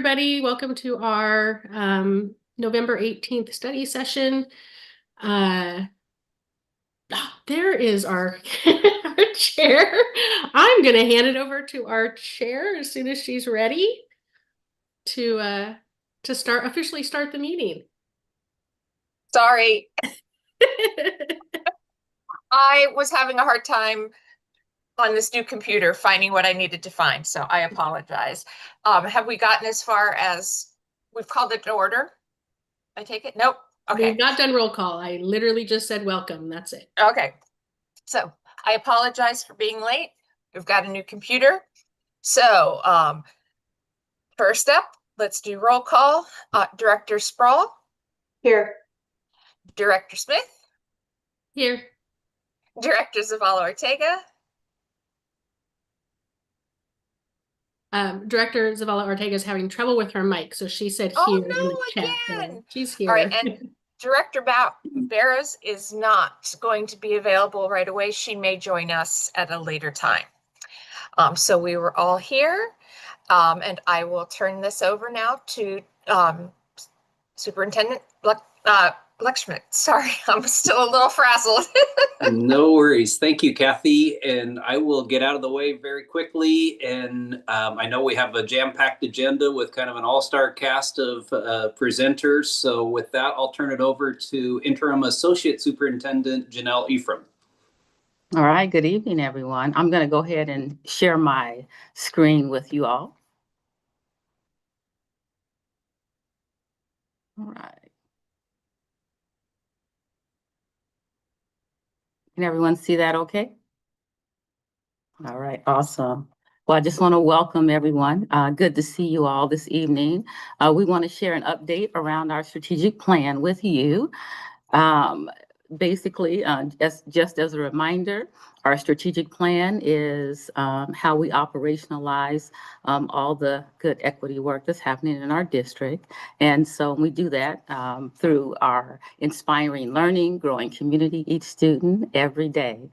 everybody. Welcome to our November 18th study session. There is our, our chair. I'm going to hand it over to our chair as soon as she's ready to officially start the meeting. Sorry. I was having a hard time on this new computer finding what I needed to find, so I apologize. Have we gotten as far as we've called it to order? I take it? Nope. Okay. We've not done roll call. I literally just said welcome. That's it. Okay. So I apologize for being late. We've got a new computer. So first up, let's do roll call. Director Sproul. Here. Director Smith. Here. Director Zavala-Ortega. Director Zavala-Ortega is having trouble with her mic, so she said here in the chat. So she's here. All right, and Director Barrows is not going to be available right away. She may join us at a later time. So we were all here, and I will turn this over now to Superintendent Blechschmidt. Sorry, I'm still a little frazzled. No worries. Thank you, Kathy. And I will get out of the way very quickly. And I know we have a jam-packed agenda with kind of an all-star cast of presenters. So with that, I'll turn it over to Interim Associate Superintendent Janelle Ephraim. All right. Good evening, everyone. I'm going to go ahead and share my screen with you all. All right. Can everyone see that okay? All right, awesome. Well, I just want to welcome everyone. Good to see you all this evening. We want to share an update around our strategic plan with you. Basically, just as a reminder, our strategic plan is how we operationalize all the good equity work that's happening in our district. And so we do that through our inspiring learning, growing community, each student, every day.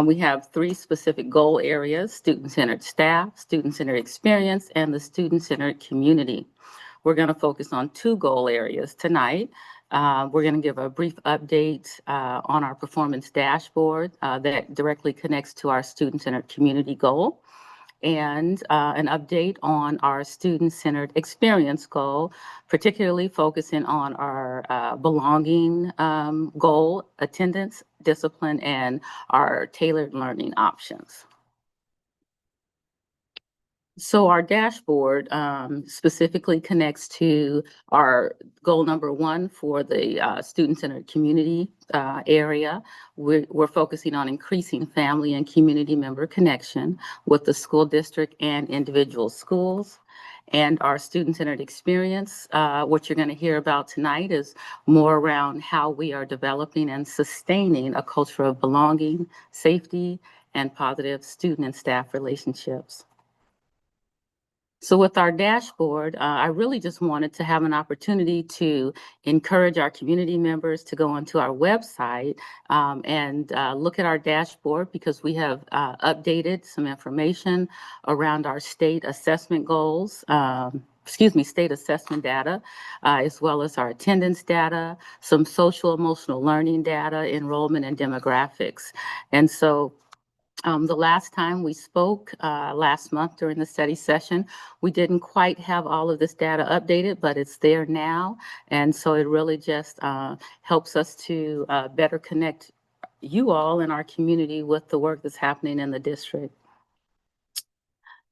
We have 3 specific goal areas: student-centered staff, student-centered experience, and the student-centered community. We're going to focus on 2 goal areas tonight. We're going to give a brief update on our performance dashboard that directly connects to our student-centered community goal, and an update on our student-centered experience goal, particularly focusing on our belonging goal, attendance, discipline, and our tailored learning options. So our dashboard specifically connects to our goal number 1 for the student-centered community area. We're focusing on increasing family and community member connection with the school district and individual schools. And our student-centered experience, what you're going to hear about tonight is more around how we are developing and sustaining a culture of belonging, safety, and positive student and staff relationships. So with our dashboard, I really just wanted to have an opportunity to encourage our community members to go onto our website and look at our dashboard, because we have updated some information around our state assessment goals, state assessment data, as well as our attendance data, some social emotional learning data, enrollment, and demographics. And so the last time we spoke last month during the study session, we didn't quite have all of this data updated, but it's there now. And so it really just helps us to better connect you all in our community with the work that's happening in the district.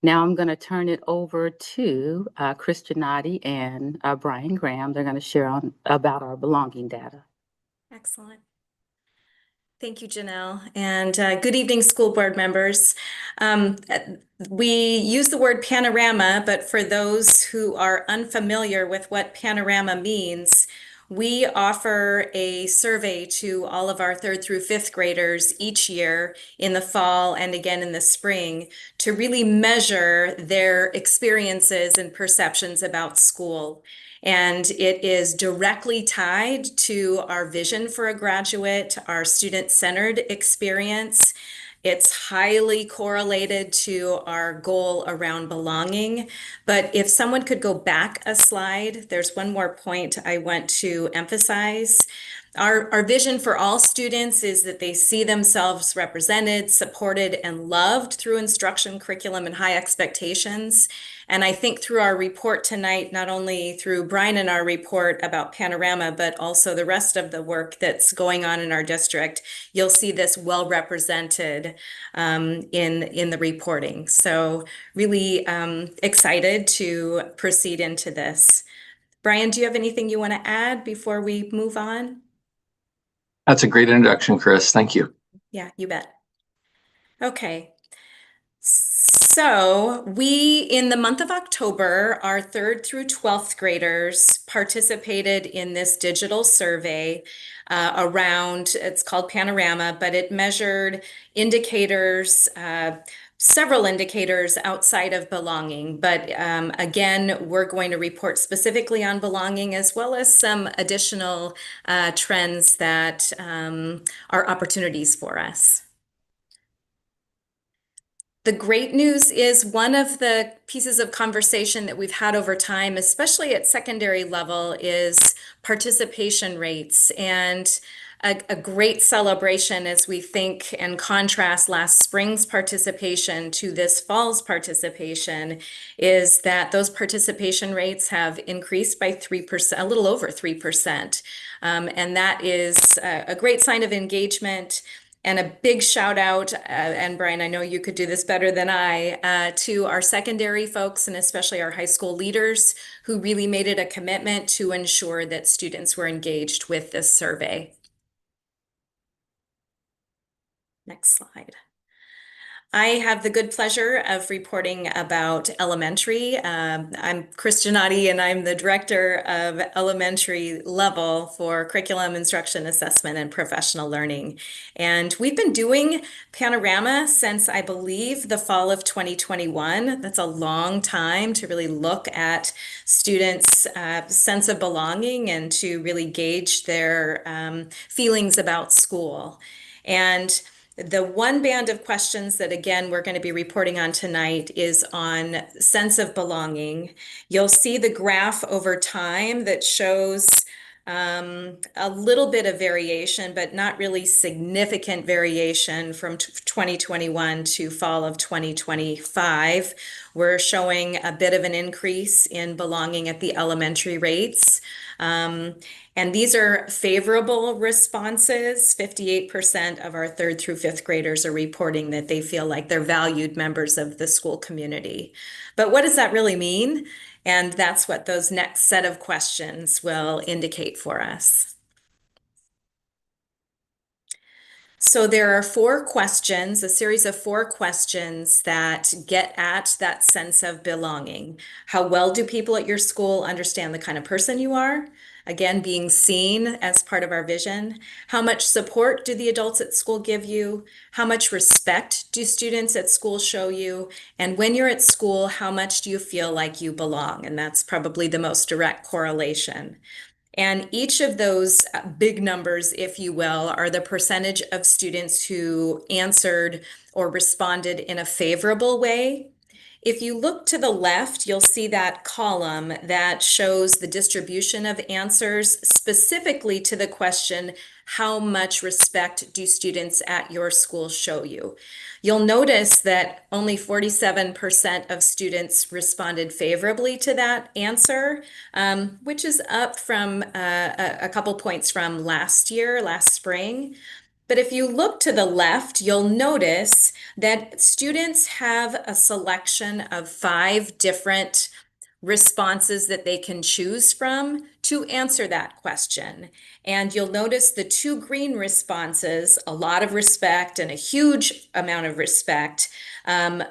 Now I'm going to turn it over to Chris Giannotti and Brian Graham. They're going to share about our belonging data. Excellent. Thank you, Janelle, and good evening, school board members. We use the word panorama, but for those who are unfamiliar with what panorama means, we offer a survey to all of our 3rd through 5th graders each year in the fall and again in the spring to really measure their experiences and perceptions about school. And it is directly tied to our vision for a graduate, our student-centered experience, It's highly correlated to our goal around belonging. But if someone could go back a slide, there's one more point I want to emphasize. Our vision for all students is that they see themselves represented, supported, and loved through instruction, curriculum, and high expectations. And I think through our report tonight, not only through Brian and our report about Panorama, but also the rest of the work that's going on in our district, you'll see this well represented in the reporting. So really excited to proceed into this. Brian, do you have anything you want to add before we move on? That's a great introduction, Chris. Thank you. Yeah, you bet. Okay. So in the month of October, our 3rd through 12th graders participated in this digital survey it's called Panorama, but it measured indicators, several indicators outside of belonging. But again, we're going to report specifically on belonging as well as some additional trends that are opportunities for us. The great news is one of the pieces of conversation that we've had over time, especially at secondary level, is participation rates. And a great celebration as we think and contrast last spring's participation to this fall's participation is that those participation rates have increased by 3%, a little over 3%. And that is a great sign of engagement. And a big shout out, and Brian, I know you could do this better than I, to our secondary folks and especially our high school leaders who really made it a commitment to ensure that students were engaged with this survey. Next slide. I have the good pleasure of reporting about elementary. I'm Chris Giannotti, and I'm the director of elementary level for curriculum, instruction, assessment, and professional learning. And we've been doing Panorama since, I believe, the fall of 2021. That's a long time to really look at students' sense of belonging and to really gauge their feelings about school. And the one band of questions that, again, we're going to be reporting on tonight is on sense of belonging. You'll see the graph over time that shows a little bit of variation, but not really significant variation from 2021 to fall of 2025. We're showing a bit of an increase in belonging at the elementary rates. And these are favorable responses. 58% of our 3rd through 5th graders are reporting that they feel like they're valued members of the school community. But what does that really mean? And that's what those next set of questions will indicate for us. So there are 4 questions, a series of 4 questions that get at that sense of belonging. How well do people at your school understand the kind of person you are? Again, being seen as part of our vision. How much support do the adults at school give you? How much respect do students at school show you? And when you're at school, how much do you feel like you belong? And that's probably the most direct correlation. And each of those big numbers, if you will, are the percentage of students who answered or responded in a favorable way. If you look to the left, you'll see that column that shows the distribution of answers specifically to the question, how much respect do students at your school show you? You'll notice that only 47% of students responded favorably to that answer, which is up from a couple points from last spring. But if you look to the left, you'll notice that students have a selection of 5 different responses that they can choose from to answer that question. And you'll notice the 2 green responses, a lot of respect and a huge amount of respect,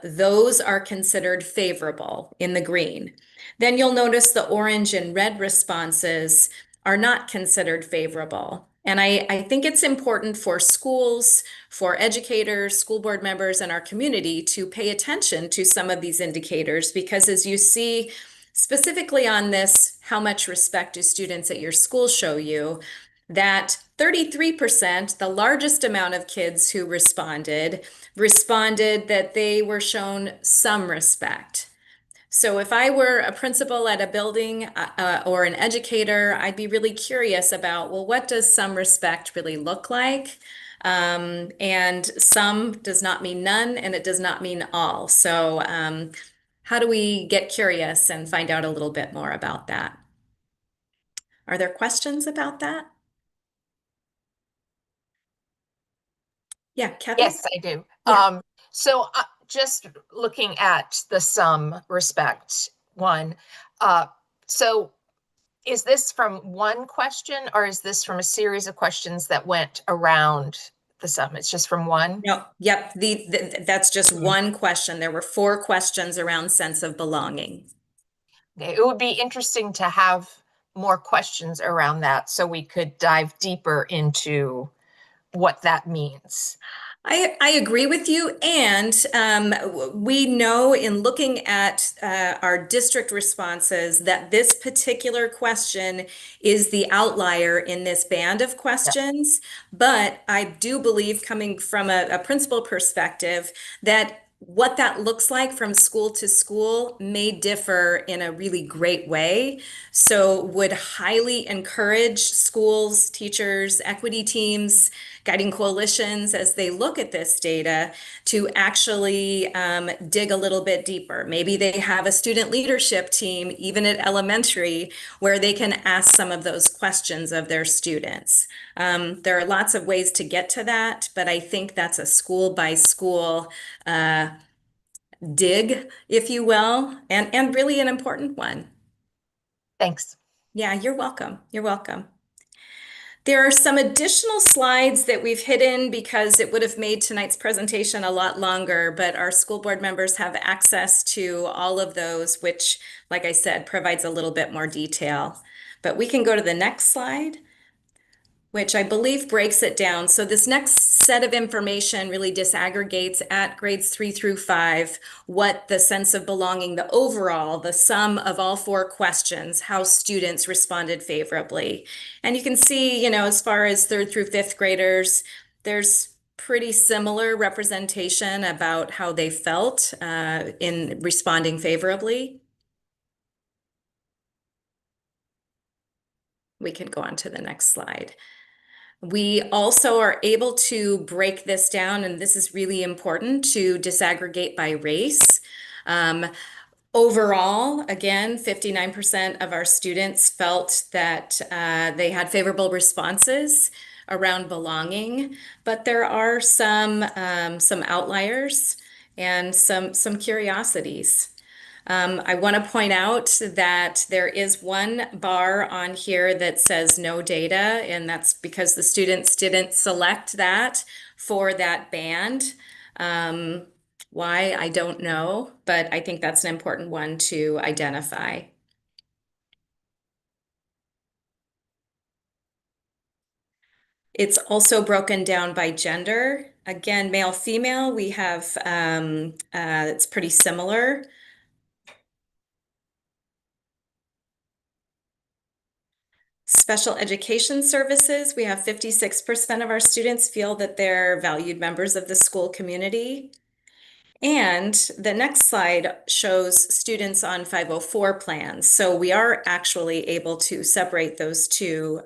those are considered favorable in the green. Then you'll notice the orange and red responses are not considered favorable. And I think it's important for schools, for educators, school board members, and our community to pay attention to some of these indicators, because as you see specifically on this, how much respect do students at your school show you? that 33%, the largest amount of kids who responded that they were shown some respect. So if I were a principal at a building or an educator, I'd be really curious about, well, what does some respect really look like? And some does not mean none, and it does not mean all. So how do we get curious and find out a little bit more about that? Are there questions about that? Yeah, Kathy? Yes, I do. Yeah. So just looking at the some respect one, so is this from one question or is this from a series of questions that went around the sum? It's just from one? No, yep, that's just one question. There were 4 questions around sense of belonging. Okay, it would be interesting to have more questions around that so we could dive deeper into what that means. I agree with you. And we know in looking at our district responses that this particular question is the outlier in this band of questions. But I do believe, coming from a principal perspective, that what that looks like from school to school may differ in a really great way. So would highly encourage schools, teachers, equity teams, guiding coalitions as they look at this data to actually dig a little bit deeper. Maybe they have a student leadership team, even at elementary, where they can ask some of those questions of their students. There are lots of ways to get to that, but I think that's a school by school dig, if you will, and really an important one. Thanks. Yeah, you're welcome. You're welcome. There are some additional slides that we've hidden because it would have made tonight's presentation a lot longer, but our school board members have access to all of those, which, like I said, provides a little bit more detail. But we can go to the next slide, which I believe breaks it down. So this next set of information really disaggregates at grades 3 through 5 what the sense of belonging, the overall, the sum of all 4 questions, how students responded favorably. And you can see, as far as 3rd through 5th graders, there's pretty similar representation about how they felt in responding favorably. We can go on to the next slide. We also are able to break this down, and this is really important, to disaggregate by race. Overall, again, 59% of our students felt that they had favorable responses around belonging, but there are some outliers and some curiosities. I want to point out that there is one bar on here that says no data, and that's because the students didn't select that for that band. Why, I don't know, but I think that's an important one to identify. It's also broken down by gender. Again, male, female, we have, it's pretty similar. Special education services, we have 56% of our students feel that they're valued members of the school community. And the next slide shows students on 504 plans. So we are actually able to separate those two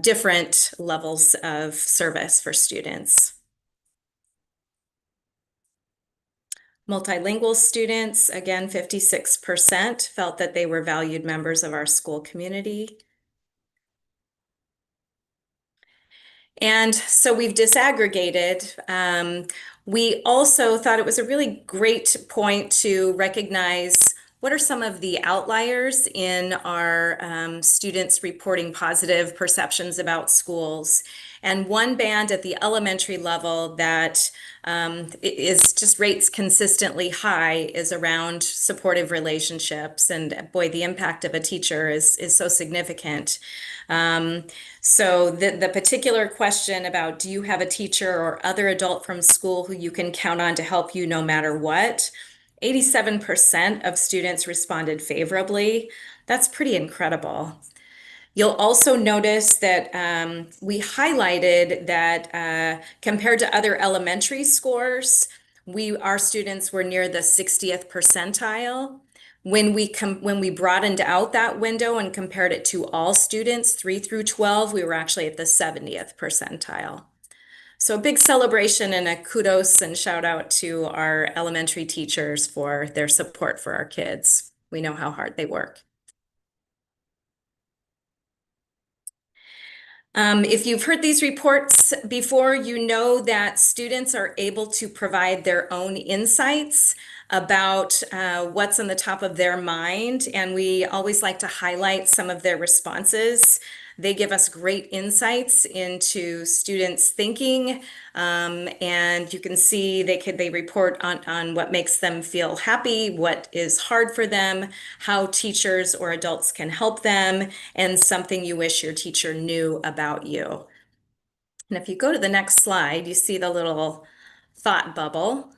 different levels of service for students. Multilingual students, again, 56% felt that they were valued members of our school community. And so we've disaggregated. We also thought it was a really great point to recognize what are some of the outliers in our students reporting positive perceptions about schools. And one band at the elementary level that is just rates consistently high is around supportive relationships. And boy, the impact of a teacher is so significant. So the particular question about, do you have a teacher or other adult from school who you can count on to help you no matter what? 87% of students responded favorably. That's pretty incredible. You'll also notice that we highlighted that compared to other elementary scores, our students were near the 60th percentile. When we broadened out that window and compared it to all students, 3 through 12, we were actually at the 70th percentile. So a big celebration and a kudos and shout out to our elementary teachers for their support for our kids. We know how hard they work. If you've heard these reports before, you know that students are able to provide their own insights about what's on the top of their mind, and we always like to highlight some of their responses. They give us great insights into students' thinking, and you can see they report on what makes them feel happy, what is hard for them, how teachers or adults can help them, and something you wish your teacher knew about you. And if you go to the next slide, you see the little thought bubble.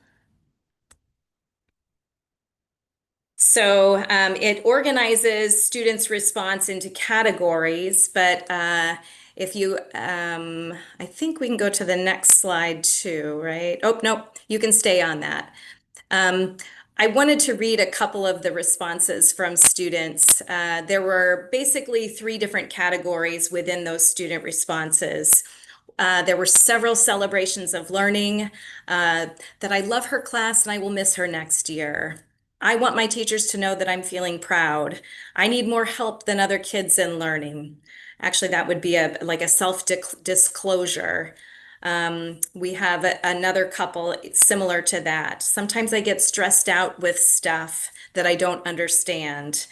So it organizes students' response into categories, but if you, I think we can go to the next slide too, right? Oh, no, you can stay on that. I wanted to read a couple of the responses from students. There were basically 3 different categories within those student responses. There were several celebrations of learning, that I love her class and I will miss her next year. I want my teachers to know that I'm feeling proud. I need more help than other kids in learning. Actually, that would be like a self-disclosure. We have another couple similar to that. Sometimes I get stressed out with stuff that I don't understand.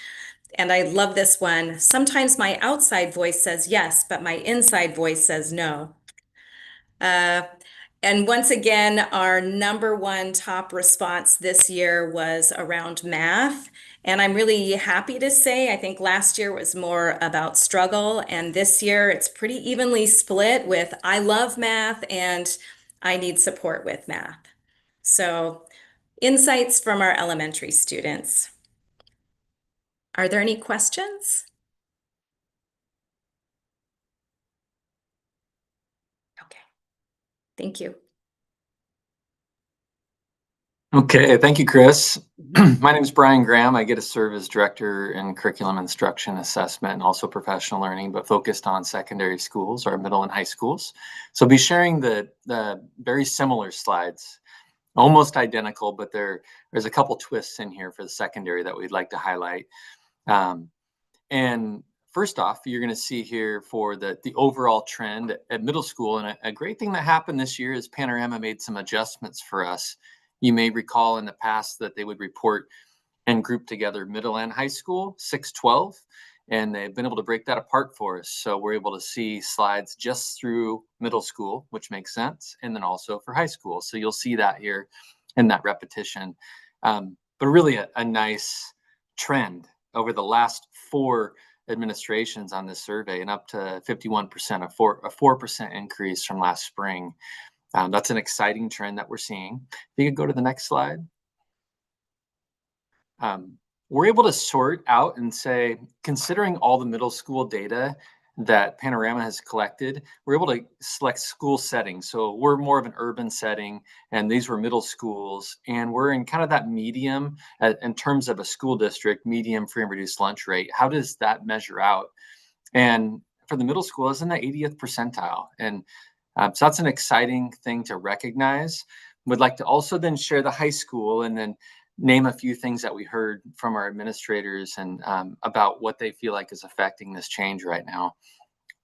And I love this one. Sometimes my outside voice says yes, but my inside voice says no. And once again, our #1 top response this year was around math. And I'm really happy to say, I think last year was more about struggle, and this year it's pretty evenly split with I love math and I need support with math. So, insights from our elementary students. Are there any questions? Okay, thank you. Okay, thank you, Chris. My name is Brian Graham. I get to serve as Director in Curriculum Instruction Assessment and also Professional Learning, but focused on secondary schools or middle and high schools. So I'll be sharing the very similar slides, almost identical, but there's a couple twists in here for the secondary that we'd like to highlight. And first off, you're going to see here for the overall trend at middle school. And a great thing that happened this year is Panorama made some adjustments for us. You may recall in the past that they would report and group together middle and high school, 6-12, and they've been able to break that apart for us. So we're able to see slides just through middle school, which makes sense, and then also for high school. So you'll see that here in that repetition. But really a nice trend over the last 4 administrations on this survey, and up to 51%, a 4% increase from last spring. That's an exciting trend that we're seeing. If you could go to the next slide. We're able to sort out and say, considering all the middle school data that Panorama has collected, we're able to select school settings. So we're more of an urban setting, and these were middle schools, and we're in kind of that medium in terms of a school district, medium free and reduced lunch rate. How does that measure out? And for the middle school, it's in the 80th percentile. And so that's an exciting thing to recognize. Would like to also then share the high school and then name a few things that we heard from our administrators and about what they feel like is affecting this change right now.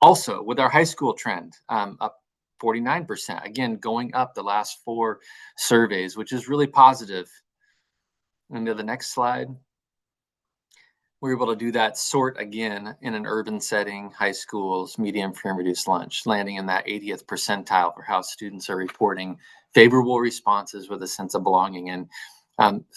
Also, with our high school trend, up 49%, again, going up the last 4 surveys, which is really positive. And to the next slide. We're able to do that sort again in an urban setting, high schools, medium free and reduced lunch, landing in that 80th percentile for how students are reporting favorable responses with a sense of belonging. And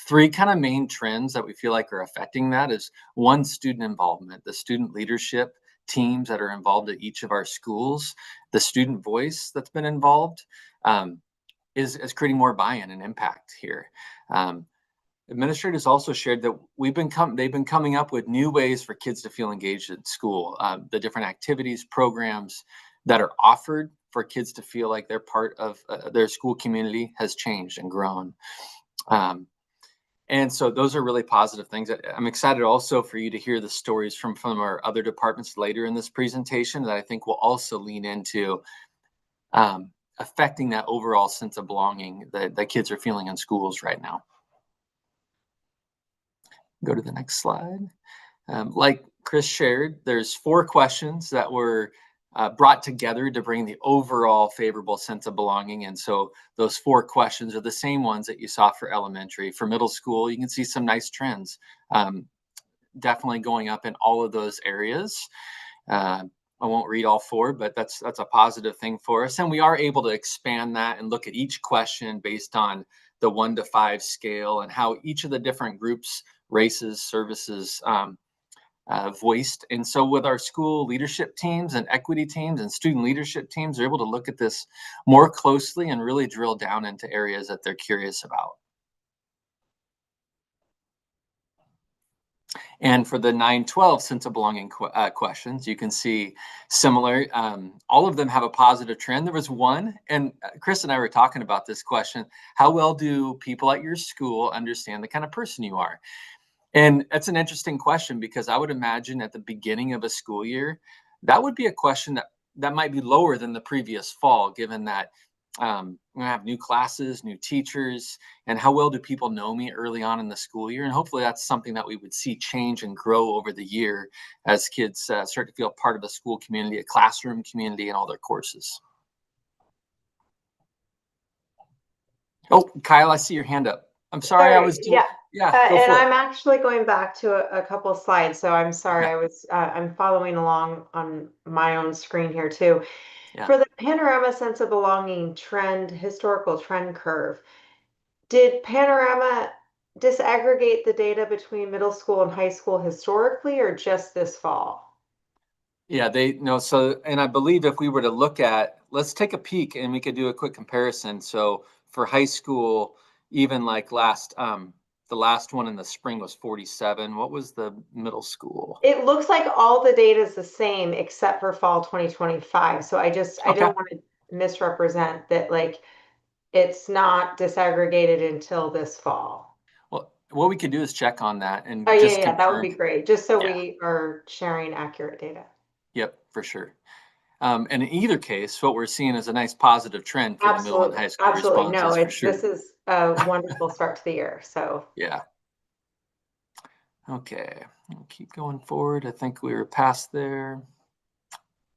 3 kind of main trends that we feel like are affecting that is 1, student involvement, the student leadership teams that are involved at each of our schools, the student voice that's been involved is creating more buy-in and impact here. Administrators also shared that they've been coming up with new ways for kids to feel engaged at school. The different activities, programs that are offered for kids to feel like they're part of their school community has changed and grown. And so those are really positive things. I'm excited also for you to hear the stories from our other departments later in this presentation that I think will also lean into affecting that overall sense of belonging that kids are feeling in schools right now. Go to the next slide. Like Chris shared, there's 4 questions that were brought together to bring the overall favorable sense of belonging. And so those 4 questions are the same ones that you saw for elementary. For middle school, you can see some nice trends, definitely going up in all of those areas. I won't read all 4, but that's a positive thing for us. And we are able to expand that and look at each question based on the 1 to 5 scale and how each of the different groups, races, services, voiced. And so with our school leadership teams and equity teams and student leadership teams, they're able to look at this more closely and really drill down into areas that they're curious about. And for the 9-12 sense of belonging questions, you can see similar. All of them have a positive trend. There was one, and Chris and I were talking about this question: how well do people at your school understand the kind of person you are? And that's an interesting question, because I would imagine at the beginning of a school year, that would be a question that might be lower than the previous fall, given that we're going to have new classes, new teachers, and how well do people know me early on in the school year? And hopefully that's something that we would see change and grow over the year as kids start to feel part of a school community, a classroom community, and all their courses. Oh, Kyle, I see your hand up. I'm sorry, I was yeah. Yeah, go and for it. I'm actually going back to a couple of slides, so I'm sorry. Okay. I'm following along on my own screen here too. Yeah. For the panorama sense of belonging trend, historical trend curve, did Panorama disaggregate the data between middle school and high school historically, or just this fall? Yeah, so, and I believe if we were to look at, let's take a peek and we could do a quick comparison. So for high school, even like the last one in the spring was 47. What was the middle school? It looks like all the data is the same except for fall 2025. So I Okay. don't want to misrepresent that, like, it's not disaggregated until this fall. Well, what we could do is check on that and Oh, yeah, just yeah, that would confirm. be great, just so Yeah. we are sharing accurate data. Yep, for sure. And in either case, what we're seeing is a nice positive trend for the middle and high school Absolutely. No, responses, for sure. this is a wonderful start to the year. So Yeah. Okay, I'll keep going forward. I think we were past there.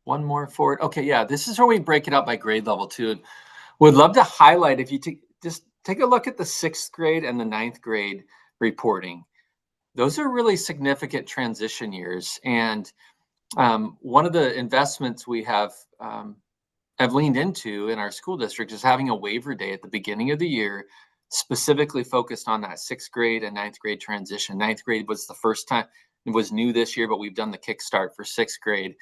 One more forward. Okay, yeah, this is where we break it up by grade level too. And would love to highlight, if you just take a look at the 6th grade and the 9th grade reporting. Those are really significant transition years. And one of the investments we have leaned into in our school district is having a waiver day at the beginning of the year, specifically focused on that 6th grade and 9th grade transition. 9th grade was the first time, it was new this year, but we've done the kickstart for 6th grade.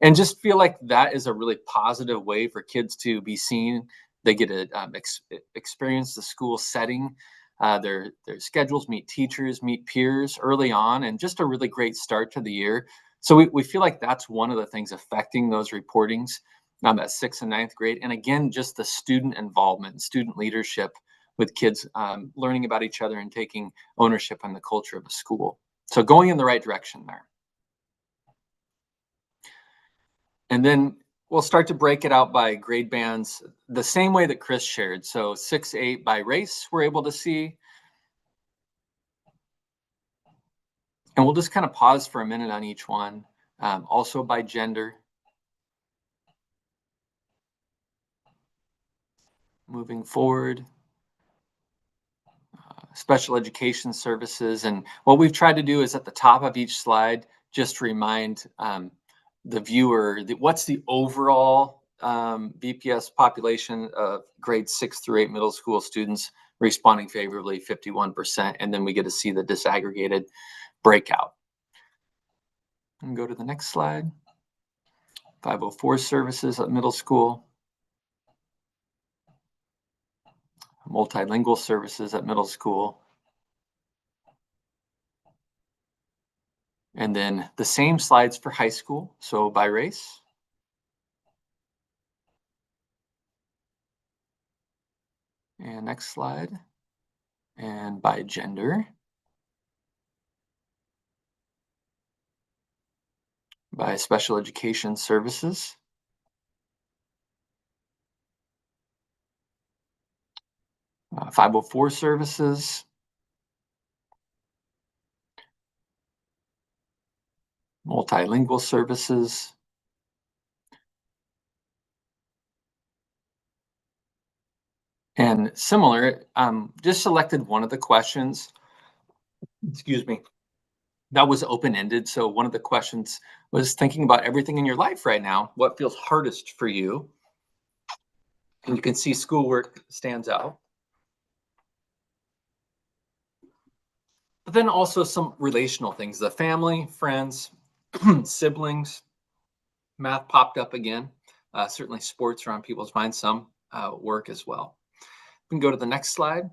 And just feel like that is a really positive way for kids to be seen. They get to experience the school setting, their schedules, meet teachers, meet peers early on, and just a really great start to the year. So we feel like that's one of the things affecting those reportings at 6th and 9th grade. And again, just the student involvement, student leadership with kids learning about each other and taking ownership on the culture of the school. So going in the right direction there. And then we'll start to break it out by grade bands the same way that Chris shared. So 6, 8 by race, we're able to see. And we'll just kind of pause for a minute on each one. Also by gender. Moving forward. Special education services. And what we've tried to do is at the top of each slide, just remind the viewer what's the overall VPS population of grades 6 through 8 middle school students responding favorably, 51%. And then we get to see the disaggregated breakout. And go to the next slide. 504 services at middle school. Multilingual services at middle school. And then the same slides for high school. So by race. And next slide. And by gender. By special education services. 504 services. Multilingual services. And similar, just selected one of the questions, excuse me, that was open-ended. So one of the questions was thinking about everything in your life right now. What feels hardest for you? And you can see schoolwork stands out. But then also some relational things, the family, friends, siblings, math popped up again. Certainly sports are on people's minds, some work as well. We can go to the next slide.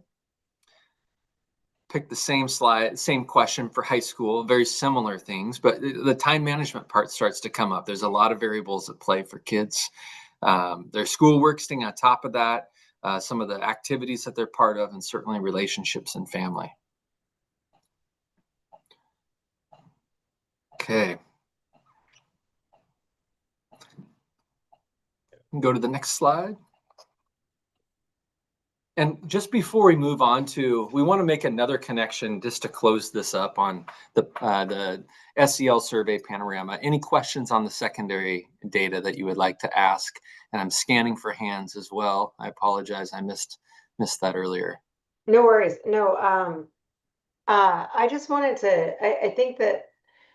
Pick the same slide, same question for high school, very similar things, but the time management part starts to come up. There's a lot of variables at play for kids. Their schoolwork staying on top of that, some of the activities that they're part of, and certainly relationships and family. Okay. Go to the next slide. And just before we move on to, we want to make another connection just to close this up on the SEL survey panorama. Any questions on the secondary data that you would like to ask? And I'm scanning for hands as well. I apologize, I missed that earlier. No worries. No, I just wanted to, I think that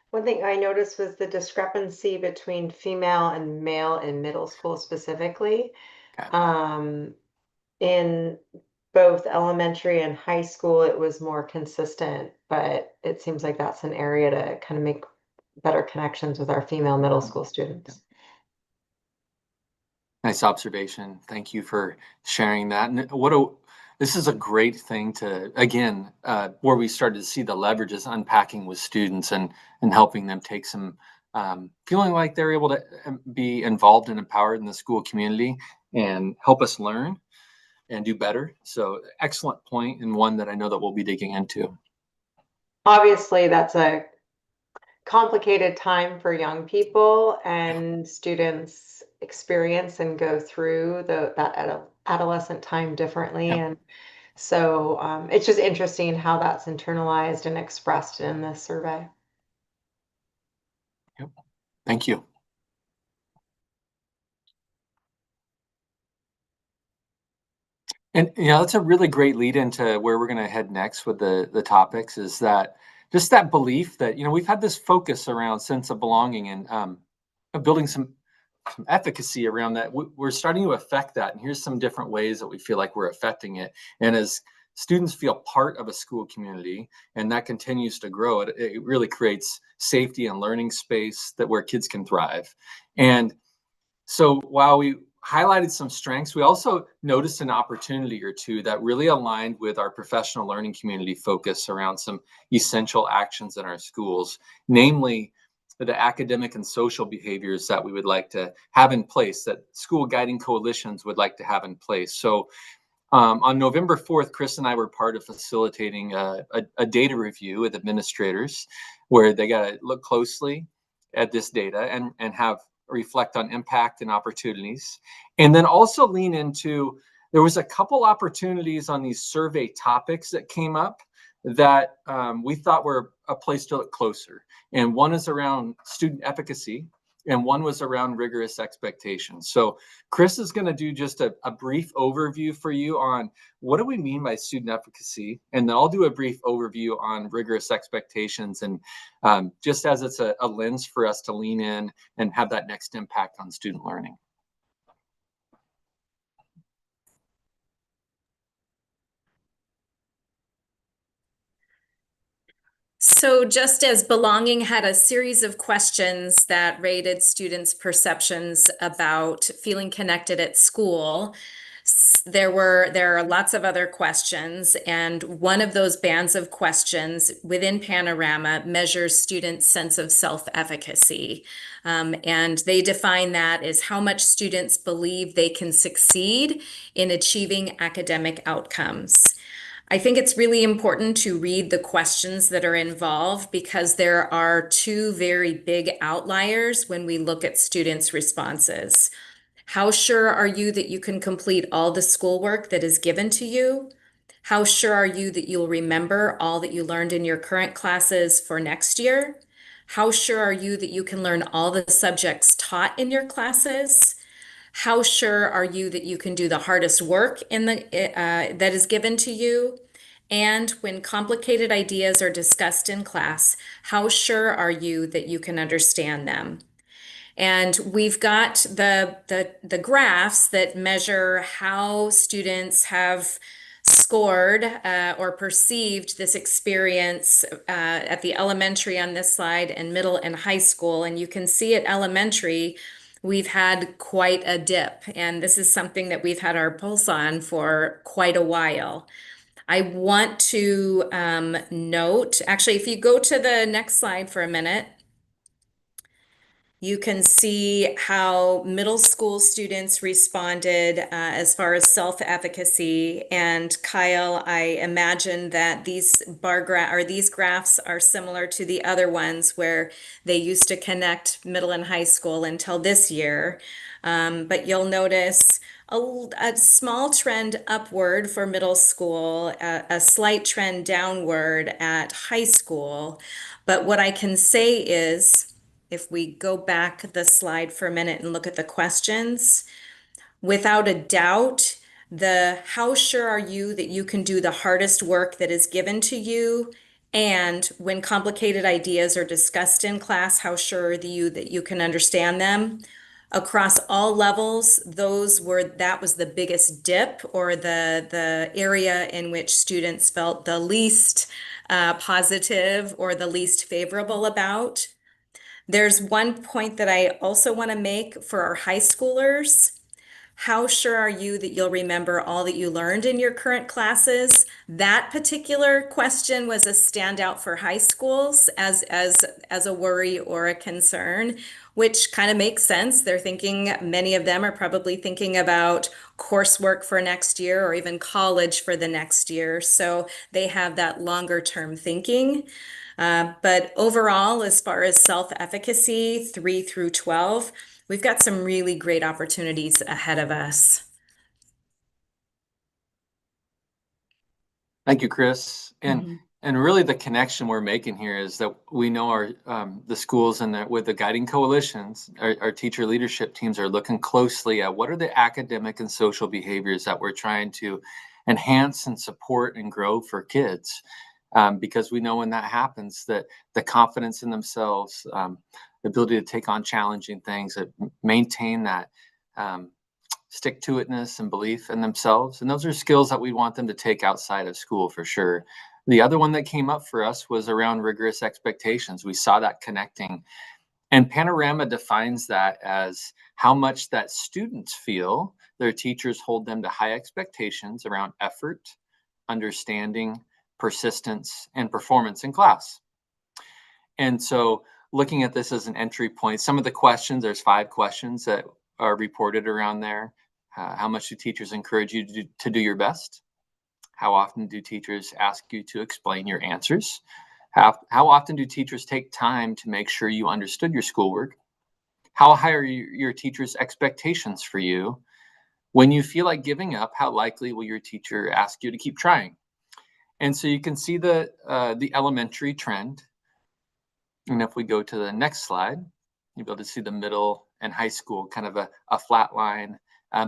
one thing I noticed was the discrepancy between female and male in middle school specifically. Okay. In both elementary and high school, it was more consistent, but it seems like that's an area to kind of make better connections with our female middle school students. Nice observation. Thank you for sharing that. And this is a great thing to, again, where we started to see the leverages unpacking with students and helping them take some, feeling like they're able to be involved and empowered in the school community and help us learn and do better. So excellent point, and one that I know that we'll be digging into. Obviously, that's a complicated time for young people, and students experience and go through that adolescent time differently. Yep. And so it's just interesting how that's internalized and expressed in this survey. Yep. Thank you. And that's a really great lead into where we're going to head next with the topics, is that just that belief that, we've had this focus around sense of belonging and building some efficacy around that. We're starting to affect that. And here's some different ways that we feel like we're affecting it. And as students feel part of a school community and that continues to grow, it really creates safety and learning space where kids can thrive. And so while we highlighted some strengths, we also noticed an opportunity or two that really aligned with our professional learning community focus around some essential actions in our schools, namely the academic and social behaviors that we would like to have in place, that school guiding coalitions would like to have in place. So on November 4th, Chris and I were part of facilitating a data review with administrators where they got to look closely at this data and have reflect on impact and opportunities. And then also lean into, there was a couple opportunities on these survey topics that came up that we thought were a place to look closer. And one is around student efficacy, and one was around rigorous expectations. So Chris is going to do just a brief overview for you on what do we mean by student efficacy, and then I'll do a brief overview on rigorous expectations, and just as it's a lens for us to lean in and have that next impact on student learning. So just as belonging had a series of questions that rated students' perceptions about feeling connected at school, There are lots of other questions, and one of those bands of questions within Panorama measures students' sense of self-efficacy. And they define that as how much students believe they can succeed in achieving academic outcomes. I think it's really important to read the questions that are involved because there are two very big outliers when we look at students' responses. How sure are you that you can complete all the schoolwork that is given to you? How sure are you that you'll remember all that you learned in your current classes for next year? How sure are you that you can learn all the subjects taught in your classes? How sure are you that you can do the hardest work that is given to you? And when complicated ideas are discussed in class, how sure are you that you can understand them? And we've got the graphs that measure how students have scored or perceived this experience at the elementary on this slide and middle and high school. And you can see at elementary, we've had quite a dip. And this is something that we've had our pulse on for quite a while. I want to note, actually, if you go to the next slide for a minute, you can see how middle school students responded as far as self-efficacy. And Kyle, I imagine that these these graphs are similar to the other ones where they used to connect middle and high school until this year. But you'll notice a small trend upward for middle school, a slight trend downward at high school. But what I can say is, if we go back the slide for a minute and look at the questions, without a doubt, the how sure are you that you can do the hardest work that is given to you? And when complicated ideas are discussed in class, how sure are you that you can understand them? Across all levels, that was the biggest dip, or the area in which students felt the least positive or the least favorable about. There's one point that I also want to make for our high schoolers. How sure are you that you'll remember all that you learned in your current classes? That particular question was a standout for high schools as a worry or a concern, which kind of makes sense. Many of them are probably thinking about coursework for next year or even college for the next year. So they have that longer term thinking. But overall, as far as self-efficacy, 3 through 12, we've got some really great opportunities ahead of us. Thank you, Chris. And really the connection we're making here is that we know our the schools and with the guiding coalitions, our teacher leadership teams are looking closely at what are the academic and social behaviors that we're trying to enhance and support and grow for kids. Because we know when that happens, that the confidence in themselves, the ability to take on challenging things, that maintain that stick-to-itness and belief in themselves. And those are skills that we want them to take outside of school for sure. The other one that came up for us was around rigorous expectations. We saw that connecting. And Panorama defines that as how much that students feel their teachers hold them to high expectations around effort, understanding, persistence, and performance in class. And so looking at this as an entry point, some of the questions, there's 5 questions that are reported around there. How much do teachers encourage you to do your best? How often do teachers ask you to explain your answers? How often do teachers take time to make sure you understood your schoolwork? How high are your teachers' expectations for you? When you feel like giving up, how likely will your teacher ask you to keep trying? And so you can see the elementary trend. And if we go to the next slide, you'll be able to see the middle and high school, kind of a flat line.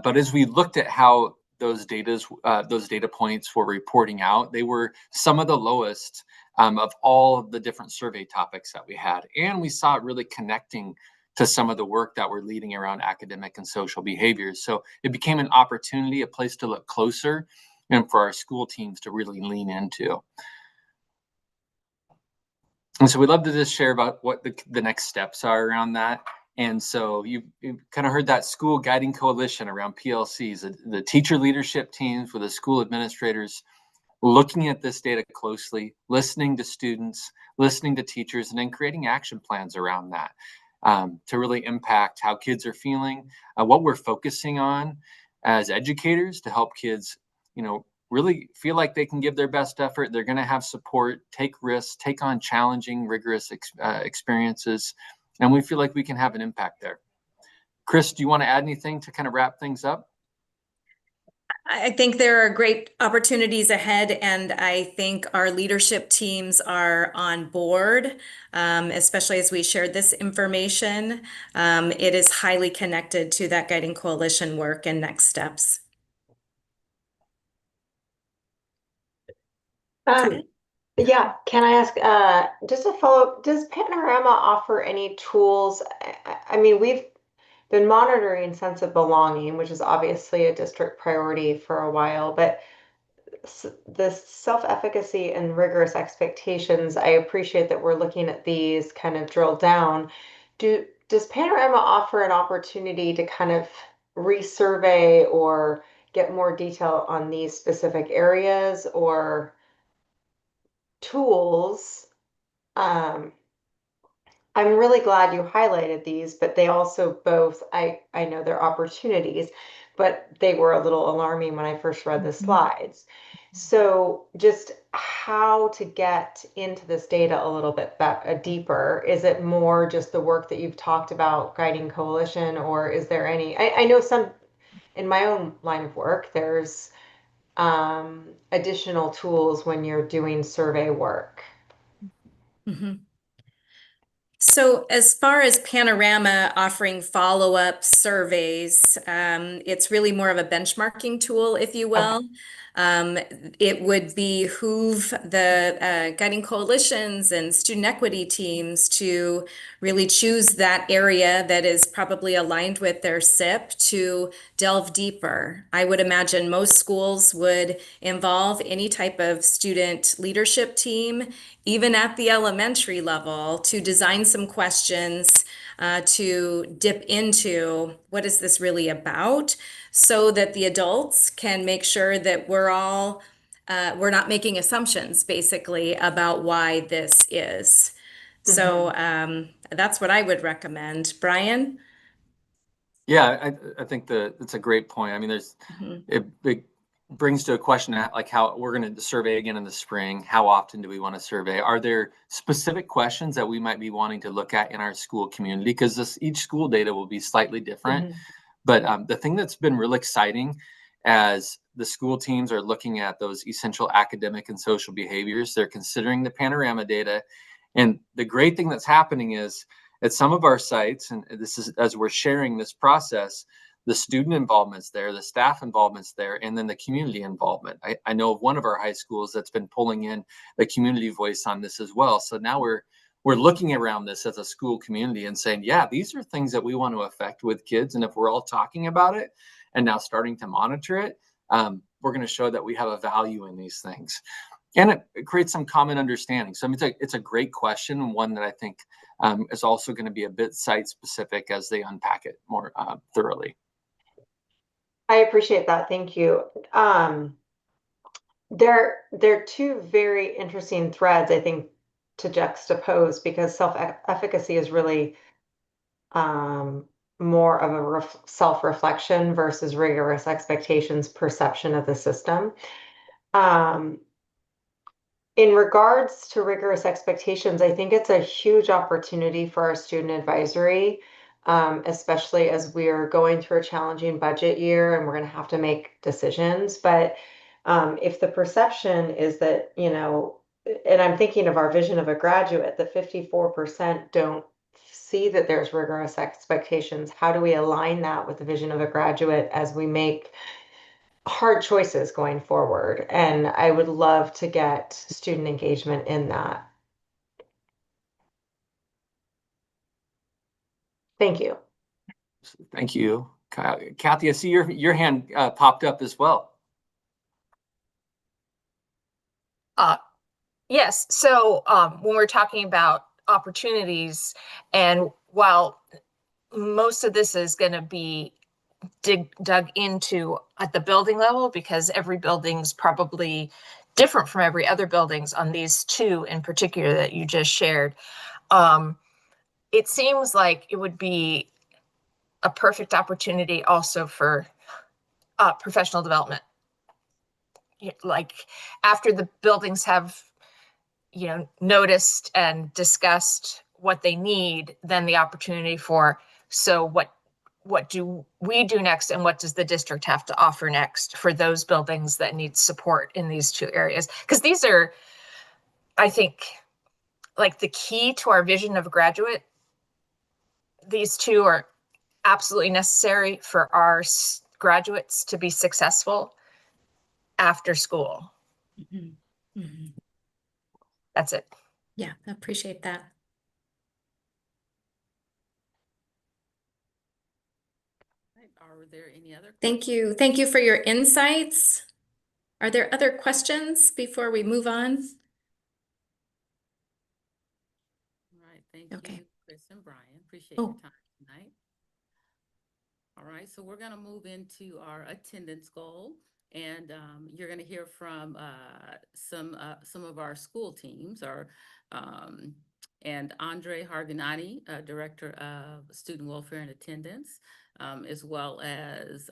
But as we looked at how those data points were reporting out, they were some of the lowest of all of the different survey topics that we had. And we saw it really connecting to some of the work that we're leading around academic and social behaviors. So it became an opportunity, a place to look closer, and for our school teams to really lean into. And so we'd love to just share about what the next steps are around that. And so you've kind of heard that school guiding coalition around PLCs, the teacher leadership teams with the school administrators looking at this data closely, listening to students, listening to teachers, and then creating action plans around that to really impact how kids are feeling, what we're focusing on as educators to help kids, really feel like they can give their best effort. They're going to have support, take risks, take on challenging, rigorous experiences, and we feel like we can have an impact there. Chris, do you want to add anything to kind of wrap things up? I think there are great opportunities ahead, and I think our leadership teams are on board, especially as we shared this information. It is highly connected to that guiding coalition work and next steps. Yeah, can I ask just a follow-up? Does Panorama offer any tools? I mean, we've been monitoring sense of belonging, which is obviously a district priority for a while, but the self-efficacy and rigorous expectations, I appreciate that we're looking at these kind of drilled down. Does Panorama offer an opportunity to kind of resurvey or get more detail on these specific areas or tools? I'm really glad you highlighted these, but they also both, I know they're opportunities, but they were a little alarming when I first read the slides. So just how to get into this data a little bit deeper. Is it more just the work that you've talked about, guiding coalition, or is there any, I know some, in my own line of work, there's additional tools when you're doing survey work. Mhm. So as far as Panorama offering follow-up surveys, it's really more of a benchmarking tool, if you will. It would behoove the guiding coalitions and student equity teams to really choose that area that is probably aligned with their SIP to delve deeper. I would imagine most schools would involve any type of student leadership team, even at the elementary level, to design some questions to dip into what is this really about, so that the adults can make sure that we're not making assumptions basically about why this is. So that's what I would recommend. Brian? Yeah, I think that's a great point. I mean, it brings to a question like how we're going to survey again in the spring. How often do we want to survey? Are there specific questions that we might be wanting to look at in our school community? Because each school data will be slightly different. But the thing that's been really exciting as the school teams are looking at those essential academic and social behaviors, they're considering the Panorama data. And the great thing that's happening is at some of our sites, and this is as we're sharing this process, the student involvement's there, the staff involvement's there, and then the community involvement. I know of one of our high schools that's been pulling in the community voice on this as well. So now we're looking around this as a school community and saying, yeah, these are things that we want to affect with kids. And if we're all talking about it and now starting to monitor it, we're going to show that we have a value in these things. And it creates some common understanding. So I mean, it's a great question, and one that I think is also going to be a bit site specific as they unpack it more thoroughly. I appreciate that. Thank you. There are two very interesting threads, I think, to juxtapose, because self-efficacy is really more of a self-reflection versus rigorous expectations perception of the system. In regards to rigorous expectations, I think it's a huge opportunity for our student advisory, especially as we're going through a challenging budget year and we're going to have to make decisions. But if the perception is that, and I'm thinking of our vision of a graduate, that 54% don't see that there's rigorous expectations, how do we align that with the vision of a graduate as we make hard choices going forward? And I would love to get student engagement in that. Thank you. Thank you, Kathy. I see your hand popped up as well. Yes. So when we're talking about opportunities, and while most of this is going to be dug into at the building level, because every building's probably different from every other buildings on these two in particular that you just shared. It seems like it would be a perfect opportunity also for professional development. Like after the buildings have, noticed and discussed what they need, then the opportunity for, so what do we do next, and what does the district have to offer next for those buildings that need support in these two areas? Because these are, I think, like the key to our vision of a graduate. These two are absolutely necessary for our graduates to be successful after school. Mm-hmm. Mm-hmm. That's it. Yeah, I appreciate that. Are there any other questions? Thank you. Thank you for your insights. Are there other questions before we move on? All right, thank Okay. you, Chris and Brian. Appreciate your Oh. time tonight. All right, so we're going to move into our attendance goal, and you're going to hear from some of our school teams, and Andre Harganati, Director of Student Welfare and Attendance, as well as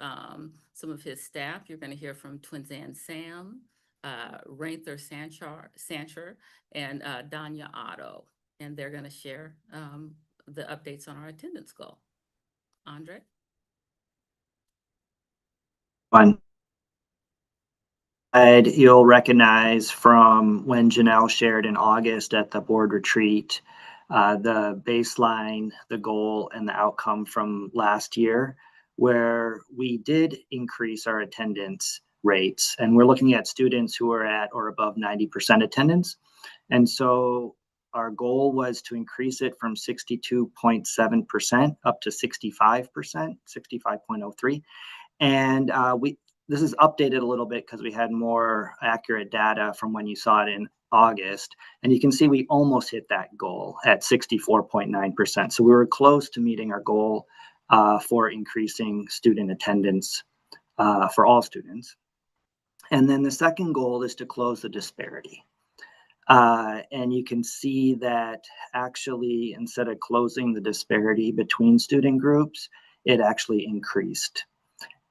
some of his staff. You're going to hear from Twinzan Sam, Rainther Sancher, and Danya Otto, and they're going to share the updates on our attendance goal. Andre? One slide you'll recognize from when Janelle shared in August at the board retreat, the baseline, the goal, and the outcome from last year, where we did increase our attendance rates. And we're looking at students who are at or above 90% attendance. And so our goal was to increase it from 62.7% up to 65%, 65.03. And this is updated a little bit because we had more accurate data from when you saw it in August. And you can see we almost hit that goal at 64.9%. So we were close to meeting our goal for increasing student attendance for all students. And then the second goal is to close the disparity. And you can see that actually, instead of closing the disparity between student groups, it actually increased.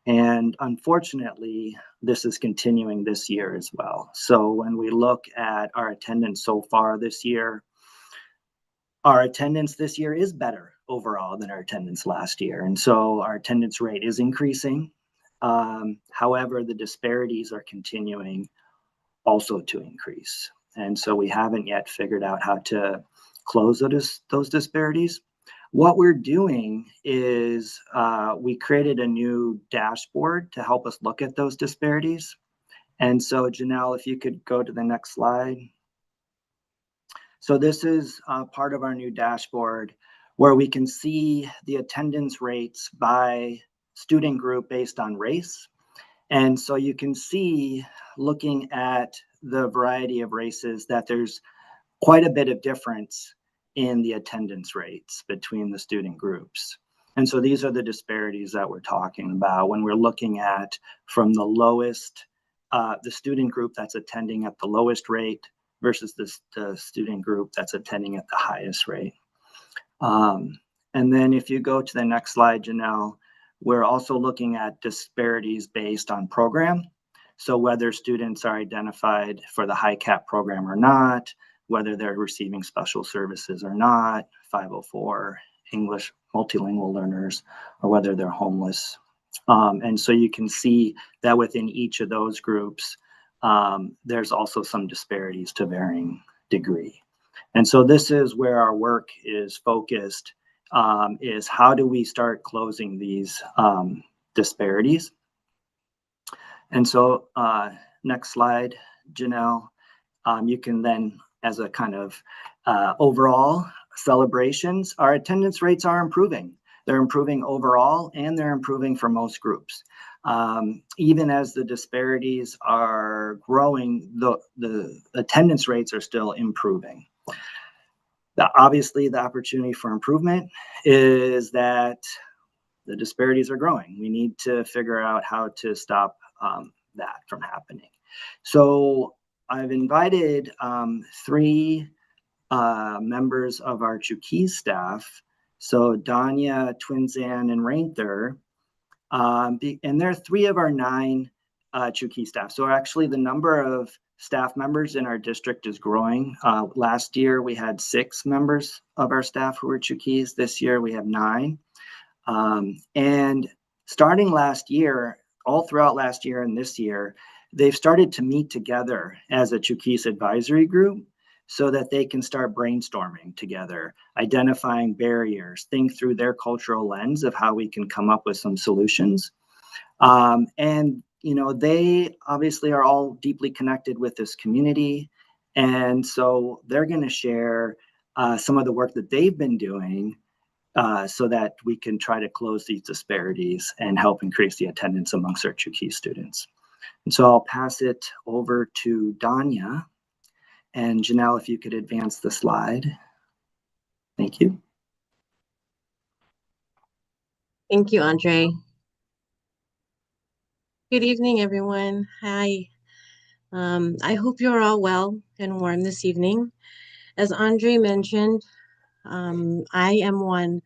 And unfortunately, this is continuing this year as well. So when we look at our attendance so far this year, our attendance this year is better overall than our attendance last year. And so our attendance rate is increasing. However, the disparities are continuing also to increase. And so we haven't yet figured out how to close those disparities. What we're doing is we created a new dashboard to help us look at those disparities. And so Janelle, if you could go to the next slide. So this is part of our new dashboard where we can see the attendance rates by student group based on race. And so you can see, looking at the variety of races, that there's quite a bit of difference in the attendance rates between the student groups. And so these are the disparities that we're talking about when we're looking at from the lowest, the student group that's attending at the lowest rate versus the student group that's attending at the highest rate. And then if you go to the next slide, Janelle, we're also looking at disparities based on program. So whether students are identified for the high cap program or not, whether they're receiving special services or not, 504 English multilingual learners, or whether they're homeless. And so you can see that within each of those groups, there's also some disparities to varying degree. And so this is where our work is focused, is how do we start closing these disparities? And so next slide, Janelle, you can then, as a kind of overall celebrations, our attendance rates are improving. They're improving overall, and they're improving for most groups. Even as the disparities are growing, the attendance rates are still improving. Obviously, the opportunity for improvement is that the disparities are growing. We need to figure out how to stop that from happening. So I've invited 3 members of our Chukis staff. So Danya, Twinzan, and Rainther. And they're 3 of our 9 Chukis staff. So actually the number of staff members in our district is growing. Last year we had 6 members of our staff who were Chukis. This year we have 9. And starting last year, all throughout last year and this year, they've started to meet together as a Chukis advisory group so that they can start brainstorming together, identifying barriers, think through their cultural lens of how we can come up with some solutions. And, you know, they obviously are all deeply connected with this community. And so they're going to share some of the work that they've been doing so that we can try to close these disparities and help increase the attendance amongst our Chuki students. And so I'll pass it over to Danya. And Janelle, if you could advance the slide. Thank you. Thank you, Andre. Good evening, everyone. Hi. I hope you're all well and warm this evening. As Andre mentioned, I am one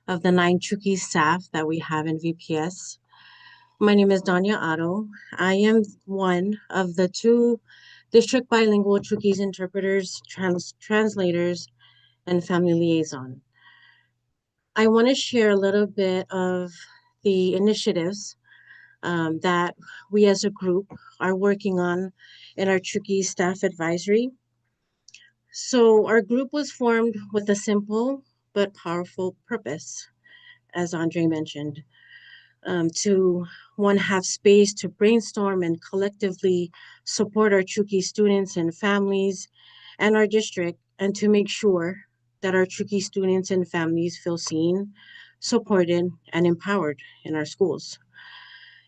of the 9 Chuki staff that we have in VPS. My name is Danya Otto. I am one of the 2 district bilingual Chukis interpreters, translators, and family liaison. I want to share a little bit of the initiatives that we as a group are working on in our Chuki staff advisory. So our group was formed with a simple but powerful purpose, as Andre mentioned, to have space to brainstorm and collectively support our Chuki students and families and our district, and to make sure that our Chuki students and families feel seen, supported, and empowered in our schools.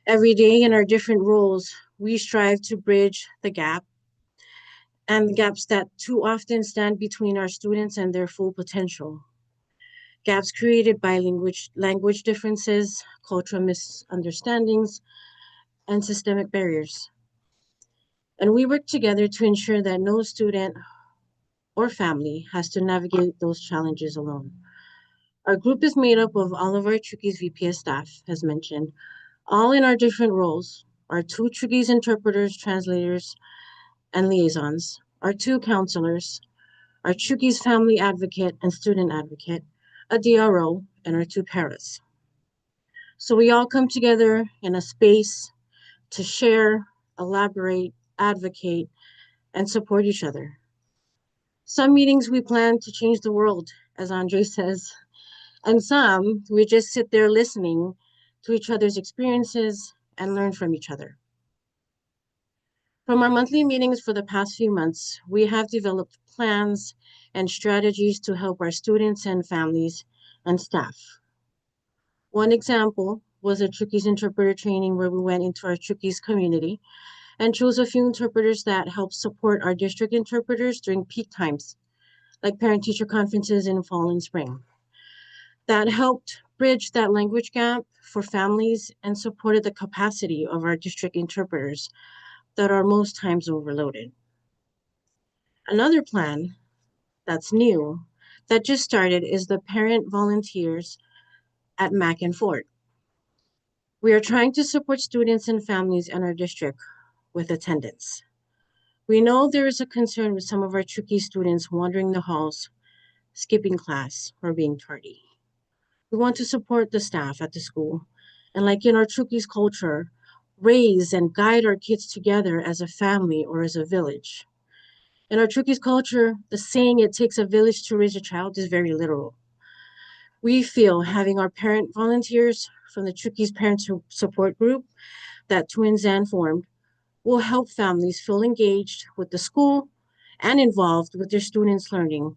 Every day in our different roles, we strive to bridge the gap and the gaps that too often stand between our students and their full potential. Gaps created by language differences, cultural misunderstandings, and systemic barriers. And we work together to ensure that no student or family has to navigate those challenges alone. Our group is made up of all of our Chuki's VPS staff, as mentioned, all in our different roles. Our 2 Chuki's interpreters, translators, and liaisons, our 2 counselors, our Chuki's family advocate and student advocate, a DRO, and our 2 paras. So we all come together in a space to share, elaborate, advocate, and support each other. Some meetings we plan to change the world, as Andre says, and some we just sit there listening to each other's experiences and learn from each other. From our monthly meetings for the past few months, we have developed plans and strategies to help our students and families and staff. One example was a Chuki's interpreter training where we went into our Chuki's community and chose a few interpreters that help support our district interpreters during peak times, like parent-teacher conferences in fall and spring. That helped bridge that language gap for families and supported the capacity of our district interpreters that are most times overloaded. Another plan that's new that just started is the parent volunteers at Mac and Fort. We are trying to support students and families in our district with attendance. We know there is a concern with some of our Chuki students wandering the halls, skipping class, or being tardy. We want to support the staff at the school and, like in our Chuki's culture, raise and guide our kids together as a family or as a village. In our Chuki's culture, the saying "it takes a village to raise a child" is very literal. We feel having our parent volunteers from the Chuki's Parent Support Group that Twinzan formed will help families feel engaged with the school and involved with their students' learning,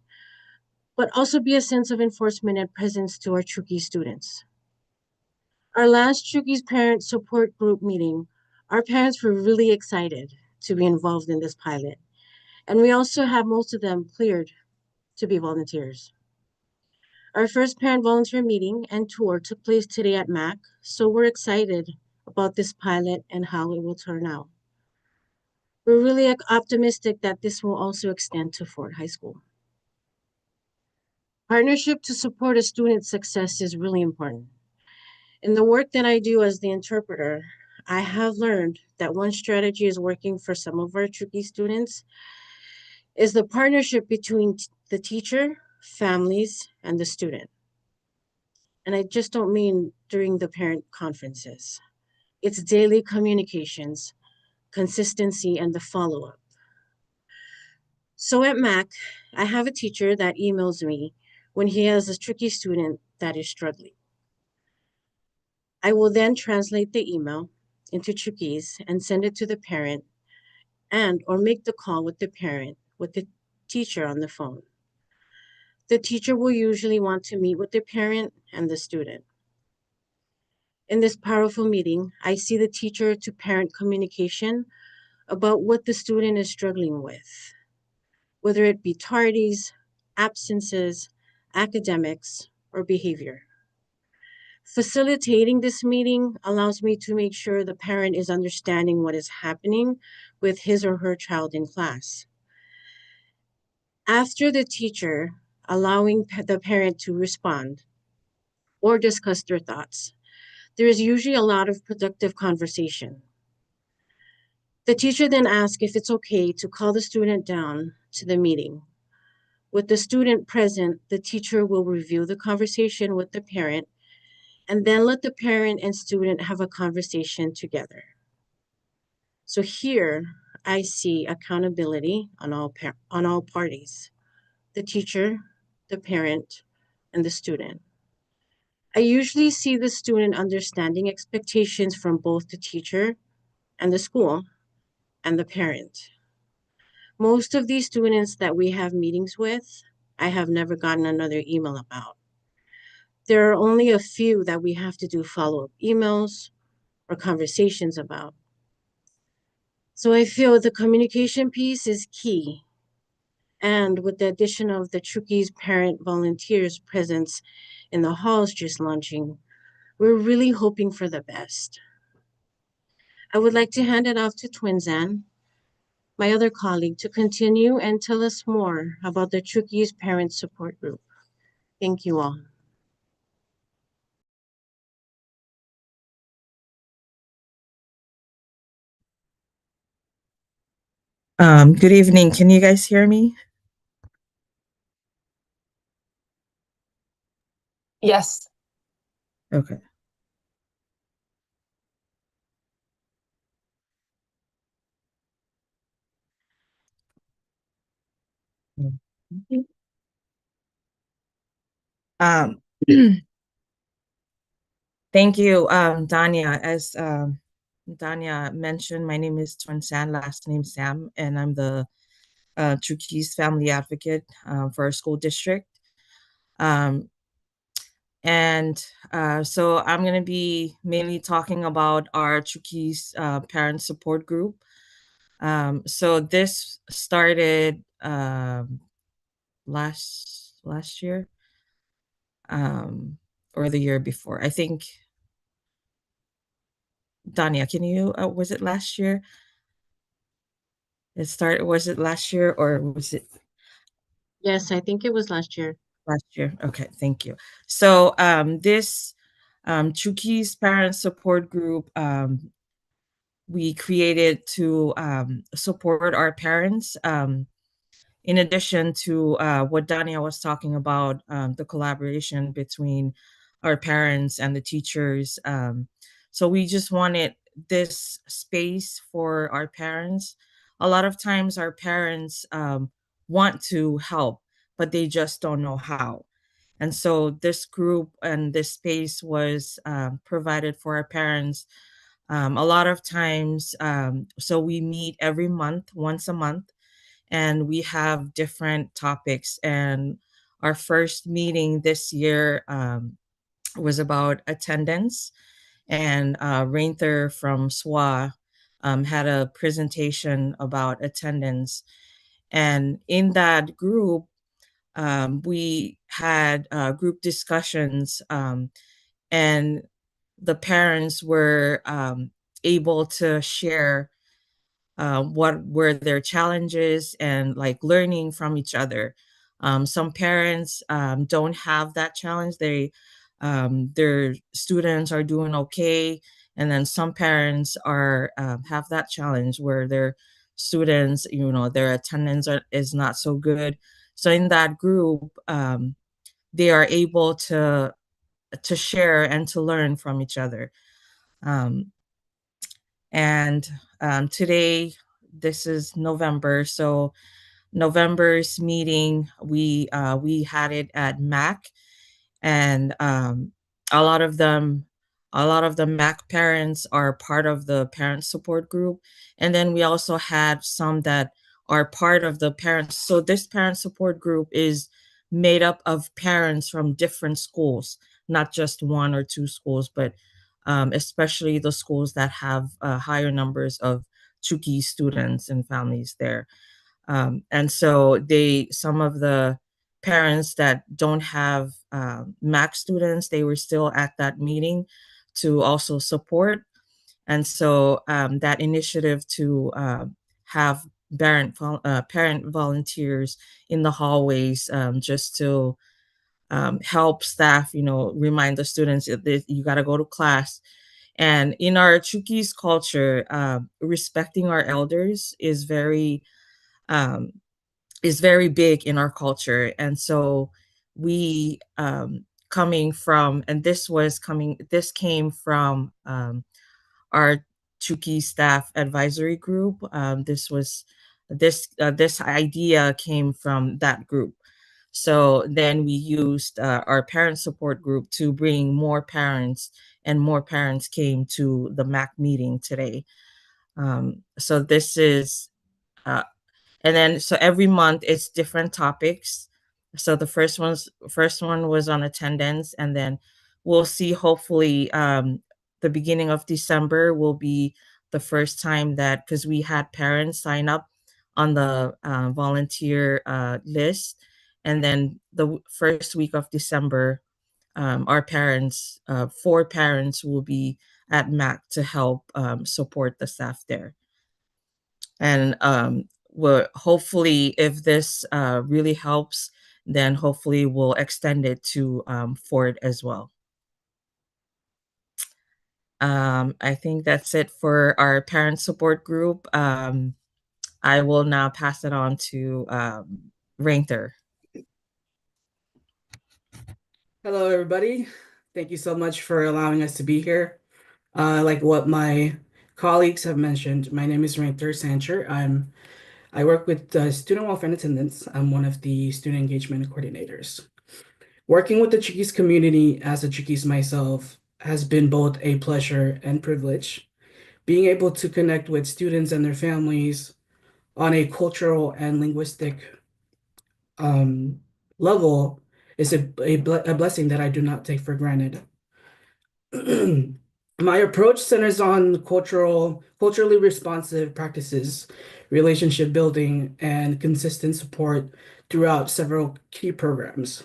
but also be a sense of enforcement and presence to our Chuki students. Our last Chuki's Parent Support Group meeting, our parents were really excited to be involved in this pilot. And we also have most of them cleared to be volunteers. Our first parent volunteer meeting and tour took place today at MAC, so we're excited about this pilot and how it will turn out. We're really optimistic that this will also extend to Ford High School. Partnership to support a student's success is really important. In the work that I do as the interpreter, I have learned that one strategy is working for some of our tricky students is the partnership between the teacher, families, and the student. And I just don't mean during the parent conferences. It's daily communications, consistency, and the follow-up. So at MAC, I have a teacher that emails me when he has a tricky student that is struggling. I will then translate the email into Chuukese and send it to the parent and or make the call with the parent with the teacher on the phone. The teacher will usually want to meet with the parent and the student. In this powerful meeting, I see the teacher to parent communication about what the student is struggling with, whether it be tardies, absences, academics, or behavior. Facilitating this meeting allows me to make sure the parent is understanding what is happening with his or her child in class. After the teacher allowing the parent to respond or discuss their thoughts, there is usually a lot of productive conversation. The teacher then asks if it's okay to call the student down to the meeting. With the student present, the teacher will review the conversation with the parent and then let the parent and student have a conversation together. So here I see accountability on all parties, the teacher, the parent, and the student. I usually see the student understanding expectations from both the teacher and the school and the parent. Most of these students that we have meetings with, I have never gotten another email about. There are only a few that we have to do follow-up emails or conversations about. So I feel the communication piece is key. And with the addition of the Chuukese parent volunteers presence in the halls just launching, we're really hoping for the best. I would like to hand it off to Twinzan, my other colleague, to continue and tell us more about the Chuukese Parent Support Group. Thank you all. Good evening. Can you guys hear me? Yes. Okay. Um, Thank you, Danya. As Danya mentioned, my name is Twinsan, last name Sam, and I'm the Chuukese family advocate for our school district. Um, so I'm going to be mainly talking about our Chuukese parent support group. So this started last year, or the year before. I think, Danya, can you, was it last year? Was it last year or was it Yes, I think it was last year. last year? Okay, thank you. So this Chuukese parent support group, we created to support our parents. In addition to what Dania was talking about, the collaboration between our parents and the teachers. So we just wanted this space for our parents. A lot of times our parents want to help, but they just don't know how. And so this group and this space was provided for our parents. A lot of times, so we meet every month, once a month, and we have different topics. And our first meeting this year was about attendance. And Rainther from SWA had a presentation about attendance. And in that group, we had group discussions, and the parents were able to share what were their challenges and like learning from each other. Some parents don't have that challenge. Their students are doing okay, and then some parents are have that challenge where their students, their attendance is not so good. So in that group, they are able to share and to learn from each other. Um, and today, this is November, so November's meeting, we had it at Mac, and a lot of them, a lot of the Mac parents are part of the parent support group, and then we also had some that are part of the parents. So this parent support group is made up of parents from different schools, not just one or two schools, but especially the schools that have higher numbers of Chuki students and families there. And so some of the parents that don't have Mac students, they were still at that meeting to also support. And so that initiative to have parent volunteers in the hallways, just to help staff, remind the students that you got to go to class. And in our Chuki's culture, respecting our elders um, is very big in our culture. And so we coming from, and this came from our Chuki staff advisory group. This idea came from that group. So then we used our parent support group to bring more parents, and more parents came to the MAC meeting today. So this is uh, and then so every month it's different topics. So the first one was on attendance, and then we'll see, hopefully the beginning of December will be the first time that, because we had parents sign up on the volunteer list, and then the first week of December, our parents, 4 parents will be at MAC to help support the staff there. And hopefully, if this really helps, then hopefully we'll extend it to Ford as well. I think that's it for our parent support group. I will now pass it on to Rainther. Hello, everybody. Thank you so much for allowing us to be here. Like what my colleagues have mentioned, my name is Rainther Sancher. I work with student welfare and attendance. I'm one of the student engagement coordinators. Working with the Chukis community as a Chukis myself has been both a pleasure and privilege. Being able to connect with students and their families on a cultural and linguistic level is a blessing that I do not take for granted. My approach centers on culturally responsive practices, relationship building, and consistent support throughout several key programs.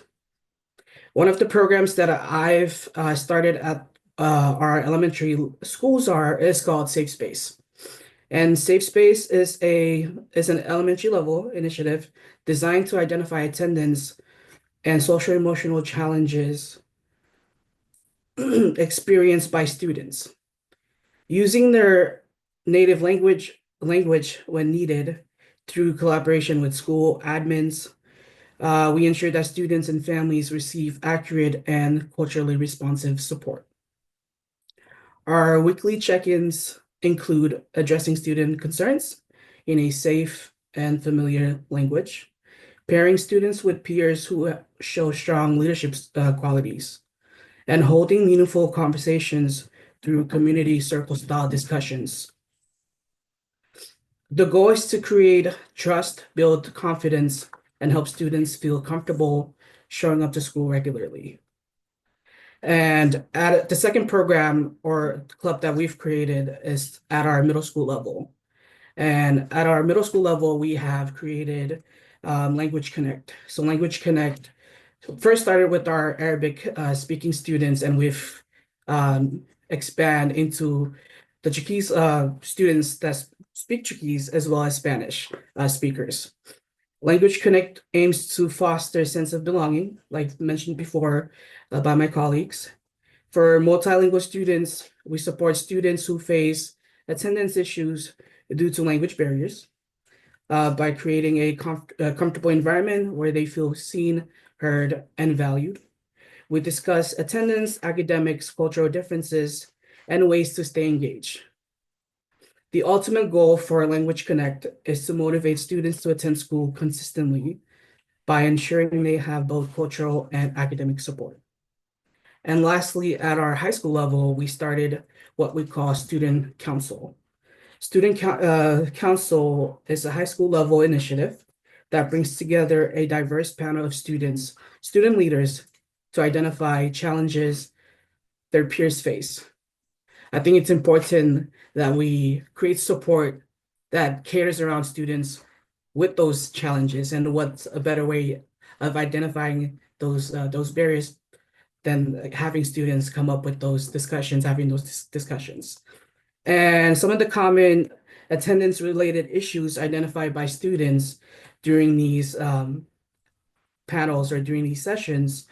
One of the programs that I've started at our elementary schools is called Safe Space. And Safe Space is an elementary level initiative designed to identify attendance and social emotional challenges experienced by students. Using their native language when needed through collaboration with school admins, we ensure that students and families receive accurate and culturally responsive support. Our weekly check-ins include addressing student concerns in a safe and familiar language, pairing students with peers who show strong leadership qualities, and holding meaningful conversations through community circle style discussions. The goal is to create trust, build confidence, and help students feel comfortable showing up to school regularly. And at the second program or club that we've created is at our middle school level. And at our middle school level, we have created Language Connect. So Language Connect first started with our Arabic speaking students, and we've expand into the Chuquis students that speak Chuquis as well as Spanish speakers. Language Connect aims to foster a sense of belonging, like mentioned before by my colleagues. For multilingual students, we support students who face attendance issues due to language barriers by creating a comfortable environment where they feel seen, heard, and valued. We discuss attendance, academics, cultural differences, and ways to stay engaged. The ultimate goal for Language Connect is to motivate students to attend school consistently by ensuring they have both cultural and academic support. And lastly, at our high school level, we started what we call Student Council. Council is a high school level initiative that brings together a diverse panel of students, student leaders, to identify challenges their peers face. I think it's important that we create support that caters around students with those challenges, and what's a better way of identifying those barriers than having students come up with those discussions, having those discussions. And some of the common attendance related issues identified by students during these panels or during these sessions,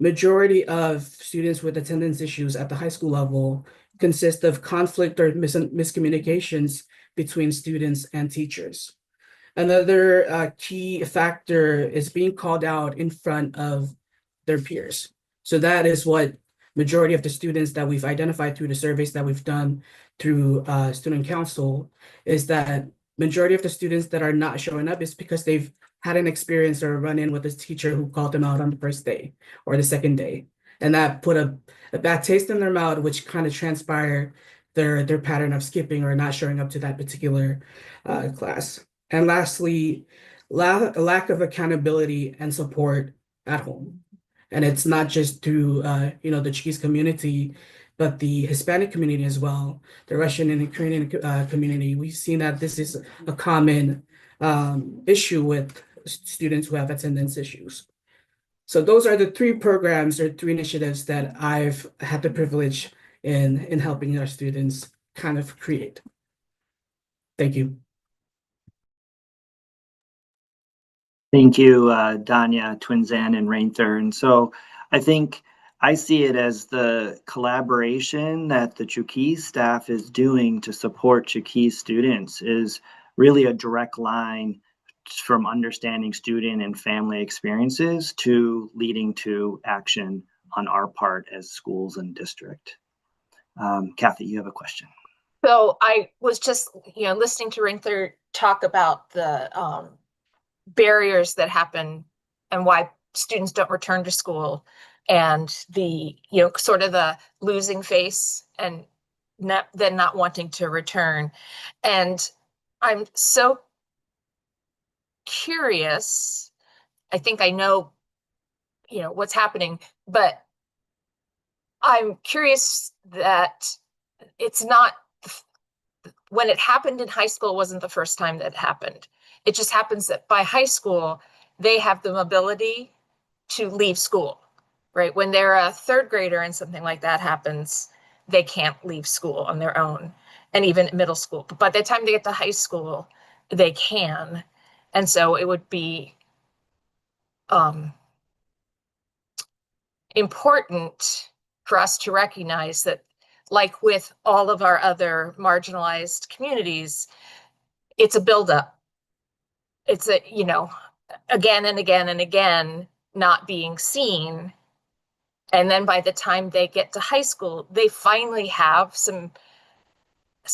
majority of students with attendance issues at the high school level consist of conflict or miscommunications between students and teachers. Another key factor is being called out in front of their peers. So that is what majority of the students that we've identified through the surveys that we've done through student council is that majority of the students that are not showing up is because they've had an experience or run in with a teacher who called them out on the first day or the second day. And that put a bad taste in their mouth, which kind of transpired their pattern of skipping or not showing up to that particular class. And lastly, lack of accountability and support at home. And it's not just through the Chuquis community, but the Hispanic community as well, the Russian and Ukrainian community. We've seen that this is a common issue with students who have attendance issues. So those are the three programs or three initiatives that I've had the privilege in helping our students kind of create. Thank you. Thank you, Danya, Twinzan, and Rainther. And so I think I see it as the collaboration that the Chuquis staff is doing to support Chuquis students is really a direct line from understanding student and family experiences to leading to action on our part as schools and district. Kathy, you have a question. So I was just, listening to Rinther talk about the barriers that happen and why students don't return to school, and the, sort of the losing face and then not wanting to return. And I'm so curious. I think I know, what's happening, but I'm curious that it's not, when it happened in high school, it wasn't the first time that happened. It just happens that by high school, they have the mobility to leave school, right? When they're a third grader and something like that happens, they can't leave school on their own, and even middle school. But by the time they get to high school, they can. And so it would be important for us to recognize that, like with all of our other marginalized communities, it's a buildup. It's a, again and again and again, not being seen. And then by the time they get to high school, they finally have some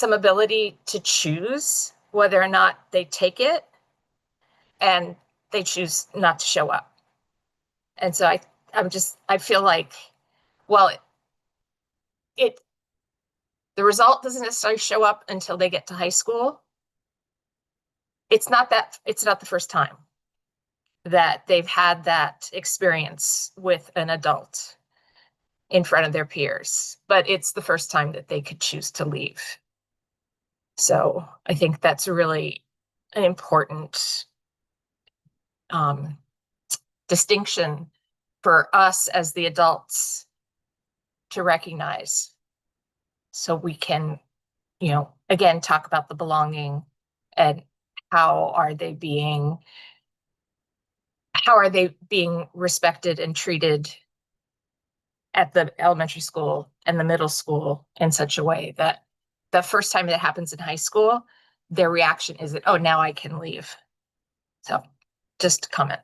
ability to choose whether or not they take it, and they choose not to show up. And so I feel like, well, the result doesn't necessarily show up until they get to high school. It's not the first time that they've had that experience with an adult in front of their peers, but it's the first time that they could choose to leave. So I think that's really an important distinction for us as the adults to recognize, so we can, again, talk about the belonging and how are they being respected and treated at the elementary school and the middle school in such a way that the first time it happens in high school, their reaction is that, oh, now I can leave. So just a comment.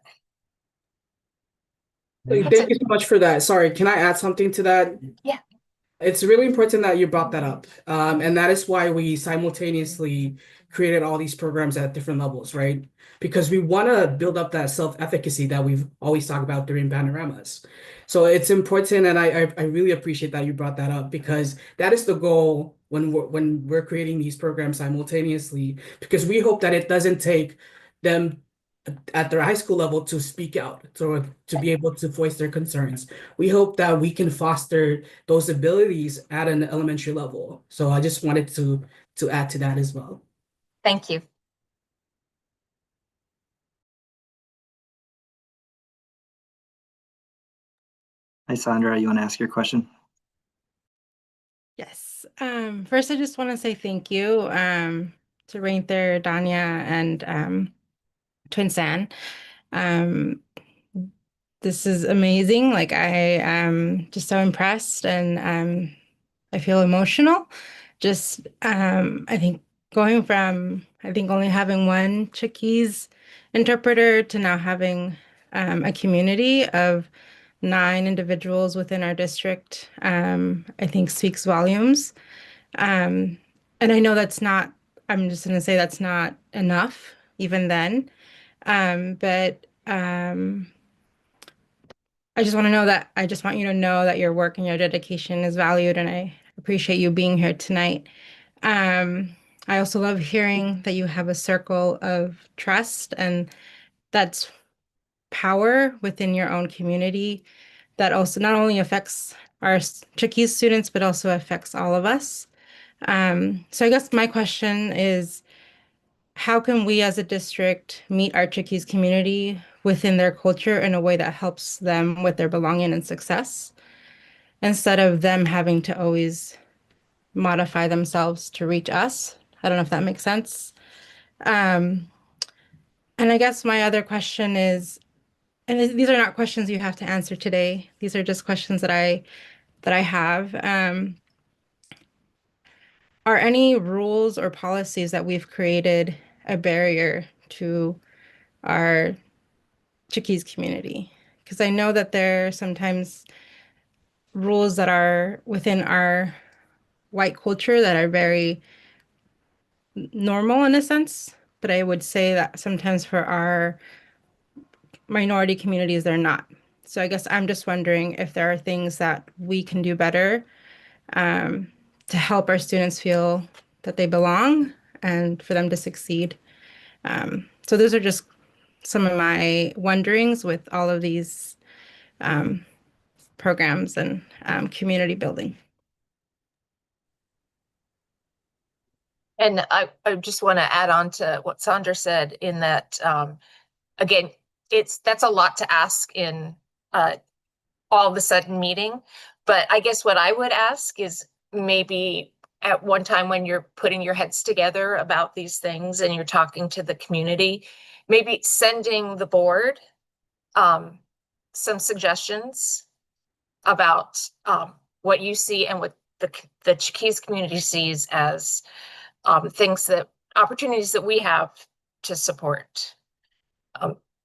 Thank you so much for that. Sorry, can I add something to that? Yeah. It's really important that you brought that up. And that is why we simultaneously created all these programs at different levels, right? Because we want to build up that self-efficacy that we've always talked about during panoramas. So it's important, and I really appreciate that you brought that up, because that is the goal when we're creating these programs simultaneously, because we hope that it doesn't take them at their high school level to speak out, to be able to voice their concerns. We hope that we can foster those abilities at an elementary level. So I just wanted to add to that as well. Thank you. Hi, Sandra, you want to ask your question? Yes. First, I just want to say thank you to Rainther, Danya, and Twin San. This is amazing. Like, I am just so impressed, and I feel emotional. Just I think going from only having one Chickees interpreter to now having a community of 9 individuals within our district, I think speaks volumes. And I know I'm just going to say that's not enough even then. But I just want you to know that your work and your dedication is valued, and I appreciate you being here tonight. I also love hearing that you have a circle of trust, and that's power within your own community that also not only affects our Chickees students, but also affects all of us. So I guess my question is, how can we as a district meet our Chickees community within their culture in a way that helps them with their belonging and success, instead of them having to always modify themselves to reach us? I don't know if that makes sense. And I guess my other question is, and these are not questions you have to answer today. These are just questions that I have. Are any rules or policies that we've created a barrier to our Chickees community? Because I know that there are sometimes rules that are within our white culture that are very normal in a sense, but I would say that sometimes for our minority communities, they're not. So I guess I'm just wondering if there are things that we can do better to help our students feel that they belong and for them to succeed. So those are just some of my wonderings with all of these programs and community building. And I just want to add on to what Sandra said, in that, again, that's a lot to ask in all of a sudden meeting. But I guess what I would ask is, maybe at one time when you're putting your heads together about these things and you're talking to the community, maybe sending the board some suggestions about what you see and what the Chickees community sees as opportunities that we have to support.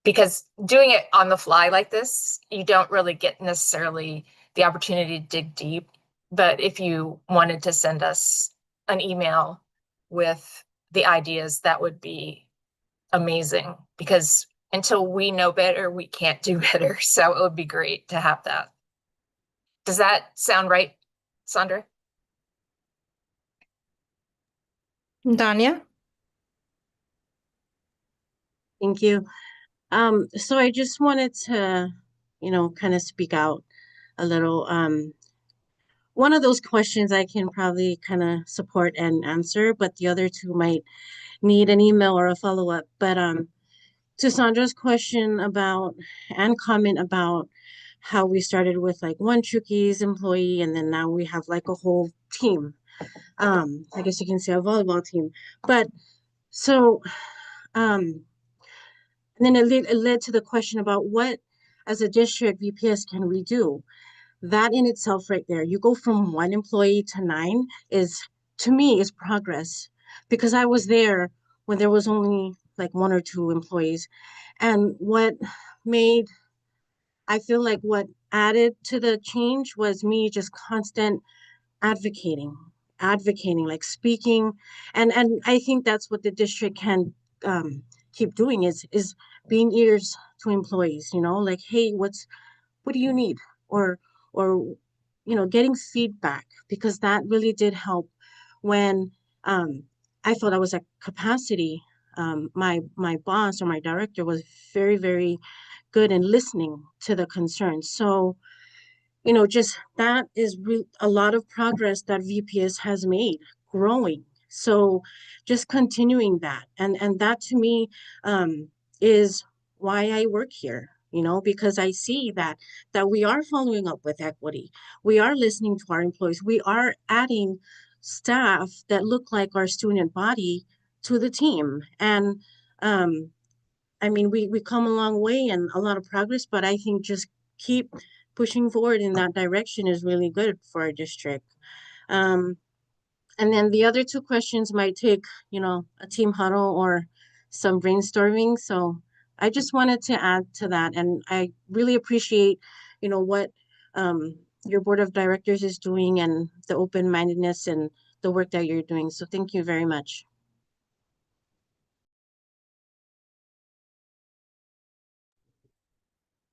Because doing it on the fly like this, you don't really get necessarily the opportunity to dig deep. But if you wanted to send us an email with the ideas, that would be amazing, because until we know better, we can't do better. So it would be great to have that. Does that sound right, Sandra? Danya? Thank you. So I just wanted to, kind of speak out a little. One of those questions I can probably kind of support and answer, but the other two might need an email or a follow-up. But to Sandra's question about and comment about how we started with like one Chuki's employee and then now we have like a whole team. I guess you can say a volleyball team. But so and then it led to the question about what as a district VPS can we do? That in itself right there, you go from one employee to 9 is to me is progress because I was there when there was only like 1 or 2 employees. And what made I feel like what added to the change was me just constant advocating, advocating, like speaking, and I think that's what the district can keep doing is being ears to employees. You know, like, hey, what do you need, or or getting feedback because that really did help when I felt I was at capacity. My boss or my director was very good in listening to the concerns. So, just that is a lot of progress that VPS has made growing. So just continuing that. And that to me is why I work here, because I see that we are following up with equity. We are listening to our employees. We are adding staff that look like our student body to the team. And I mean, we come a long way and a lot of progress, but I think just keep pushing forward in that direction is really good for our district. Um, and then the other 2 questions might take, a team huddle or some brainstorming. So I just wanted to add to that. And I really appreciate, what your board of directors is doing and the open-mindedness and the work that you're doing. So thank you very much.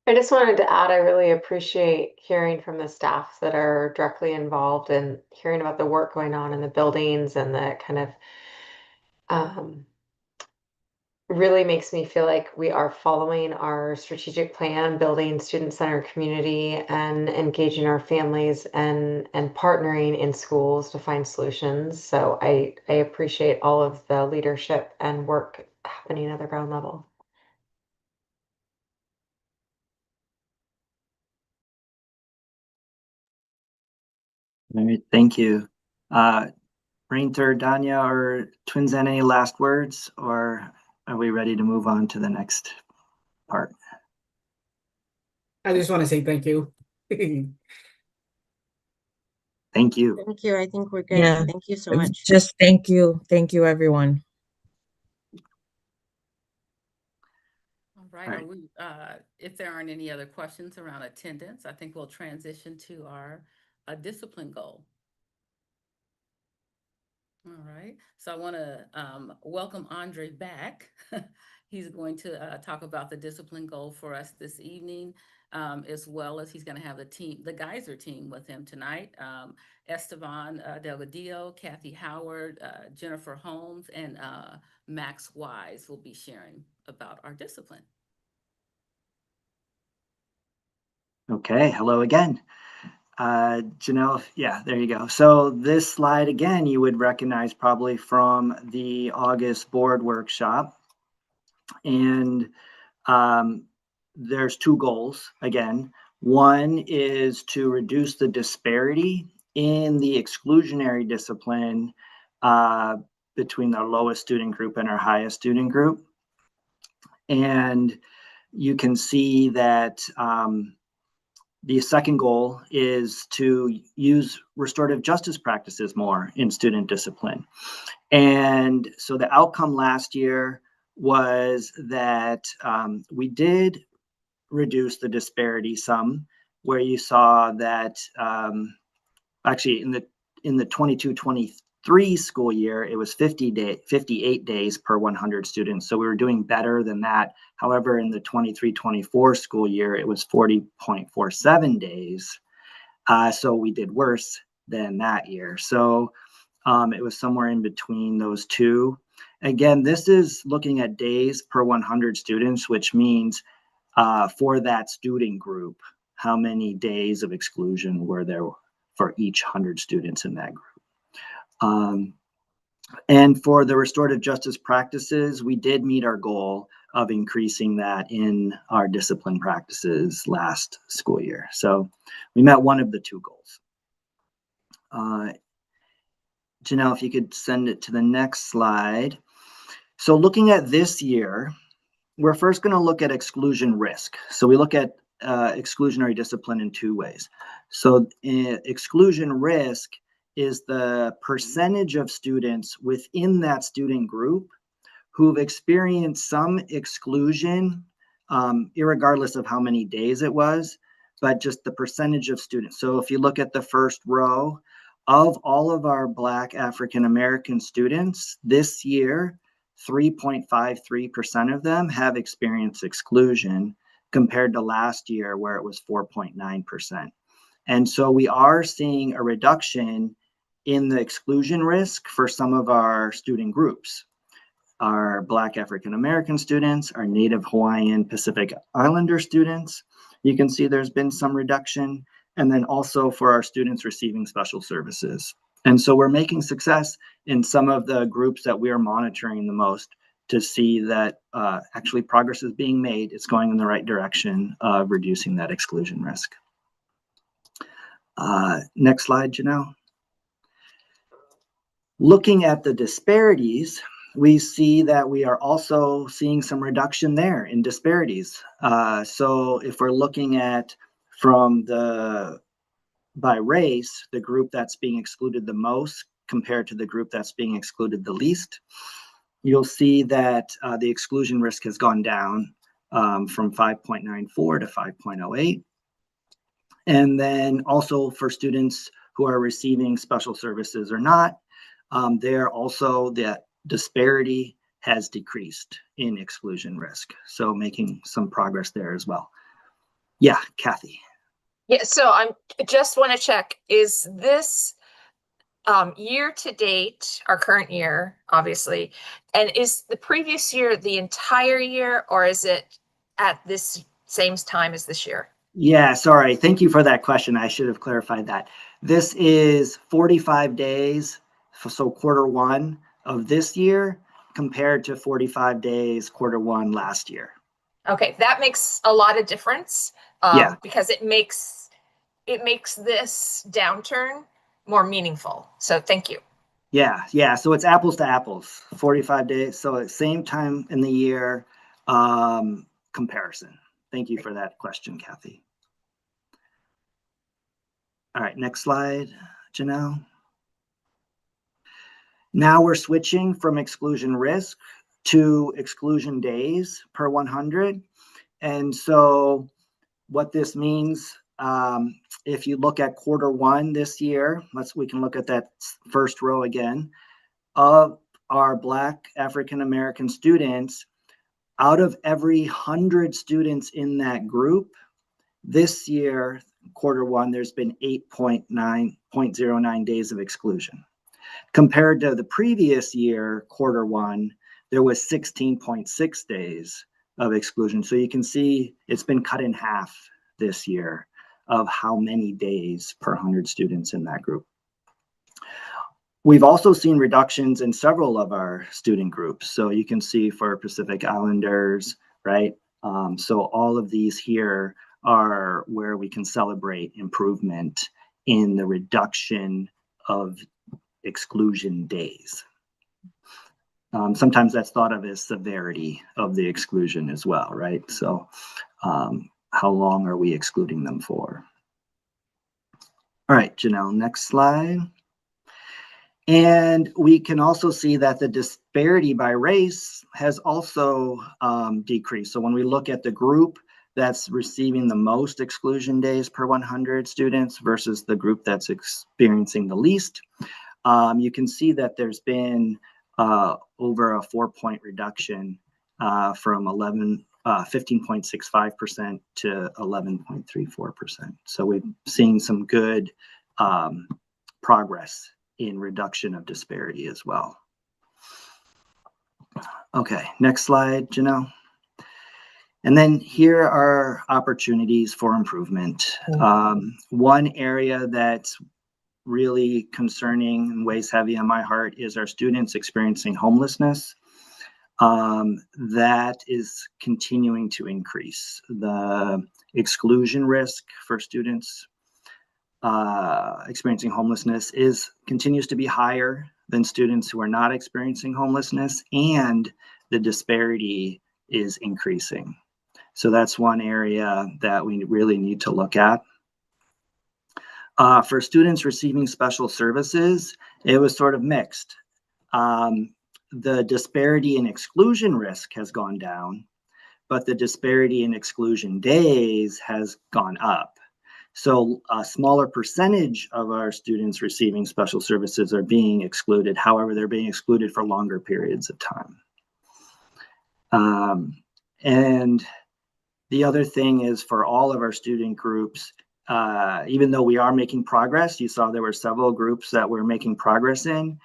I just wanted to add, I really appreciate hearing from the staff that are directly involved and hearing about the work going on in the buildings and the kind of um, really makes me feel like we are following our strategic plan, building student-centered community and engaging our families and partnering in schools to find solutions. So I appreciate all of the leadership and work happening at the ground level. All right, thank you. Rainter, Danya, or Twins, any last words, or are we ready to move on to the next part? I just want to say thank you. Thank you. Thank you. I think we're good. Yeah, Thank you so much. just thank you. Thank you, everyone. All right, All right. if there aren't any other questions around attendance, I think we'll transition to our discipline goal. All right, so I want to welcome Andre back. He's going to talk about the discipline goal for us this evening, as well as he's going to have the Geyser team with him tonight. Esteban Delgadillo, Kathy Howard, Jennifer Holmes, and Max Wise will be sharing about our discipline. Okay, hello again. Janelle, yeah, there you go. So this slide again, you would recognize probably from the August board workshop. And there's 2 goals again. One is to reduce the disparity in the exclusionary discipline between our lowest student group and our highest student group. And you can see that the second goal is to use restorative justice practices more in student discipline. And so the outcome last year was that we did reduce the disparity some, where you saw that actually in the 22-23 school year, it was 58 days per 100 students. So we were doing better than that. However, in the 23-24 school year, it was 40.47 days. So we did worse than that year. So it was somewhere in between those two. Again, this is looking at days per 100 students, which means for that student group, how many days of exclusion were there for each 100 students in that group. And for the restorative justice practices, we did meet our goal of increasing that in our discipline practices last school year. So we met one of the two goals. Janelle, if you could send it to the next slide. So looking at this year, we're first going to look at exclusion risk. So we look at exclusionary discipline in two ways. So exclusion risk is the percentage of students within that student group who've experienced some exclusion, irregardless of how many days it was, but just the percentage of students. So if you look at the first row, of all of our Black African American students this year, 3.53% of them have experienced exclusion compared to last year where it was 4.9%. And so we are seeing a reduction in the exclusion risk for some of our student groups. Our Black African American students, our Native Hawaiian Pacific Islander students, you can see there's been some reduction, and then also for our students receiving special services. And so we're making success in some of the groups that we are monitoring the most to see that actually progress is being made. It's going in the right direction of reducing that exclusion risk. Next slide, Janelle. Looking at the disparities, we see that we are also seeing some reduction there in disparities. So if we're looking at from by race, the group that's being excluded the most compared to the group that's being excluded the least, you'll see that the exclusion risk has gone down from 5.94 to 5.08. And then also for students who are receiving special services or not, there also that disparity has decreased in exclusion risk. So making some progress there as well. Yeah, Kathy. Yeah, so I just want to check, is this year to date, our current year, obviously, and is the previous year the entire year, or is it at this same time as this year? Yeah, sorry. Thank you for that question. I should have clarified that. This is 45 days, so quarter one of this year compared to 45 days quarter one last year. Okay, that makes a lot of difference because it makes this downturn more meaningful. So thank you. Yeah. So it's apples to apples, 45 days. So at same time in the year comparison. Thank you for that question, Kathy. All right, next slide, Janelle. Now we're switching from exclusion risk to exclusion days per 100. And so what this means, if you look at quarter one this year, we can look at that first row again, of our Black African American students, out of every 100 students in that group, this year, quarter one, there's been 8.09 days of exclusion. Compared to the previous year, quarter one, there was 16.6 days of exclusion. So you can see it's been cut in half this year of how many days per 100 students in that group. We've also seen reductions in several of our student groups. So you can see for Pacific Islanders, right? So all of these here are where we can celebrate improvement in the reduction of exclusion days. Sometimes that's thought of as severity of the exclusion as well, right? So how long are we excluding them for? All right, Janelle, next slide. And we can also see that the disparity by race has also decreased. So when we look at the group that's receiving the most exclusion days per 100 students versus the group that's experiencing the least, you can see that there's been over a 4-point reduction from 15.65% to 11.34%. So we've seen some good progress in reduction of disparity as well. Okay, next slide, Janelle. And then here are opportunities for improvement. One area that's really concerning and weighs heavy on my heart is our students experiencing homelessness. that is continuing to increase. The exclusion risk for students experiencing homelessness continues to be higher than students who are not experiencing homelessness, and the disparity is increasing. So that's one area that we really need to look at. For students receiving special services, it was sort of mixed. The disparity in exclusion risk has gone down, but the disparity in exclusion days has gone up. So a smaller percentage of our students receiving special services are being excluded. However, they're being excluded for longer periods of time. And the other thing is, for all of our student groups, even though we are making progress, you saw there were several groups that we're making progress in,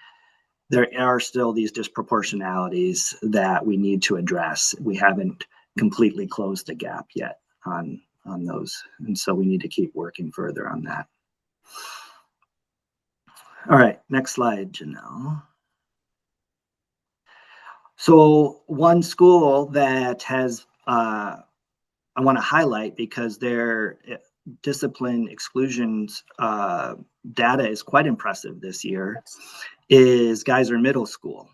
there are still these disproportionalities that we need to address. We haven't completely closed the gap yet on those. And so we need to keep working further on that. All right, next slide, Janelle. So one school that has, I want to highlight because their discipline exclusions data is quite impressive this year, is Geyser Middle School.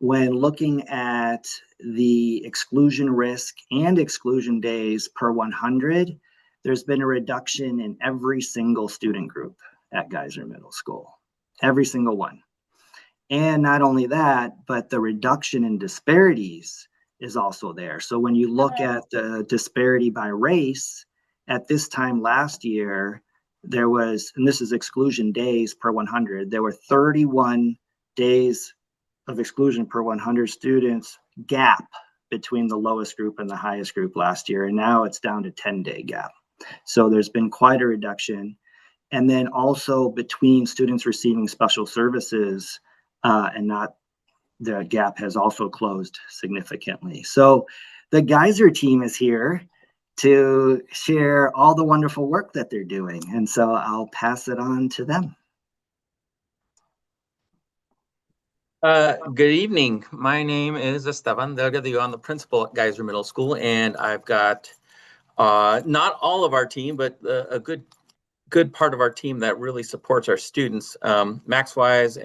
When looking at the exclusion risk and exclusion days per 100, there's been a reduction in every single student group at Geyser Middle School, every single one. And not only that, but the reduction in disparities is also there. So when you look at the disparity by race, at this time last year, there was, and this is exclusion days per 100, there were 31 days of exclusion per 100 students gap between the lowest group and the highest group last year. And now it's down to 10-day gap. So there's been quite a reduction. And then also between students receiving special services and not, the gap has also closed significantly. So the Geyser team is here to share all the wonderful work that they're doing. And so I'll pass it on to them. Good evening. My name is Esteban Delgadillo. I'm the principal at Geyser Middle School, and I've got not all of our team, but a good part of our team that really supports our students. Max Wise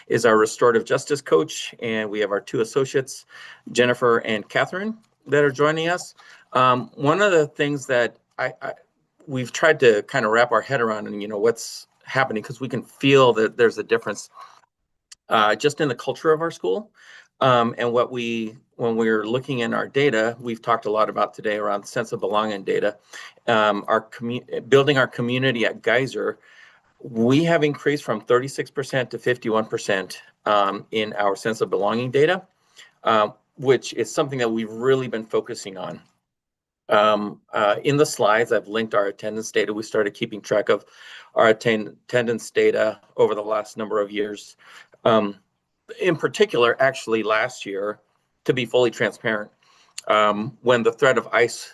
is our restorative justice coach, and we have our two associates, Jennifer and Catherine, that are joining us. One of the things that we've tried to kind of wrap our head around, and what's happening, because we can feel that there's a difference just in the culture of our school. And when we're looking in our data, we've talked a lot about today around sense of belonging data, building our community at Geyser, we have increased from 36% to 51% in our sense of belonging data, which is something that we've really been focusing on. In the slides, I've linked our attendance data. We started keeping track of our attendance data over the last number of years. In particular, actually last year, to be fully transparent, when the threat of ICE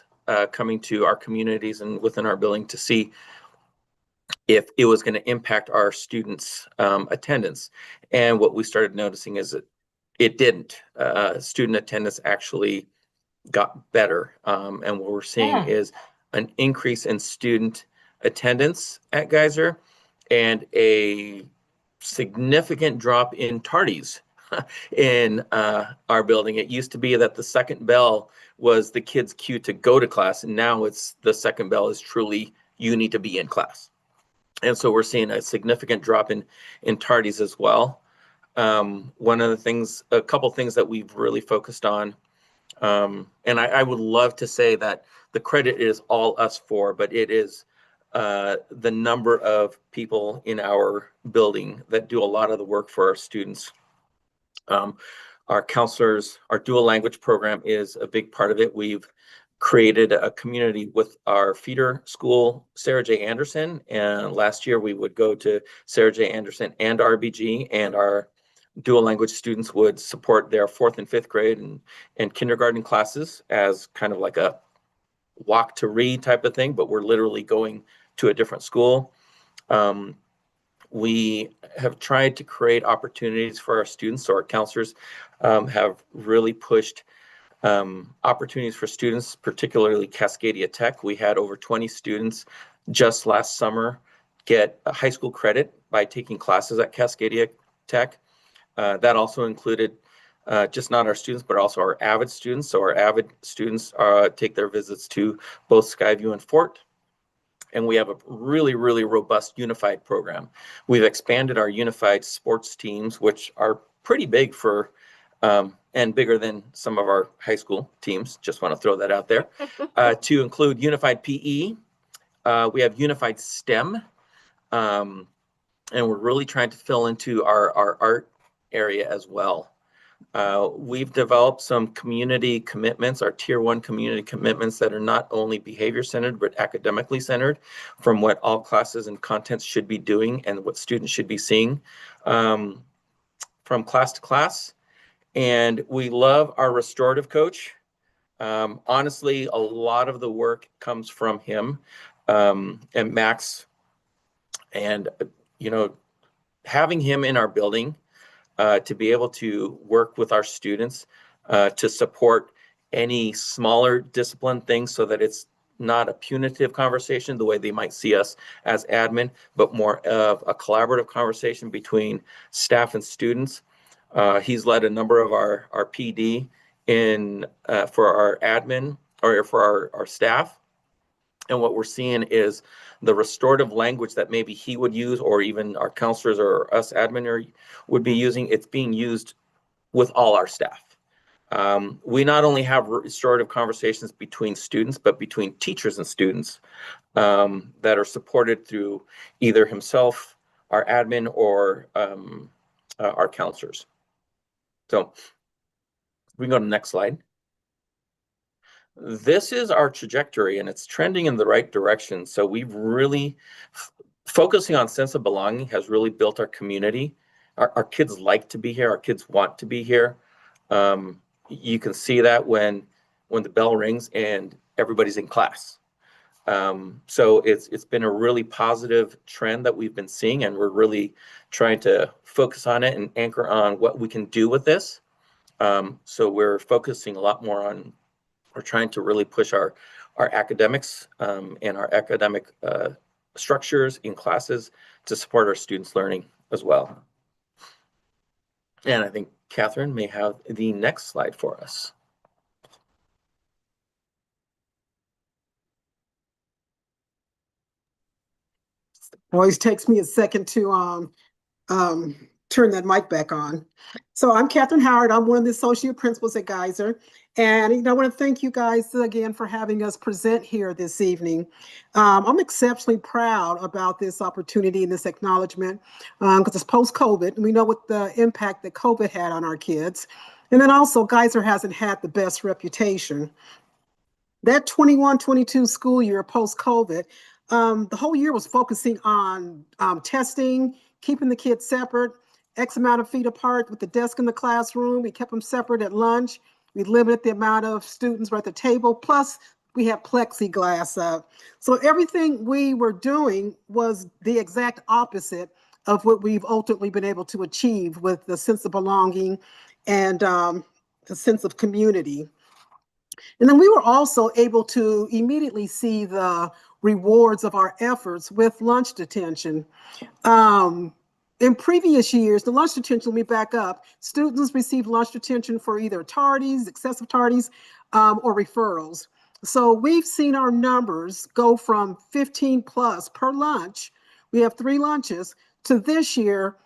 coming to our communities and within our building to see if it was going to impact our students' attendance. And what we started noticing is that it didn't. Student attendance actually got better. And what we're seeing is an increase in student attendance at Geyser and a significant drop in tardies in our building. It used to be that the second bell was the kids' cue to go to class, and now it's the second bell is truly you need to be in class. And so we're seeing a significant drop in tardies as well. One of the things, a couple things that we've really focused on, and I would love to say that the credit is all us four, but it is the number of people in our building that do a lot of the work for our students. Our counselors, our dual language program is a big part of it. We've created a community with our feeder school, Sarah J. Anderson. And last year we would go to Sarah J. Anderson and RBG, and our dual language students would support their 4th and 5th grade and kindergarten classes as kind of like a walk to read type of thing, but we're literally going to a different school. We have tried to create opportunities for our students. So our counselors have really pushed opportunities for students, particularly Cascadia Tech. We had over 20 students just last summer get a high school credit by taking classes at Cascadia Tech. That also included just not our students, but also our AVID students. So our AVID students take their visits to both Skyview and Fort. And we have a really, really robust unified program. We've expanded our unified sports teams, which are pretty big for and bigger than some of our high school teams. Just want to throw that out there. To include unified PE. We have unified STEM. And we're really trying to fill into our art area as well. We've developed some community commitments, our tier 1 community commitments that are not only behavior centered, but academically centered, from what all classes and contents should be doing and what students should be seeing from class to class. And we love our restorative coach. Honestly, a lot of the work comes from him and Max. And, having him in our building to be able to work with our students to support any smaller discipline things so that it's not a punitive conversation the way they might see us as admin, but more of a collaborative conversation between staff and students. He's led a number of our PD in for our admin or for our staff. And what we're seeing is the restorative language that maybe he would use, or even our counselors or us admin would be using, it's being used with all our staff. We not only have restorative conversations between students, but between teachers and students that are supported through either himself, our admin, or our counselors. So we can go to the next slide. This is our trajectory and it's trending in the right direction. So we've really focusing on sense of belonging has really built our community. Our kids like to be here. Our kids want to be here. You can see that when the bell rings and everybody's in class. So it's been a really positive trend that we've been seeing, and we're really trying to focus on it and anchor on what we can do with this. So we're focusing a lot more on, we're trying to really push our academics and our academic structures in classes to support our students' learning as well. And I think Catherine may have the next slide for us. Always takes me a second to turn that mic back on. So I'm Catherine Howard. I'm one of the associate principals at Geyser. And I want to thank you guys again for having us present here this evening. I'm exceptionally proud about this opportunity and this acknowledgement because it's post-COVID, and we know what the impact that COVID had on our kids. And then also Geyser hasn't had the best reputation. That 21-22 school year post-COVID, the whole year was focusing on testing, keeping the kids separate, X amount of feet apart with the desk in the classroom. We kept them separate at lunch. We limited the amount of students were at the table. Plus, we had plexiglass up. So everything we were doing was the exact opposite of what we've ultimately been able to achieve with the sense of belonging and the sense of community. And then we were also able to immediately see the rewards of our efforts with lunch detention. In previous years, the lunch detention, let me back up, students received lunch detention for either tardies, excessive tardies, or referrals. So we've seen our numbers go from 15 plus per lunch, we have 3 lunches, to this year,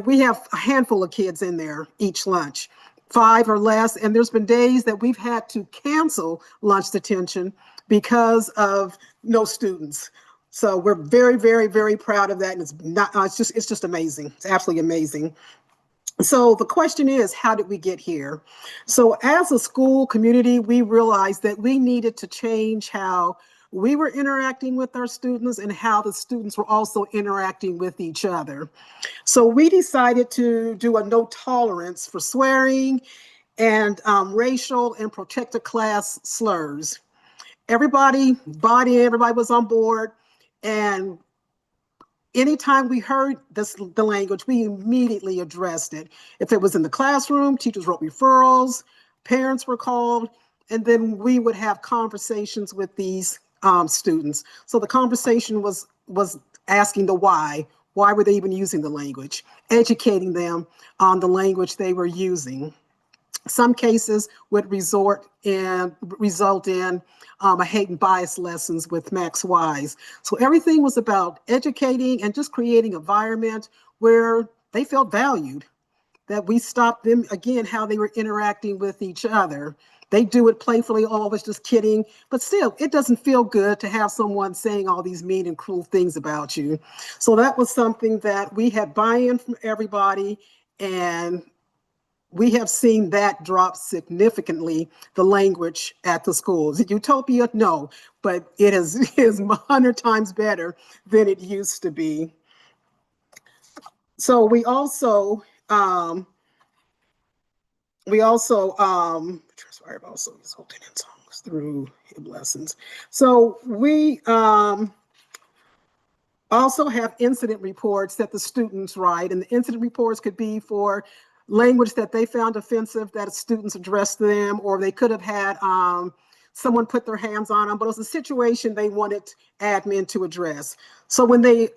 we have a handful of kids in there each lunch, 5 or less. And there's been days that we've had to cancel lunch detention because of no students. So we're very, very, very proud of that. And it's just amazing. It's absolutely amazing. So the question is, how did we get here? So as a school community, we realized that we needed to change how we were interacting with our students and how the students were also interacting with each other. So we decided to do a no tolerance for swearing and racial and protected class slurs. Everybody was on board, and anytime we heard the language, we immediately addressed it. If it was in the classroom, teachers wrote referrals, parents were called, and then we would have conversations with these students. So the conversation was asking the why. Why were they even using the language? Educating them on the language they were using. Some cases would result in a hate and bias lessons with Max Wise. So everything was about educating and just creating an environment where they felt valued, that we stopped them, again, how they were interacting with each other. They do it playfully, always just kidding, but still, it doesn't feel good to have someone saying all these mean and cruel things about you. So that was something that we had buy-in from everybody, and we have seen that drop significantly, the language at the schools. Utopia, no, but it is 100 times better than it used to be. So we also transpired also resulting in songs through lessons. So we also have incident reports that the students write, and the incident reports could be for language that they found offensive that students addressed to them, or they could have had someone put their hands on them, but it was a situation they wanted admin to address. So when they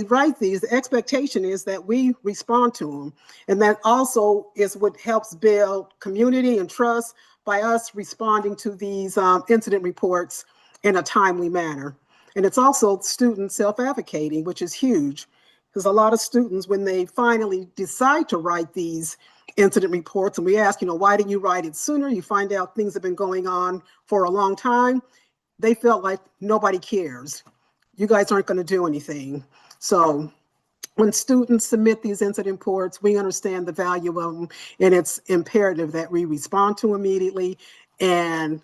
write these, the expectation is that we respond to them, and that also is what helps build community and trust by us responding to these incident reports in a timely manner. And it's also students self-advocating, which is huge, because a lot of students, when they finally decide to write these incident reports, and we ask, why didn't you write it sooner? You find out things have been going on for a long time. They felt like nobody cares. You guys aren't going to do anything. So when students submit these incident reports, we understand the value of them, and it's imperative that we respond to immediately and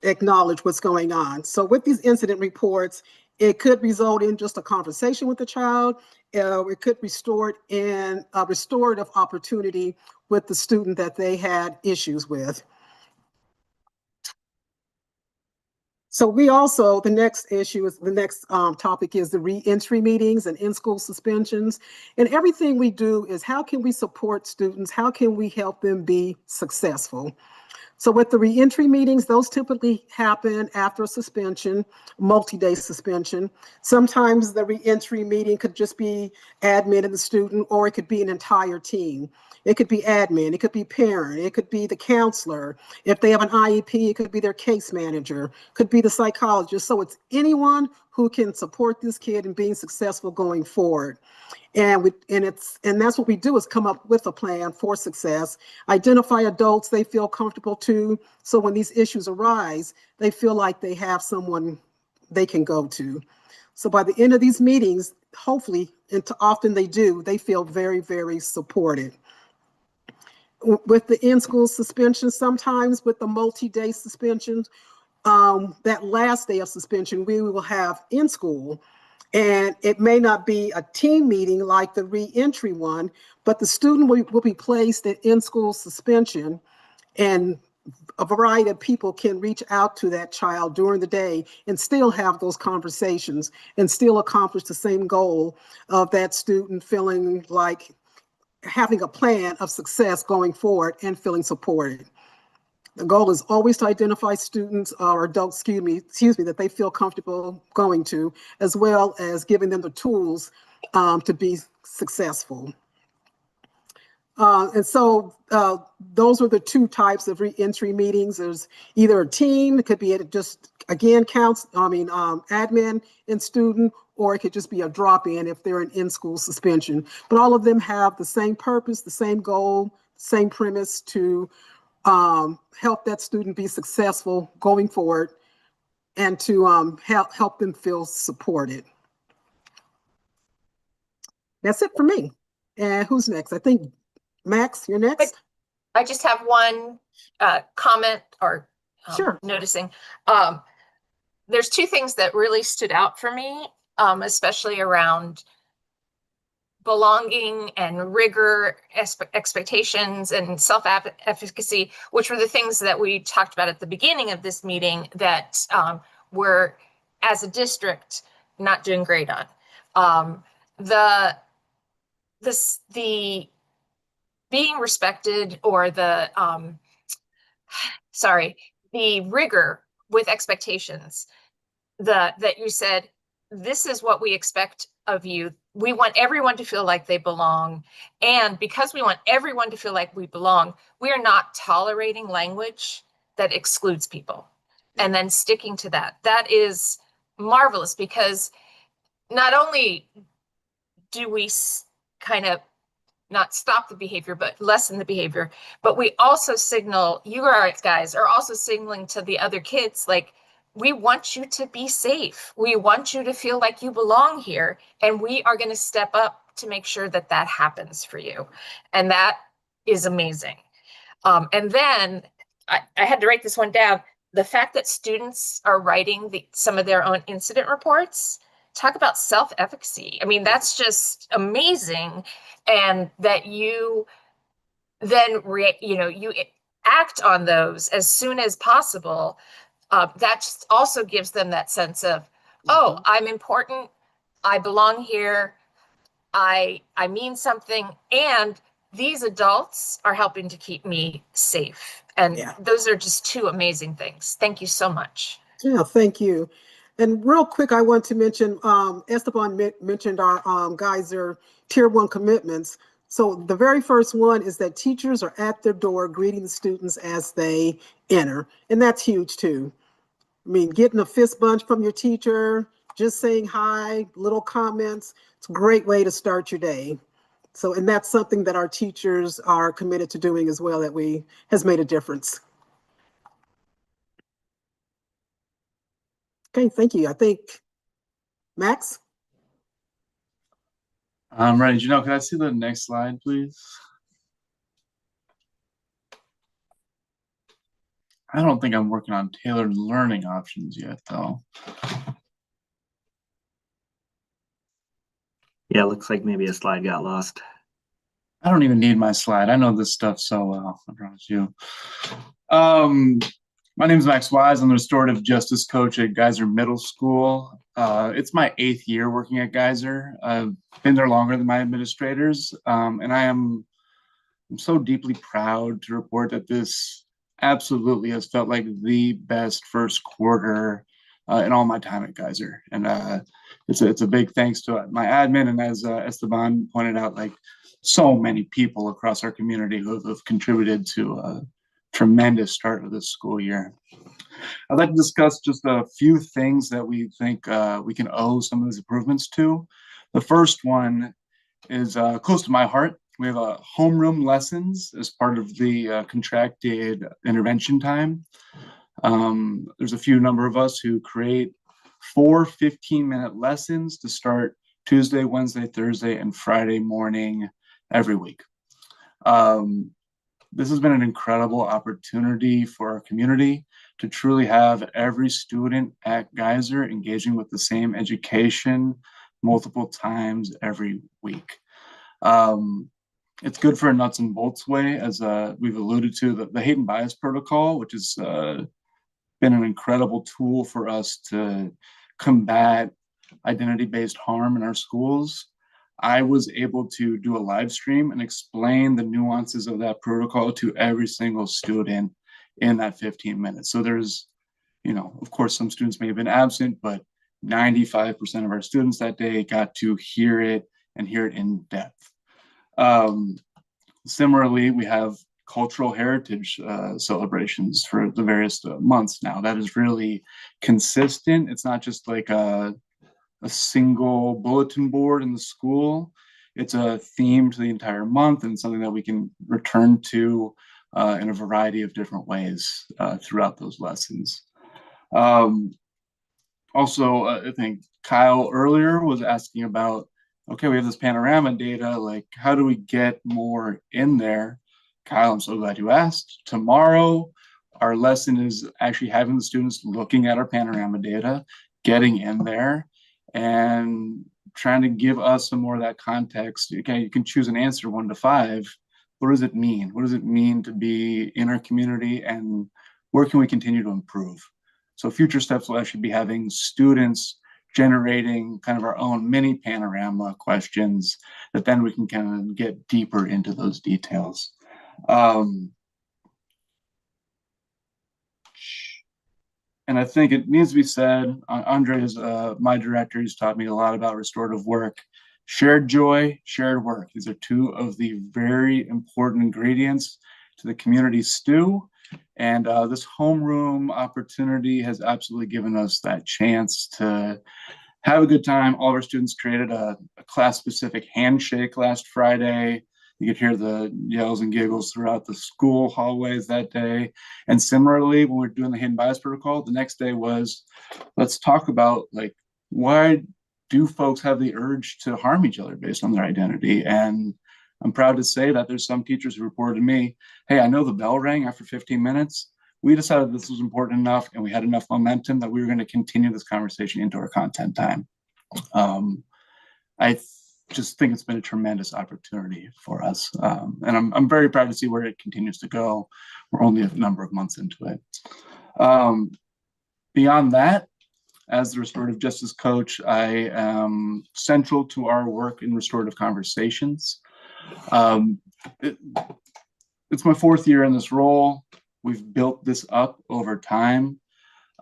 acknowledge what's going on. So with these incident reports, it could result in just a conversation with the child. It could restore in a restorative opportunity with the student that they had issues with. So we also, the next topic is the re-entry meetings and in-school suspensions. And everything we do is how can we support students? How can we help them be successful? So with the reentry meetings, those typically happen after a suspension, multi-day suspension. Sometimes the reentry meeting could just be admin and the student, or it could be an entire team. It could be admin, it could be parent, it could be the counselor. If they have an IEP, it could be their case manager, could be the psychologist. So it's anyone who can support this kid in being successful going forward. And that's what we do, is come up with a plan for success, identify adults they feel comfortable to, so when these issues arise, they feel like they have someone they can go to. So by the end of these meetings, hopefully, and often they do, they feel very, very supported. With the in-school suspension, sometimes with the multi-day suspensions, that last day of suspension, we will have in school. And it may not be a team meeting like the re-entry one, but the student will be placed in in-school suspension, and a variety of people can reach out to that child during the day and still have those conversations and still accomplish the same goal of that student feeling like having a plan of success going forward and feeling supported. The goal is always to identify students or adults, that they feel comfortable going to, as well as giving them the tools to be successful. And so those are the two types of re-entry meetings. There's either a team, it could be just, again, admin and student, or it could just be a drop-in if they're in-school suspension. But all of them have the same purpose, the same goal, same premise, to help that student be successful going forward, and to help them feel supported. That's it for me. And who's next? I think Max, you're next. I just have one comment or Sure. noticing. There's two things that really stood out for me, especially around belonging and rigor, expectations, and self-efficacy, which were the things that we talked about at the beginning of this meeting that we're, as a district, not doing great on. The the being respected, or the rigor with expectations, that you said, this is what we expect of you. We want everyone to feel like they belong. And because we want everyone to feel like we belong, we are not tolerating language that excludes people. And then sticking to that. That is marvelous, because not only do we kind of not stop the behavior, but lessen the behavior, but we also signal, you guys are also signaling to the other kids, like, we want you to be safe. We want you to feel like you belong here. And we are going to step up to make sure that that happens for you. And that is amazing. And then I had to write this one down. The fact that students are writing some of their own incident reports, talk about self-efficacy. I mean, that's just amazing. And that you then, you act on those as soon as possible. That just also gives them that sense of, oh, I'm important. I belong here. I mean something. And these adults are helping to keep me safe. And those are just two amazing things. Thank you so much. Yeah, thank you. And real quick, I want to mention, Esteban mentioned our Geyser Tier 1 commitments. So the very first one is that teachers are at their door greeting the students as they enter. And that's huge too. I mean, getting a fist bump from your teacher, just saying hi, little comments, it's a great way to start your day. So, and that's something that our teachers are committed to doing as well, that has made a difference. Okay, thank you. I think, Max? I'm ready. Janelle, can I see the next slide, please? I don't think I'm working on tailored learning options yet, though. Yeah, looks like maybe a slide got lost. I don't even need my slide. I know this stuff so well, I promise you. My name is Max Wise. I'm the restorative justice coach at Geyser Middle School. It's my 8th year working at Geyser. I've been there longer than my administrators, and I'm so deeply proud to report that this absolutely has felt like the best first quarter in all my time at Geyser. And it's a big thanks to my admin, and as Esteban pointed out, like, so many people across our community who have contributed to a tremendous start of this school year. I'd like to discuss just a few things that we think we can owe some of these improvements to. The first one is close to my heart. We have homeroom lessons as part of the contracted intervention time. There's a few number of us who create 4 15-minute lessons to start Tuesday, Wednesday, Thursday, and Friday morning every week. This has been an incredible opportunity for our community to truly have every student at Geyser engaging with the same education multiple times every week. It's good for a nuts and bolts way, as we've alluded to, the hate and bias protocol, which has been an incredible tool for us to combat identity-based harm in our schools. I was able to do a live stream and explain the nuances of that protocol to every single student in that 15 minutes. So there's, of course, some students may have been absent, but 95% of our students that day got to hear it and hear it in depth. Similarly, we have cultural heritage celebrations for the various months now. That is really consistent. It's not just like a single bulletin board in the school. It's a theme to the entire month, and something that we can return to in a variety of different ways throughout those lessons. Also, I think Kyle earlier was asking about, okay, we have this panorama data, like, how do we get more in there? Kyle, I'm so glad you asked. Tomorrow, our lesson is actually having the students looking at our panorama data, getting in there, and trying to give us some more of that context. Okay, you can choose an answer 1 to 5. What does it mean? What does it mean to be in our community, and where can we continue to improve? So future steps will actually be having students generating kind of our own mini panorama questions that then we can kind of get deeper into those details. And I think it needs to be said, Andre is my director, who's taught me a lot about restorative work. Shared joy, shared work. These are two of the very important ingredients to the community stew. And this homeroom opportunity has absolutely given us that chance to have a good time. All of our students created a class-specific handshake last Friday. You could hear the yells and giggles throughout the school hallways that day. And similarly, when we were doing the hidden bias protocol, the next day was, let's talk about, like, why do folks have the urge to harm each other based on their identity? And I'm proud to say that there's some teachers who reported to me, hey, I know the bell rang after 15 minutes. We decided this was important enough and we had enough momentum that we were going to continue this conversation into our content time. I just think it's been a tremendous opportunity for us. And I'm very proud to see where it continues to go. We're only a number of months into it. Beyond that, as the restorative justice coach, I am central to our work in restorative conversations. It's my 4th year in this role. We've built this up over time.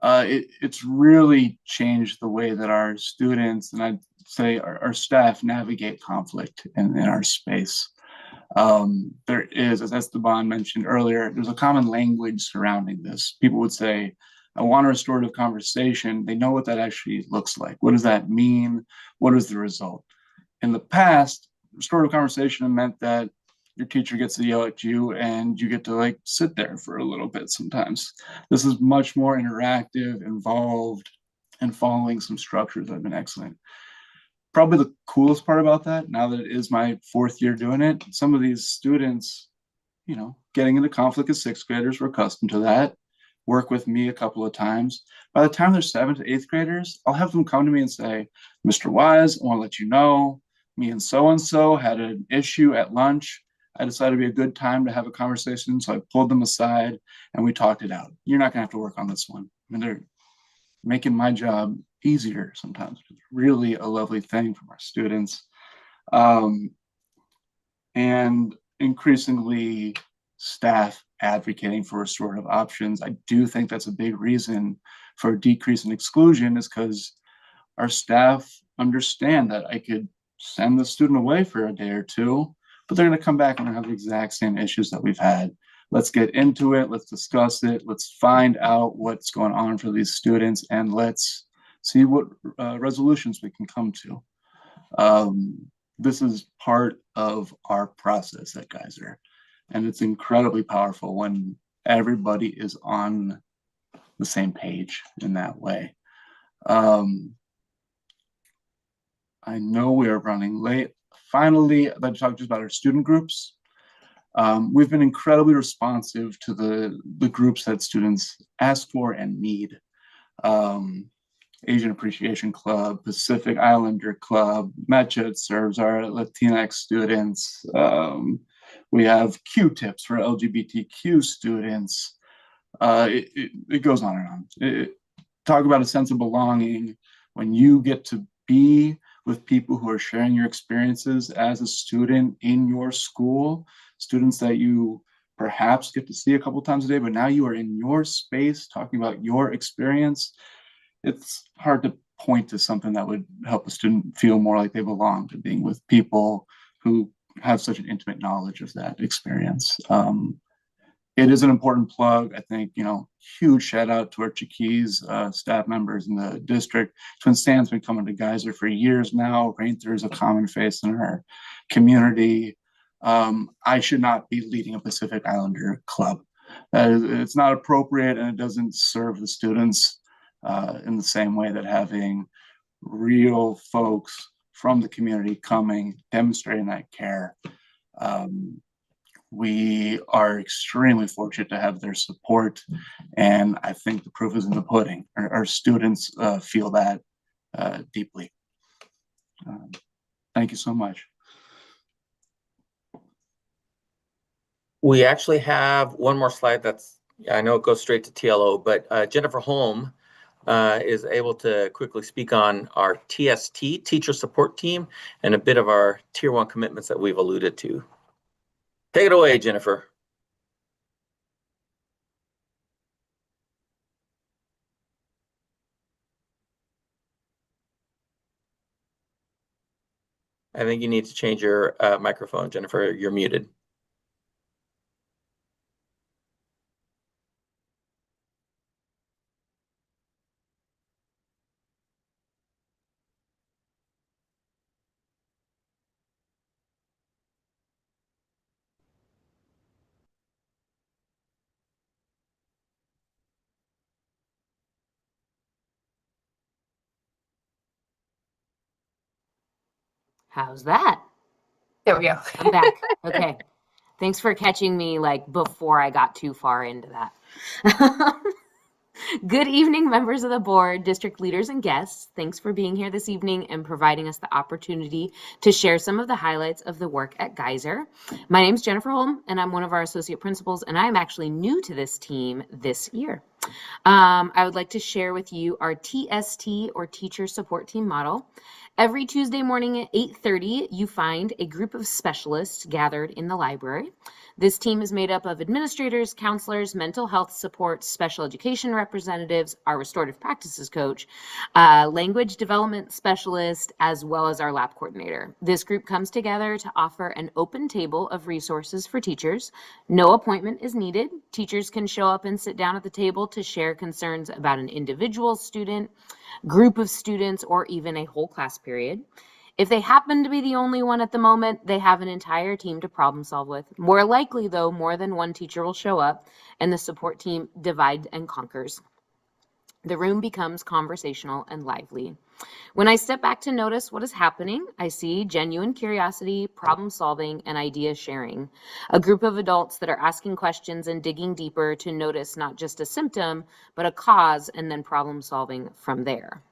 It's really changed the way that our students, and I'd say our staff, navigate conflict in our space. There is, as Esteban mentioned earlier, there's a common language surrounding this. People would say, I want a restorative conversation. They know what that actually looks like. What does that mean? What is the result? In the past, restorative conversation meant that your teacher gets to yell at you and you get to, like, sit there for a little bit sometimes. This is much more interactive, involved, and following some structures that have been excellent. Probably the coolest part about that, now that it is my 4th year doing it, some of these students, you know, getting into conflict as 6th graders, were accustomed to that, work with me a couple of times. By the time they're 7th to 8th graders, I'll have them come to me and say, Mr. Wise, I want to let you know, me and so had an issue at lunch. I decided it'd be a good time to have a conversation, so I pulled them aside and we talked it out. You're not gonna have to work on this one. I mean, they're making my job easier sometimes. It's really a lovely thing from our students. And increasingly, staff advocating for restorative options. I do think that's a big reason for a decrease in exclusion, is because our staff understand that I could send the student away for a day or two, but they're going to come back and have the exact same issues that we've had. Let's get into it. Let's discuss it. Let's find out what's going on for these students, and let's see what resolutions we can come to. This is part of our process at Geyser, and it's incredibly powerful when everybody is on the same page in that way. I know we are running late. Finally, I'd like to talk just about our student groups. We've been incredibly responsive to the groups that students ask for and need. Asian Appreciation Club, Pacific Islander Club, Metched serves our Latinx students. We have Q-tips for LGBTQ students. It goes on and on. Talk about a sense of belonging when you get to be with people who are sharing your experiences as a student in your school, students that you perhaps get to see a couple times a day, but now you are in your space talking about your experience. It's hard to point to something that would help a student feel more like they belong to being with people who have such an intimate knowledge of that experience. It is an important plug. I think, huge shout out to our Chiquis staff members in the district. Twin Stan's been coming to Geyser for years now. Rainther is a common face in our community. I should not be leading a Pacific Islander club. It's not appropriate, and it doesn't serve the students in the same way that having real folks from the community coming, demonstrating that care. We are extremely fortunate to have their support, and I think the proof is in the pudding. Our students feel that deeply. Thank you so much. We actually have one more slide I know it goes straight to TLO, but Jennifer Holm is able to quickly speak on our TST, Teacher Support Team, and a bit of our Tier 1 commitments that we've alluded to. Take it away, Jennifer. I think you need to change your microphone, Jennifer. You're muted. How's that? There we go. I'm back. Okay. Thanks for catching me like before I got too far into that. Good evening, members of the board, district leaders, and guests. Thanks for being here this evening and providing us the opportunity to share some of the highlights of the work at Geyser. My name is Jennifer Holm, and I'm one of our associate principals, and I'm actually new to this team this year. I would like to share with you our TST, or Teacher Support Team model. Every Tuesday morning at 8:30, you find a group of specialists gathered in the library. This team is made up of administrators, counselors, mental health support, special education representatives, our restorative practices coach, language development specialist, as well as our lab coordinator. This group comes together to offer an open table of resources for teachers. No appointment is needed. Teachers can show up and sit down at the table to share concerns about an individual student, group of students, or even a whole class period. If they happen to be the only one at the moment, they have an entire team to problem solve with. More likely, though, more than one teacher will show up, and the support team divides and conquers. The room becomes conversational and lively. When I step back to notice what is happening, I see genuine curiosity, problem solving, and idea sharing. A group of adults that are asking questions and digging deeper to notice not just a symptom, but a cause, and then problem solving from there.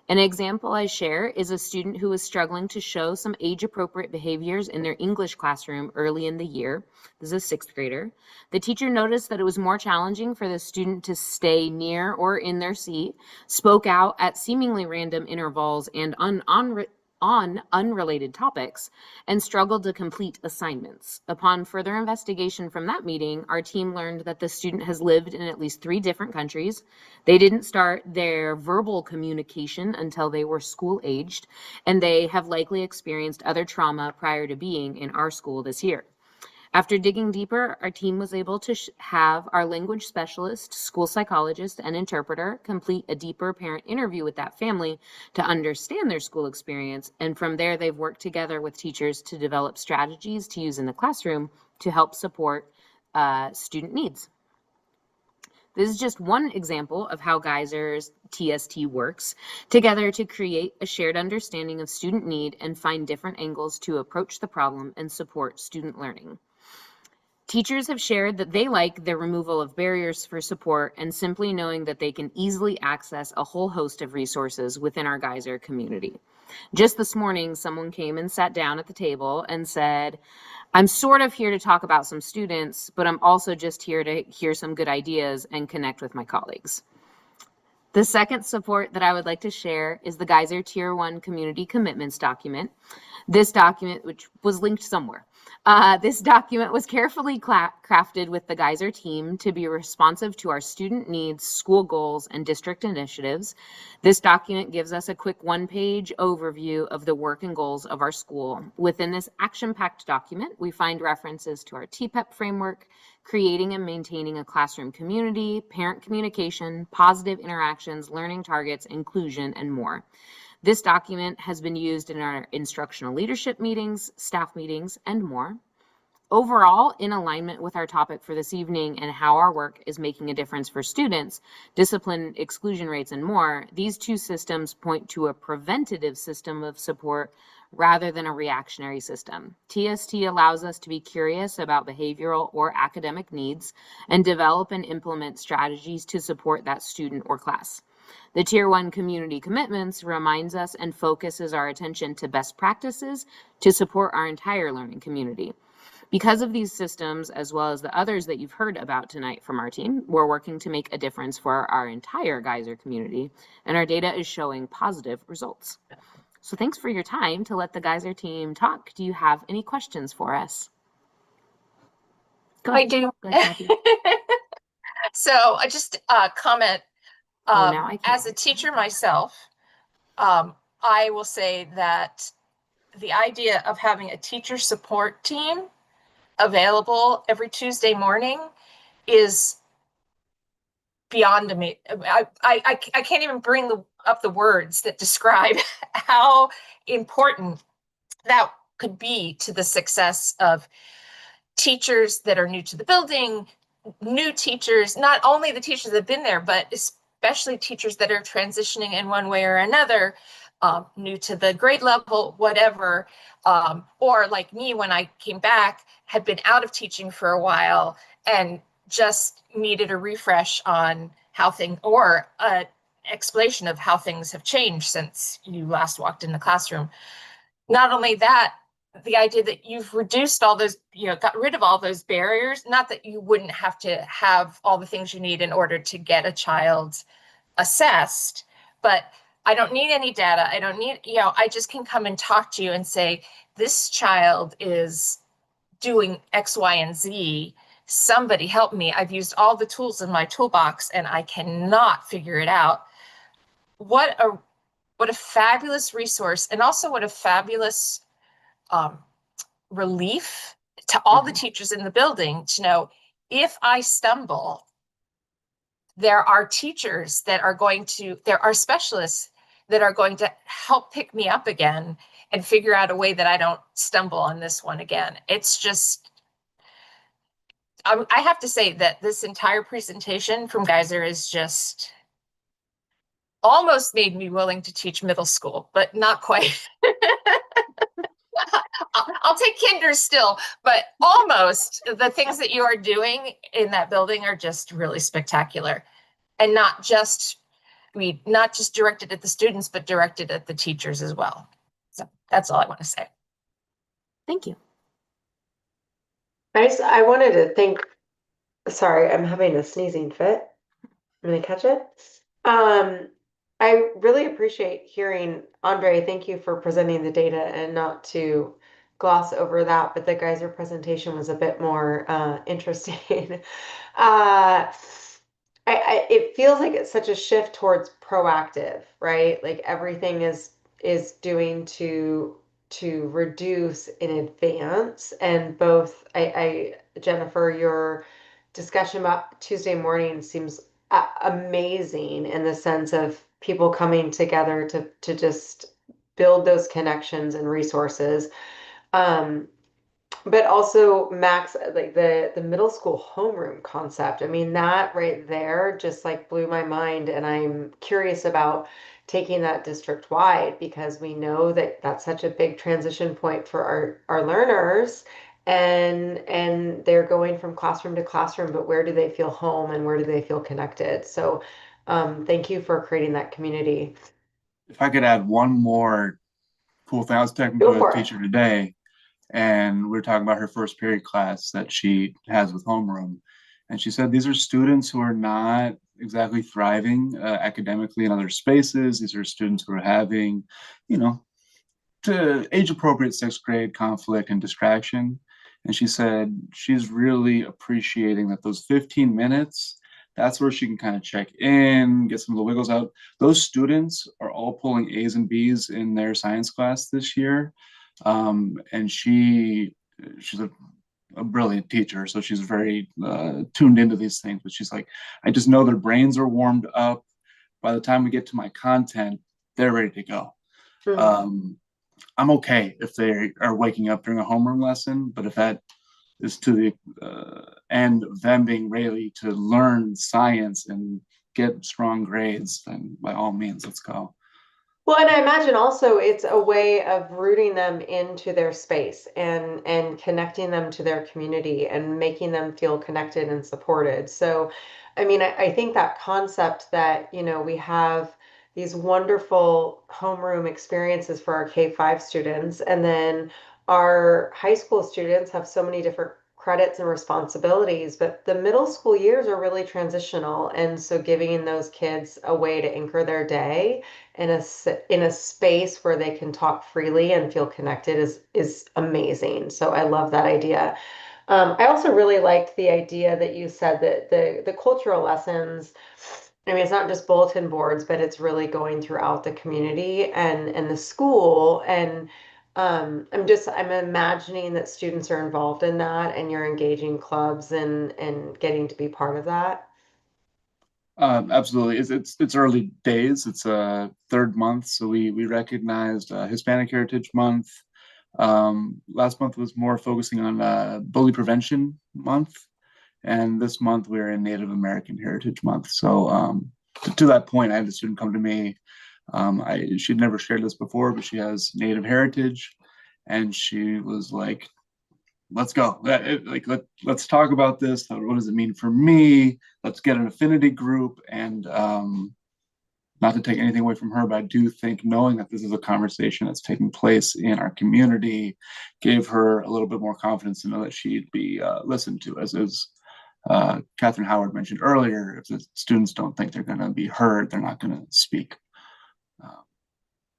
An example I share is a student who was struggling to show some age-appropriate behaviors in their English classroom early in the year. This is a sixth grader. The teacher noticed that it was more challenging for the student to stay near or in their seat, spoke out at seemingly random intervals and on unrelated topics, and struggled to complete assignments. Upon further investigation from that meeting, our team learned that the student has lived in at least 3 different countries. They didn't start their verbal communication until they were school-aged, and they have likely experienced other trauma prior to being in our school this year. After digging deeper, our team was able to have our language specialist, school psychologist, and interpreter complete a deeper parent interview with that family to understand their school experience. And from there, they've worked together with teachers to develop strategies to use in the classroom to help support student needs. This is just one example of how Geyser's TST works together to create a shared understanding of student need and find different angles to approach the problem and support student learning. Teachers have shared that they like the removal of barriers for support and simply knowing that they can easily access a whole host of resources within our Geyser community. Just this morning, someone came and sat down at the table and said, I'm sort of here to talk about some students, but I'm also just here to hear some good ideas and connect with my colleagues. The second support that I would like to share is the Geyser Tier 1 Community Commitments document. This document, which was linked somewhere, this document was carefully crafted with the Geyser team to be responsive to our student needs, school goals, and district initiatives. This document gives us a quick one-page overview of the work and goals of our school. Within this action-packed document, we find references to our TPEP framework, creating and maintaining a classroom community, parent communication, positive interactions, learning targets, inclusion, and more. This document has been used in our instructional leadership meetings, staff meetings, and more. Overall, in alignment with our topic for this evening and how our work is making a difference for students, discipline, exclusion rates, and more, these 2 systems point to a preventative system of support rather than a reactionary system. TST allows us to be curious about behavioral or academic needs and develop and implement strategies to support that student or class. The Tier 1 Community Commitments reminds us and focuses our attention to best practices to support our entire learning community. Because of these systems, as well as the others that you've heard about tonight from our team, we're working to make a difference for our entire Geyser community, and our data is showing positive results. So thanks for your time to let the Geyser team talk. Do you have any questions for us? Go I ahead. do. Go ahead, Kathy. So I just comment, Now I can. as a teacher myself, I will say that the idea of having a teacher support team available every Tuesday morning is beyond me. I can't even bring up the words that describe how important that could be to the success of teachers that are new to the building, new teachers, not only the teachers that have been there, but especially teachers that are transitioning in one way or another, new to the grade level, whatever, or like me when I came back, had been out of teaching for a while and just needed a refresh on how things, or an explanation of how things have changed since you last walked in the classroom. Not only that, the idea that you've reduced all those, got rid of all those barriers, not that you wouldn't have to have all the things you need in order to get a child assessed, but I don't need any data. I don't need, I just can come and talk to you and say, this child is doing X, Y, and Z. Somebody help me. I've used all the tools in my toolbox and I cannot figure it out. What a fabulous resource, and also what a fabulous relief to all the teachers in the building to know, if I stumble, there are teachers that are there are specialists that are going to help pick me up again and figure out a way that I don't stumble on this one again. It's just, I have to say that this entire presentation from Geyser is just almost made me willing to teach middle school, but not quite. I'll take kinder still, but almost. The things that you are doing in that building are just really spectacular, and not just directed at the students, but directed at the teachers as well. So that's all I want to say. Thank you. I wanted to thank, sorry, I'm having a sneezing fit. I'm gonna catch it. I really appreciate hearing, Andre, thank you for presenting the data, and not to gloss over that, but the Geyser presentation was a bit more interesting. It feels like it's such a shift towards proactive, right? Like everything is doing to reduce in advance. And both Jennifer, your discussion about Tuesday morning seems amazing in the sense of people coming together to just build those connections and resources. But also Max, like the middle school homeroom concept. I mean, that right there just like blew my mind, and I'm curious about taking that district wide, because we know that that's such a big transition point for our learners, and they're going from classroom to classroom, but where do they feel home and where do they feel connected? So thank you for creating that community. If I could add one more cool thing, I was talking Go to a for it. teacher today, and we were talking about her first period class that she has with homeroom. And she said these are students who are not exactly thriving academically in other spaces. These are students who are having, to age appropriate sixth grade conflict and distraction. And she said she's really appreciating that those 15 minutes, that's where she can kind of check in, get some of the wiggles out. Those students are all pulling A's and B's in their science class this year. And she's a brilliant teacher, so she's very tuned into these things. But she's like, I just know their brains are warmed up. By the time we get to my content, they're ready to go. Mm-hmm. I'm okay if they are waking up during a homeroom lesson, but if that is to the end of them being ready to learn science and get strong grades, then by all means, let's go. Well, and I imagine also it's a way of rooting them into their space and connecting them to their community and making them feel connected and supported. So, I mean, I think that concept that, we have these wonderful homeroom experiences for our K-5 students, and then our high school students have so many different credits and responsibilities, but the middle school years are really transitional. And so giving those kids a way to anchor their day in a space where they can talk freely and feel connected is amazing. So I love that idea. I also really liked the idea that you said that the cultural lessons, I mean, it's not just bulletin boards, but it's really going throughout the community and the school. And I'm imagining that students are involved in that and you're engaging clubs and getting to be part of that. Absolutely. It's early days. It's a third month, so we recognized Hispanic Heritage Month. Last month was more focusing on Bully Prevention Month, and this month we're in Native American Heritage Month. So to that point, I had a student come to me. She'd never shared this before, but she has Native heritage, and she was like, let's go. Let's talk about this. What does it mean for me? Let's get an affinity group. And not to take anything away from her, but I do think knowing that this is a conversation that's taking place in our community gave her a little bit more confidence to know that she'd be listened to. As Catherine Howard mentioned earlier, if the students don't think they're going to be heard, they're not going to speak.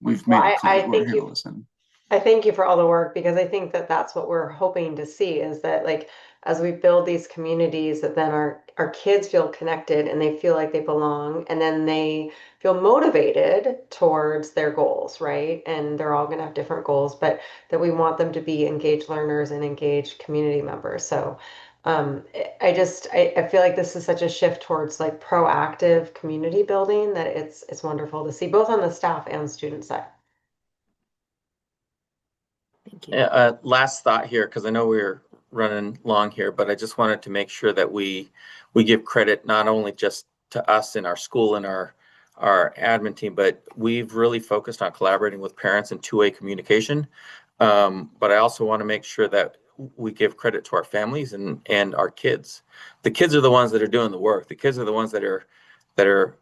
We've made it clear that we're here to listen. I thank you for all the work because I think that that's what we're hoping to see is that like as we build these communities that then our kids feel connected and they feel like they belong and then they feel motivated towards their goals, right? And they're all going to have different goals, but that we want them to be engaged learners and engaged community members. So I feel like this is such a shift towards like proactive community building that it's wonderful to see both on the staff and student side. Thank you. Last thought here, because I know we're running long here, but I just wanted to make sure that we give credit not only just to us in our school and our admin team, but we've really focused on collaborating with parents and two-way communication. But I also want to make sure that we give credit to our families and our kids. The kids are the ones that are doing the work. The kids are the ones that are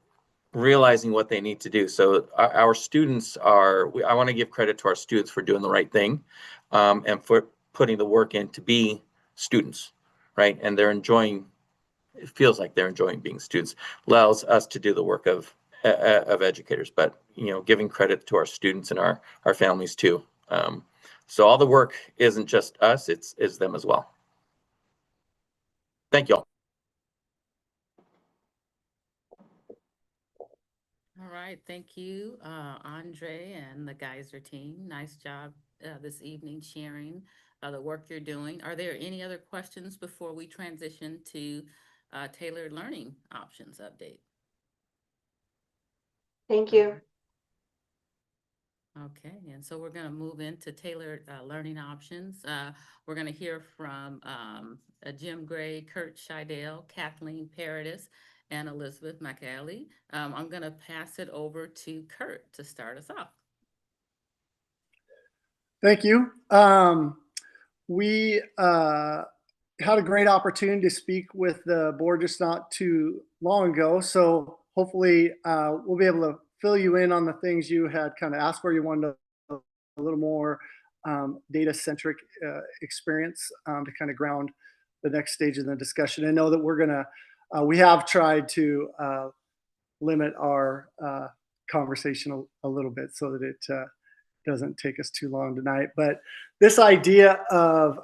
realizing what they need to do. So our students I want to give credit to our students for doing the right thing and for putting the work in to be students, right? And it feels like they're enjoying being students, allows us to do the work of educators, but, giving credit to our students and our families too. So all the work isn't just us, it's them as well. Thank you all. All right, thank you, Andre and the Geyser team. Nice job this evening sharing the work you're doing. Are there any other questions before we transition to tailored learning options update? Thank you. Okay, and so we're going to move into tailored learning options. We're going to hear from Jim Gray, Kurt Scheidel, Kathleen Paradis, and Elizabeth McAley. I'm going to pass it over to Kurt to start us off. Thank you. We had a great opportunity to speak with the board just not too long ago. So hopefully we'll be able to fill you in on the things you had kind of asked where you wanted a little more data-centric experience to kind of ground the next stage of the discussion. I know that we have tried to limit our conversation a little bit so that it doesn't take us too long tonight. But this idea of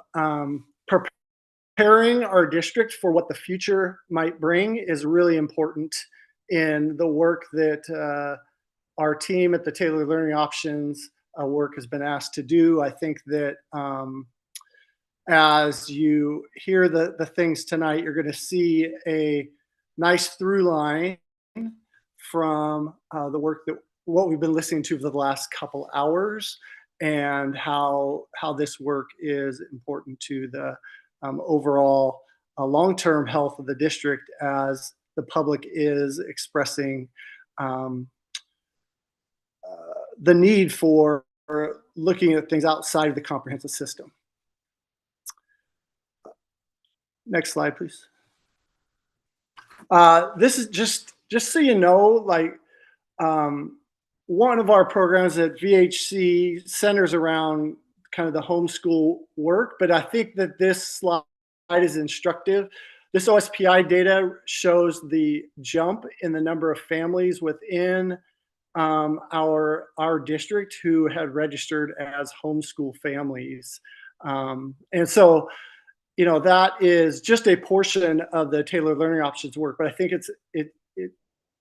preparing our district for what the future might bring is really important in the work that our team at the Tailored Learning Options work has been asked to do. I think that as you hear the things tonight, you're going to see a nice through line from the work what we've been listening to for the last couple hours and how this work is important to the overall long-term health of the district as the public is expressing the need for looking at things outside of the comprehensive system. Next slide, please. This is just so you know, like one of our programs at VHC centers around kind of the homeschool work, but I think that this slide is instructive. This OSPI data shows the jump in the number of families within our district who had registered as homeschool families. And so, you know, that is just a portion of the tailored learning options work, but I think it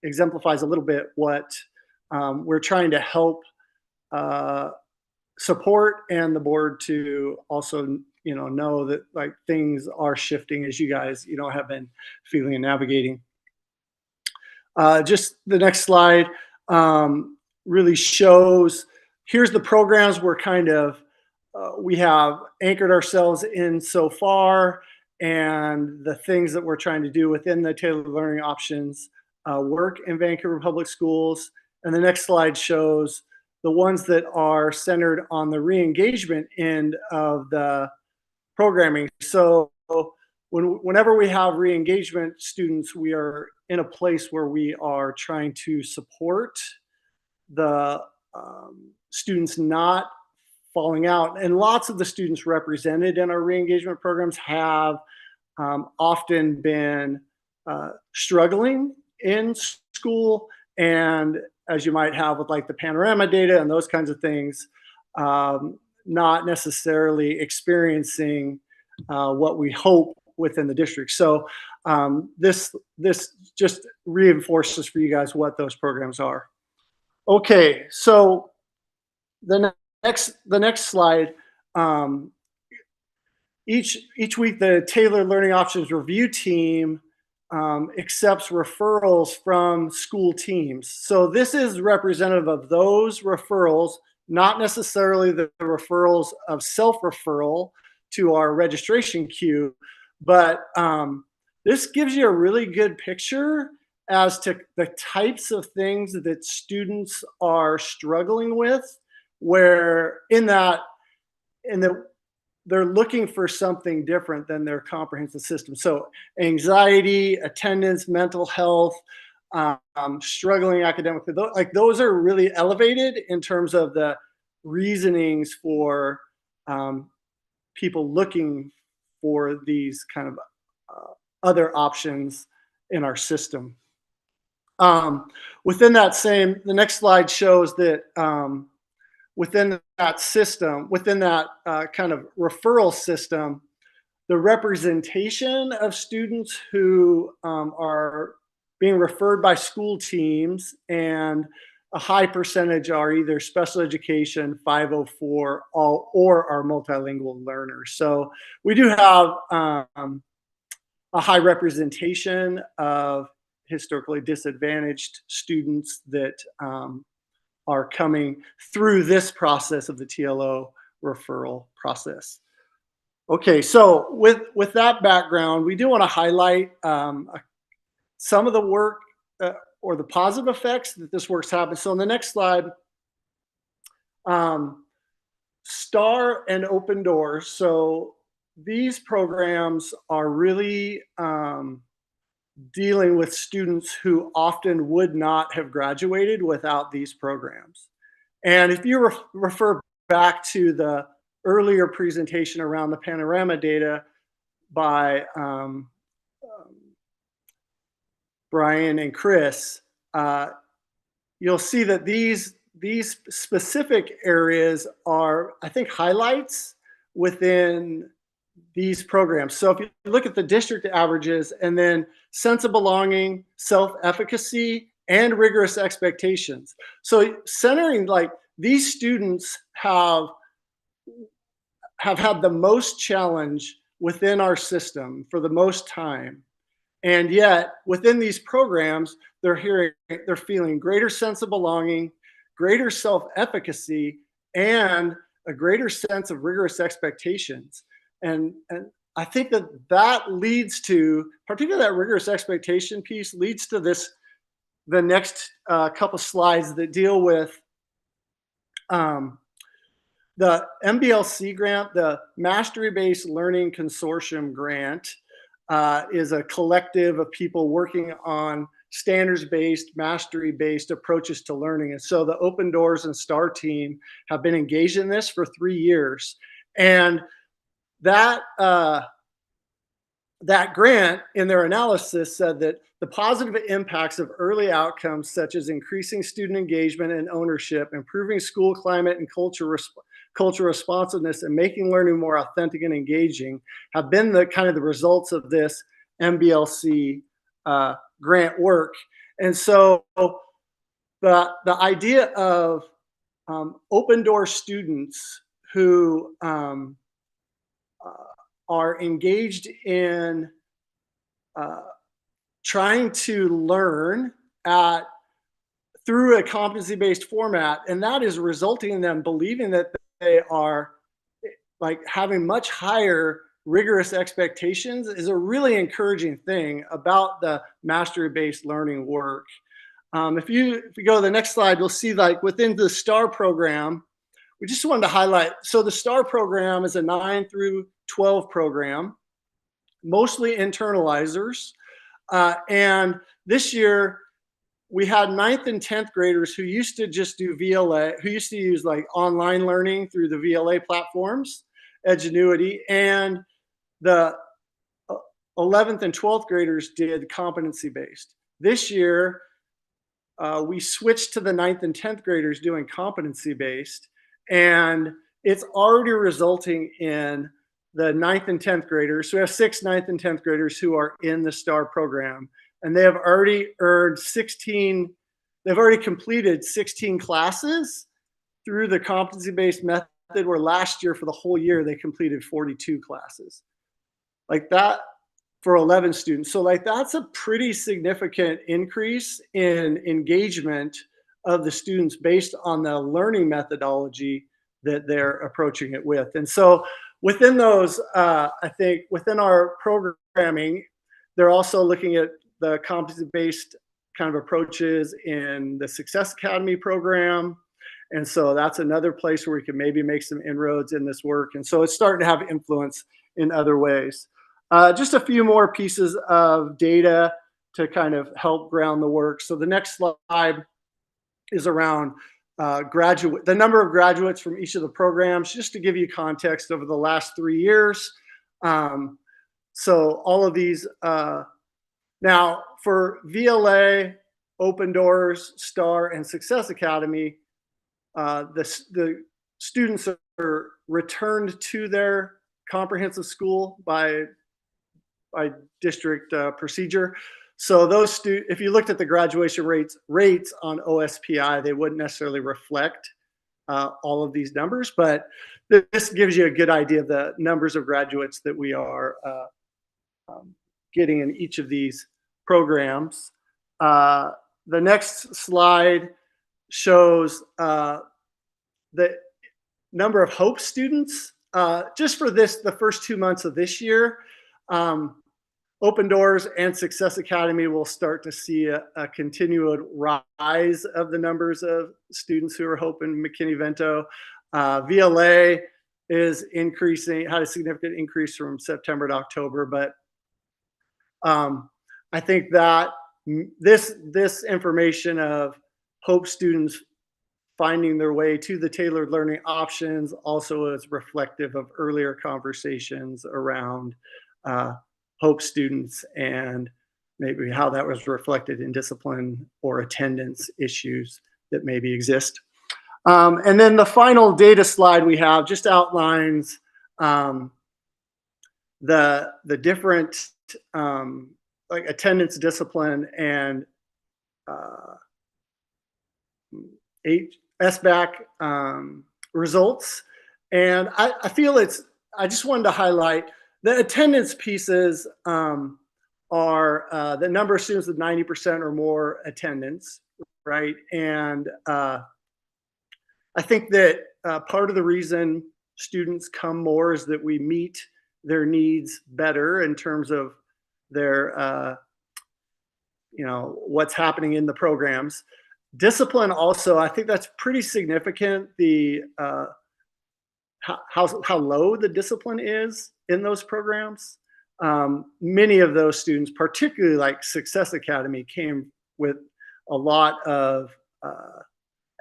exemplifies a little bit what we're trying to help support, and the board to also, you know that like things are shifting as you guys, you know, have been feeling and navigating. Just the next slide really shows, here's the programs we're kind of, we have anchored ourselves in so far, and the things that we're trying to do within the tailored learning options work in Vancouver Public Schools. And the next slide shows the ones that are centered on the re-engagement end of the programming. So whenever we have re-engagement students, we are in a place where we are trying to support the students not falling out. And lots of the students represented in our re-engagement programs have often been struggling in school, and as you might have with like the panorama data and those kinds of things, not necessarily experiencing what we hope within the district. So this just reinforces for you guys what those programs are. Okay, so the next slide. Each week, the Tailored Learning Options Review Team accepts referrals from school teams. So this is representative of those referrals, not necessarily the referrals of self-referral to our registration queue, but this gives you a really good picture as to the types of things that students are struggling with, where they're looking for something different than their comprehensive system. So anxiety, attendance, mental health, struggling academically, like those are really elevated in terms of the reasonings for people looking for these kind of other options in our system. Within that same, the next slide shows that within that system, within that kind of referral system, the representation of students who are being referred by school teams, and a high percentage are either special education, 504, or are multilingual learners. So we do have a high representation of historically disadvantaged students that are coming through this process of the TLO referral process. Okay, so with that background, we do want to highlight some of the work or the positive effects that this work's having. So on the next slide, STAR and Open Doors. So these programs are really dealing with students who often would not have graduated without these programs. And if you refer back to the earlier presentation around the panorama data by Brian and Chris, you'll see that these specific areas are, I think, highlights within these programs. So if you look at the district averages, and then sense of belonging, self-efficacy, and rigorous expectations. So centering, like, these students have had the most challenge within our system for the most time. And yet within these programs, they're feeling greater sense of belonging, greater self-efficacy, and a greater sense of rigorous expectations. And I think that leads to, particularly that rigorous expectation piece, leads to the next couple slides that deal with the MBLC grant. The Mastery-Based Learning Consortium grant is a collective of people working on standards-based, mastery-based approaches to learning. And so the Open Doors and STAR team have been engaged in this for 3 years. And that that grant in their analysis said that the positive impacts of early outcomes such as increasing student engagement and ownership, improving school climate and cultural responsiveness, and making learning more authentic and engaging have been the kind of the results of this MBLC grant work. And so the idea of open door students who are engaged in trying to learn through a competency-based format, and that is resulting in them believing that they are like having much higher rigorous expectations, is a really encouraging thing about the mastery-based learning work. If you go to the next slide, you'll see like within the STAR program, we just wanted to highlight, so the STAR program is a 9 through 12 program, mostly internalizers. And this year we had 9th and 10th graders who used to just do VLA, who used to use like online learning through the VLA platforms, Edgenuity, and the 11th and 12th graders did competency-based. This year, we switched to the 9th and 10th graders doing competency-based, and it's already resulting in the 9th and 10th graders. So we have 6 9th and 10th graders who are in the STAR program, and they have already earned 16, they've already completed 16 classes through the competency-based method, where last year for the whole year, they completed 42 classes. Like that for 11 students. So like that's a pretty significant increase in engagement of the students based on the learning methodology that they're approaching it with. And so within those, I think within our programming, they're also looking at the competency-based kind of approaches in the Success Academy program. And so that's another place where we can maybe make some inroads in this work. And so it's starting to have influence in other ways. Just a few more pieces of data to kind of help ground the work. So the next slide is around the number of graduates from each of the programs, just to give you context over the last 3 years. So all of these, now for VLA, Open Doors, STAR, and Success Academy, the students are returned to their comprehensive school by district procedure. So those if you looked at the graduation rates on OSPI, they wouldn't necessarily reflect all of these numbers, but this gives you a good idea of the numbers of graduates that we are getting in each of these programs. The next slide shows the number of HOPE students. Just for the first 2 months of this year, Open Doors and Success Academy will start to see a continued rise of the numbers of students who are HOPE in McKinney-Vento. VLA is increasing, had a significant increase from September to October, but I think that this information of HOPE students finding their way to the tailored learning options also is reflective of earlier conversations around HOPE students and maybe how that was reflected in discipline or attendance issues that maybe exist. And then the final data slide we have just outlines the different like attendance, discipline, and SBAC results. And I feel I just wanted to highlight the attendance pieces are the number of students with 90% or more attendance, right? And I think that part of the reason students come more is that we meet their needs better in terms of their, what's happening in the programs. Discipline also, I think that's pretty significant. The how low the discipline is in those programs. Many of those students, particularly like Success Academy, came with a lot of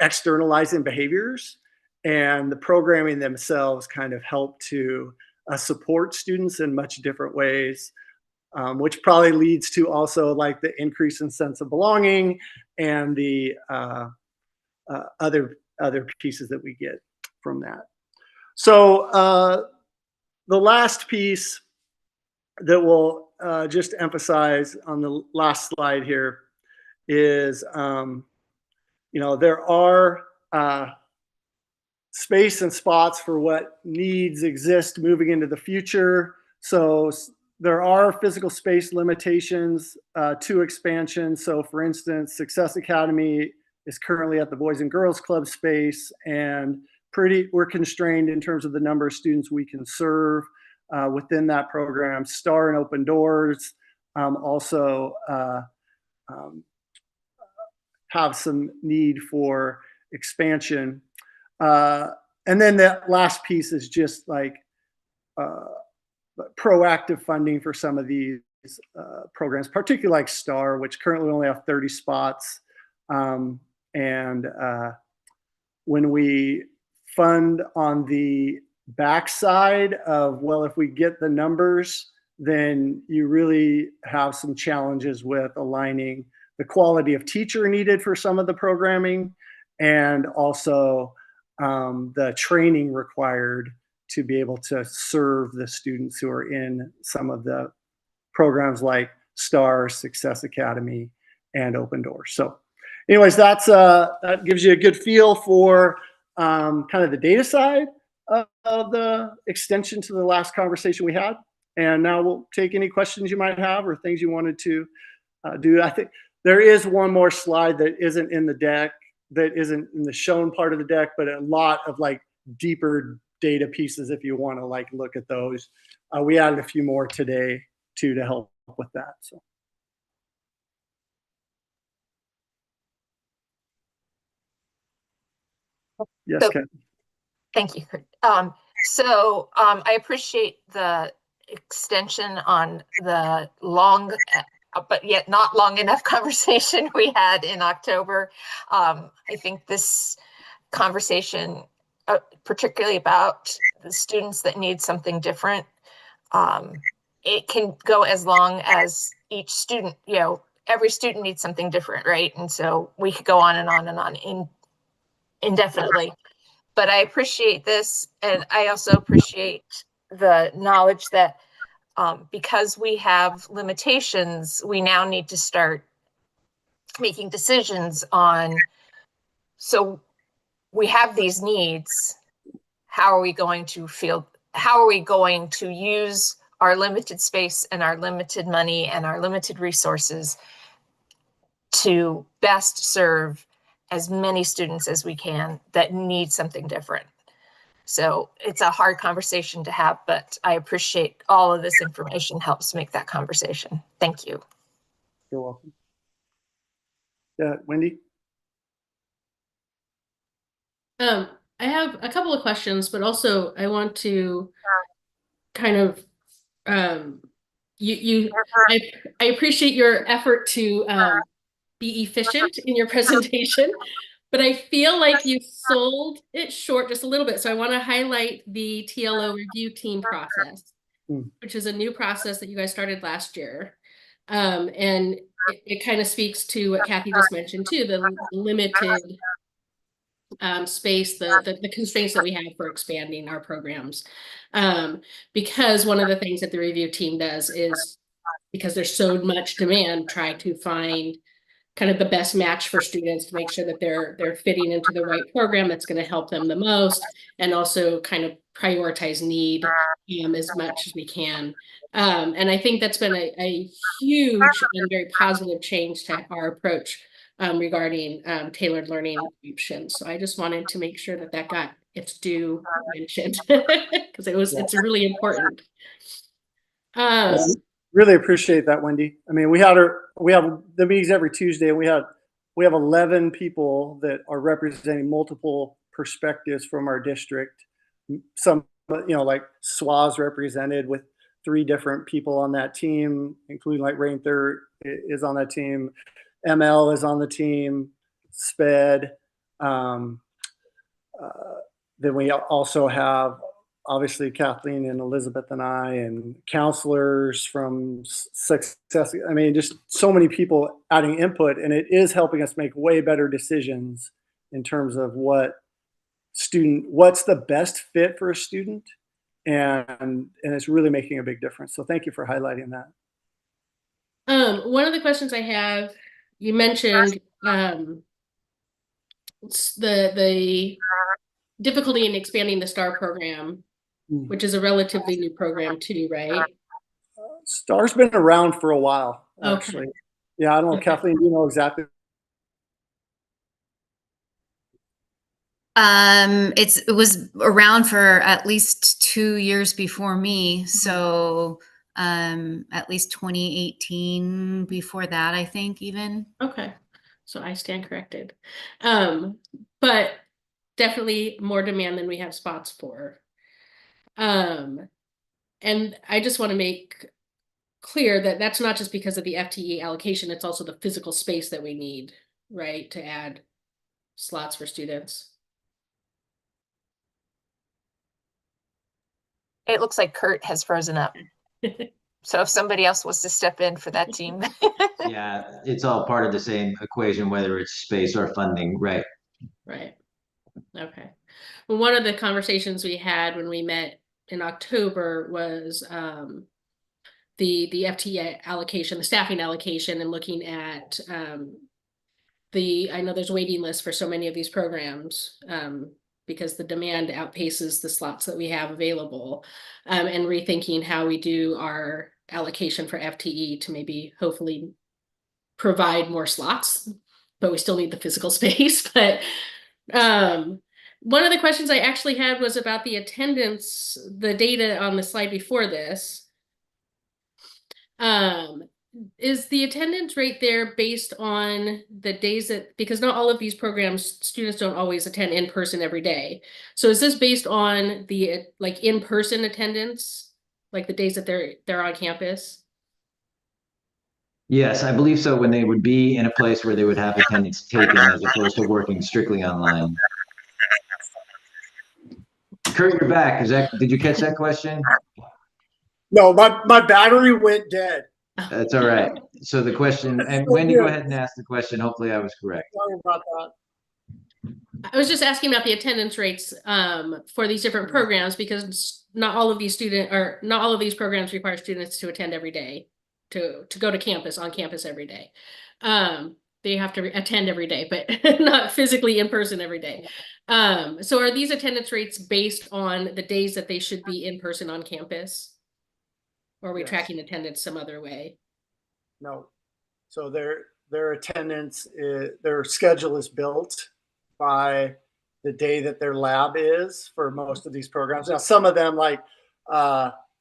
externalizing behaviors, and the programming themselves kind of help to support students in much different ways, which probably leads to also like the increase in sense of belonging and the other pieces that we get from that. So the last piece that we'll just emphasize on the last slide here is, there are space and spots for what needs exist moving into the future. So there are physical space limitations to expansion. So for instance, Success Academy is currently at the Boys and Girls Club space, and we're constrained in terms of the number of students we can serve within that program. STAR and Open Doors also have some need for expansion. And then the last piece is just like proactive funding for some of these programs, particularly like STAR, which currently only have 30 spots. And when we fund on the backside of, well, if we get the numbers, then you really have some challenges with aligning the quality of teacher needed for some of the programming, and also the training required to be able to serve the students who are in some of the programs like STAR, Success Academy, and Open Doors. So anyways, that gives you a good feel for kind of the data side of the extension to the last conversation we had. And now we'll take any questions you might have or things you wanted to do. I think there is one more slide that isn't in the deck, that isn't in the shown part of the deck, but a lot of like deeper data pieces if you want to like look at those. We added a few more today too to help with that. So. Yes, So, Ken. thank you. I appreciate the extension on the long, but yet not long enough conversation we had in October. I think this conversation, particularly about the students that need something different, it can go as long as each student, every student needs something different, right? And so we could go on and on and on indefinitely. But I appreciate this, and I also appreciate the knowledge that because we have limitations, we now need to start making decisions on, so we have these needs, how are we going to use our limited space and our limited money and our limited resources to best serve as many students as we can that need something different. So it's a hard conversation to have, but I appreciate all of this information helps make that conversation. Thank you. You're welcome. Yeah, Wendy? I have a couple of questions, but also I want to kind of I appreciate your effort to be efficient in your presentation, but I feel like you sold it short just a little bit. So I want to highlight the TLO review team process, which is a new process that you guys started last year. And it kind of speaks to what Kathy just mentioned too, the limited space, the constraints that we have for expanding our programs. Because one of the things that the review team does is, because there's so much demand, try to find kind of the best match for students to make sure that they're fitting into the right program that's going to help them the most, and also kind of prioritize need as much as we can. And I think that's been a huge and very positive change to our approach regarding tailored learning options. So I just wanted to make sure that got its due mentioned because it's really important. Really appreciate that, Wendy. I mean, we have the meetings every Tuesday, and we have 11 people that are representing multiple perspectives from our district. Some, like SWA's represented with 3 different people on that team, including like Rainther is on that team. ML is on the team, SPED. Um, then we also have obviously Kathleen and Elizabeth and I, and counselors from success. I mean, just so many people adding input, and it is helping us make way better decisions in terms of what's the best fit for a student, and it's really making a big difference. So thank you for highlighting that. One of the questions I have, you mentioned the difficulty in expanding the STAR program, which is a relatively new program too, right? STAR's been around for a while, actually. Okay. Yeah, I don't know, Okay. Kathleen, do you know exactly? It was around for at least 2 years before me. So at least 2018 before that, I think even. Okay. So I stand corrected. But definitely more demand than we have spots for. And I just want to make clear that that's not just because of the FTE allocation, it's also the physical space that we need, right, to add slots for students. It looks like Kurt has frozen up. So if somebody else wants to step in for that team. Yeah, it's all part of the same equation, whether it's space or funding, right? Right. Okay. Well, one of the conversations we had when we met in October was the FTE allocation, the staffing allocation, and looking at I know there's waiting lists for so many of these programs because the demand outpaces the slots that we have available, and rethinking how we do our allocation for FTE to maybe hopefully provide more slots, but we still need the physical space. But one of the questions I actually had was about the attendance, the data on the slide before this. Is the attendance rate there based on the days that, because not all of these programs, students don't always attend in person every day. So is this based on the like in-person attendance, like the days that they're on campus? Yes, I believe so, when they would be in a place where they would have attendance taken as opposed to working strictly online. Kurt, you're back. Did you catch that question? No, my battery went dead. That's all right. So the question, and Wendy, go ahead and ask the question. Hopefully I was correct. Sorry about that. I was just asking about the attendance rates for these different programs, because not all of these programs require students to attend every day, to go to campus, on campus every day. They have to attend every day, but not physically in person every day. So are these attendance rates based on the days that they should be in person on campus? Or are we tracking attendance some other way? No. So their attendance, their schedule is built by the day that their lab is for most of these programs. Now, some of them, like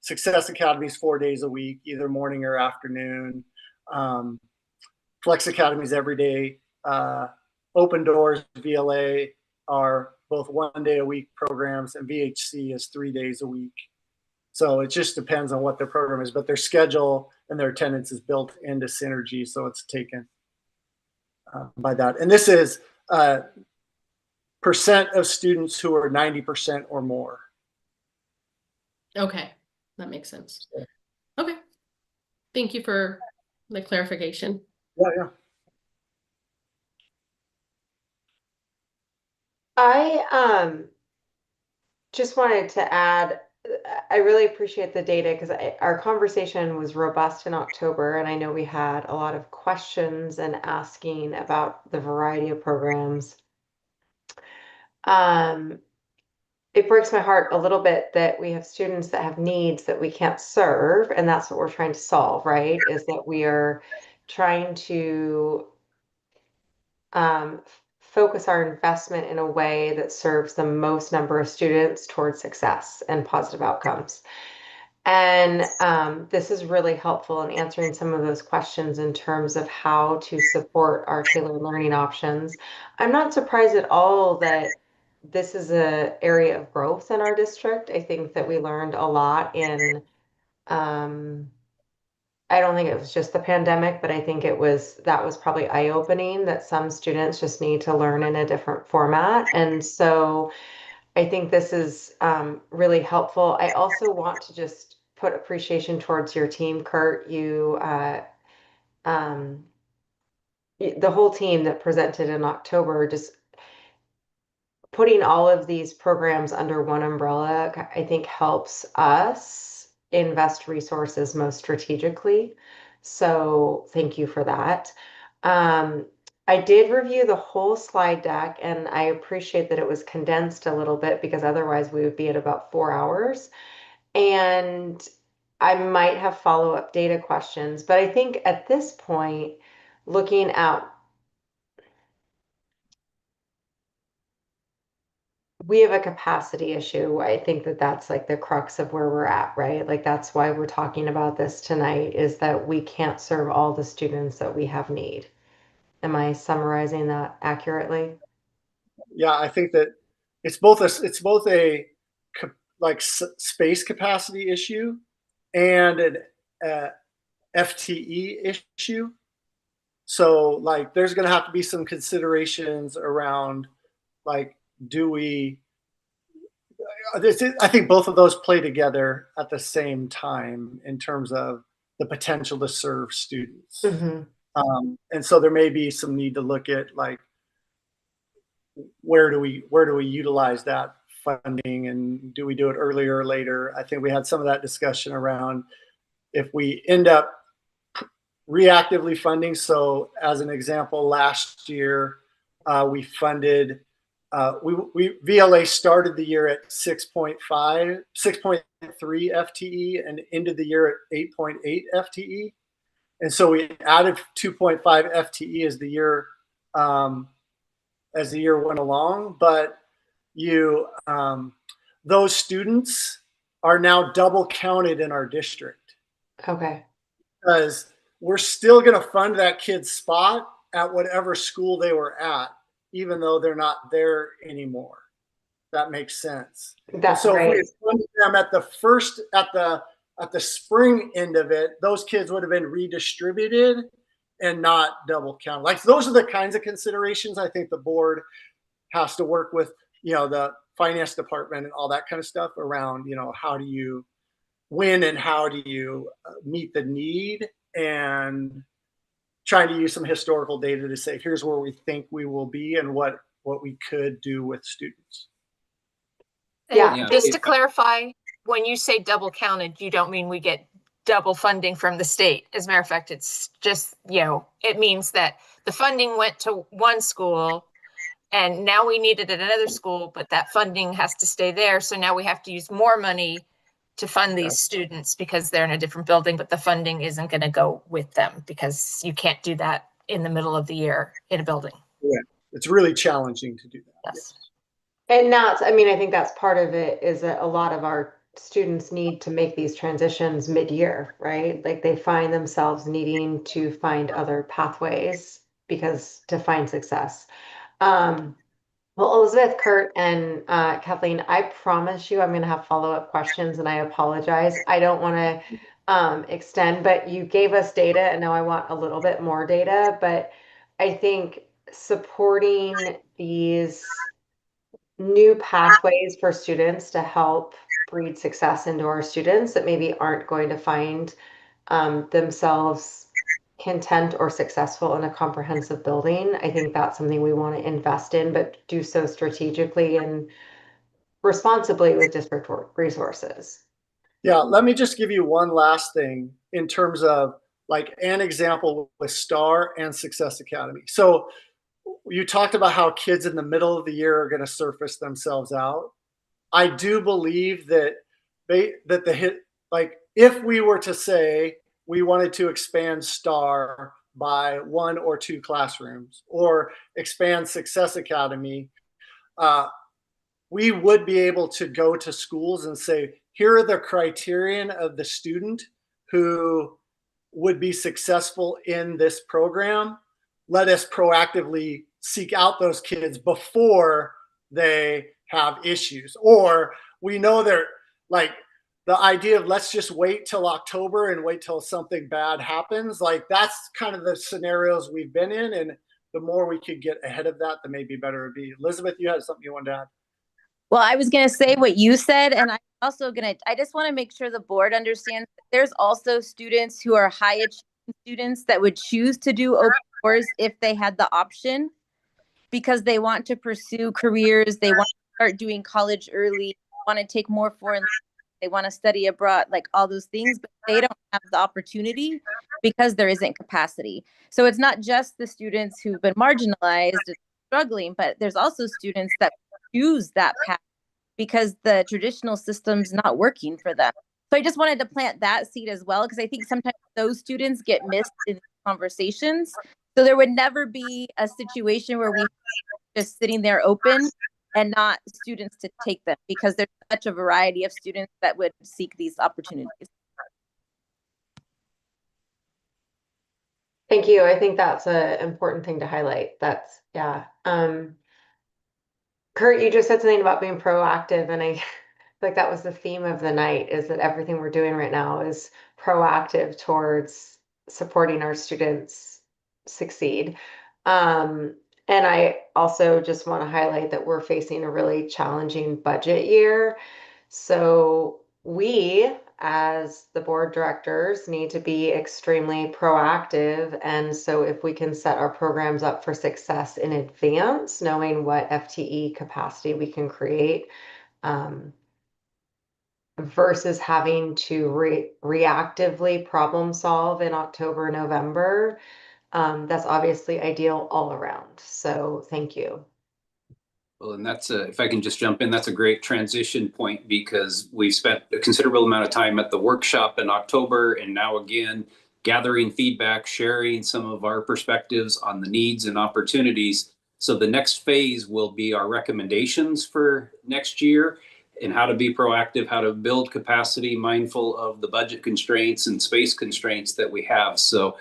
Success Academy, is 4 days a week, either morning or afternoon. Flex Academies every day. Open Doors, VLA are both 1 day a week programs, and VHC is 3 days a week. So it just depends on what their program is, but their schedule and their attendance is built into Synergy, so it's taken by that. And this is percent of students who are 90% or more. Okay, that makes sense. Okay, thank you for the clarification. Yeah. I just wanted to add, I really appreciate the data because our conversation was robust in October, and I know we had a lot of questions and asking about the variety of programs. It breaks my heart a little bit that we have students that have needs that we can't serve, and that's what we're trying to solve, right? Is that we are trying to focus our investment in a way that serves the most number of students towards success and positive outcomes. And this is really helpful in answering some of those questions in terms of how to support our tailored learning options. I'm not surprised at all that this is an area of growth in our district. I think that we learned a lot in I don't think it was just the pandemic, but I think that was probably eye-opening that some students just need to learn in a different format. And so I think this is really helpful. I also want to just put appreciation towards your team, Kurt. Um, the whole team that presented in October, just putting all of these programs under one umbrella, I think helps us invest resources most strategically. So thank you for that. Um, I did review the whole slide deck, and I appreciate that it was condensed a little bit because otherwise we would be at about 4 hours. And I might have follow-up data questions, but I think at this point, looking at we have a capacity issue. I think that that's like the crux of where we're at, right? Like that's why we're talking about this tonight, is that we can't serve all the students that we have need. Am I summarizing that accurately? Yeah, I think that it's both a like space capacity issue and an FTE issue. So like there's going to have to be some considerations around like do we I think both of those play together at the same time in terms of the potential to serve students. Mm-hmm. And so there may be some need to look at like where do we utilize that funding, and do we do it earlier or later? I think we had some of that discussion around if we end up reactively funding. So as an example, last year we funded we VLA started the year at 6.3 FTE and ended the year at 8.8 FTE. And so we added 2.5 FTE as the year went along. But those students are now double counted in our district. Okay. Because we're still going to fund that kid's spot at whatever school they were at, even though they're not there anymore. That makes sense. That's so right. If we funded them at the spring end of it, those kids would have been redistributed and not double counted. Like those are the kinds of considerations I think the board has to work with, the finance department and all that kind of stuff around, how do you win and how do you meet the need, and trying to use some historical data to say, here's where we think we will be and what we could do with students. Yeah. Just to clarify, when you say double counted, you don't mean we get double funding from the state. As a matter of fact, it's just, it means that the funding went to one school and now we need it at another school, but that funding has to stay there. So now we have to use more money to fund these students because they're in a different building, but the funding isn't going to go with them because you can't do that in the middle of the year in a building. Yeah, it's really challenging to do that. Yes. And I think that's part of it, is that a lot of our students need to make these transitions mid-year, right? Like they find themselves needing to find other pathways to find success. Well, Elizabeth, Kurt, and Kathleen, I promise you I'm going to have follow-up questions, and I apologize. I don't want to extend, but you gave us data, and now I want a little bit more data. But I think supporting these new pathways for students to help breed success into our students that maybe aren't going to find themselves content or successful in a comprehensive building. I think that's something we want to invest in, but do so strategically and responsibly with district resources. Yeah, let me just give you one last thing in terms of like an example with STAR and Success Academy. So you talked about how kids in the middle of the year are going to surface themselves out. I do believe that if we were to say we wanted to expand STAR by 1 or 2 classrooms or expand Success Academy, we would be able to go to schools and say, here are the criterion of the student who would be successful in this program. Let us proactively seek out those kids before they have issues. Or we know the idea of let's just wait till October and wait till something bad happens, like that's kind of the scenarios we've been in. And the more we could get ahead of that, the maybe better it would be. Elizabeth, you had something you wanted to add? Well, I was going to say what you said, and I just want to make sure the board understands that there's also students who are high achieving students that would choose to do open doors if they had the option, because they want to pursue careers, they want to start doing college early, want to take more foreign language, they want to study abroad, like all those things, but they don't have the opportunity because there isn't capacity. So it's not just the students who've been marginalized and struggling, but there's also students that choose that path because the traditional system's not working for them. So I just wanted to plant that seed as well, because I think sometimes those students get missed in conversations. So there would never be a situation where we just sitting there open and not students to take them, because there's such a variety of students that would seek these opportunities. Thank you. I think that's an important thing to highlight. That's, yeah. Kurt, you just said something about being proactive, and I like that was the theme of the night, is that everything we're doing right now is proactive towards supporting our students succeed. And I also just want to highlight that we're facing a really challenging budget year. So we, as the board directors, need to be extremely proactive. And so if we can set our programs up for success in advance, knowing what FTE capacity we can create, versus having to reactively problem solve in October, November, that's obviously ideal all around. So thank you. Well, and that's if I can just jump in, that's a great transition point, because we spent a considerable amount of time at the workshop in October, and now again, gathering feedback, sharing some of our perspectives on the needs and opportunities. So the next phase will be our recommendations for next year, and how to be proactive, how to build capacity, mindful of the budget constraints and space constraints that we have. So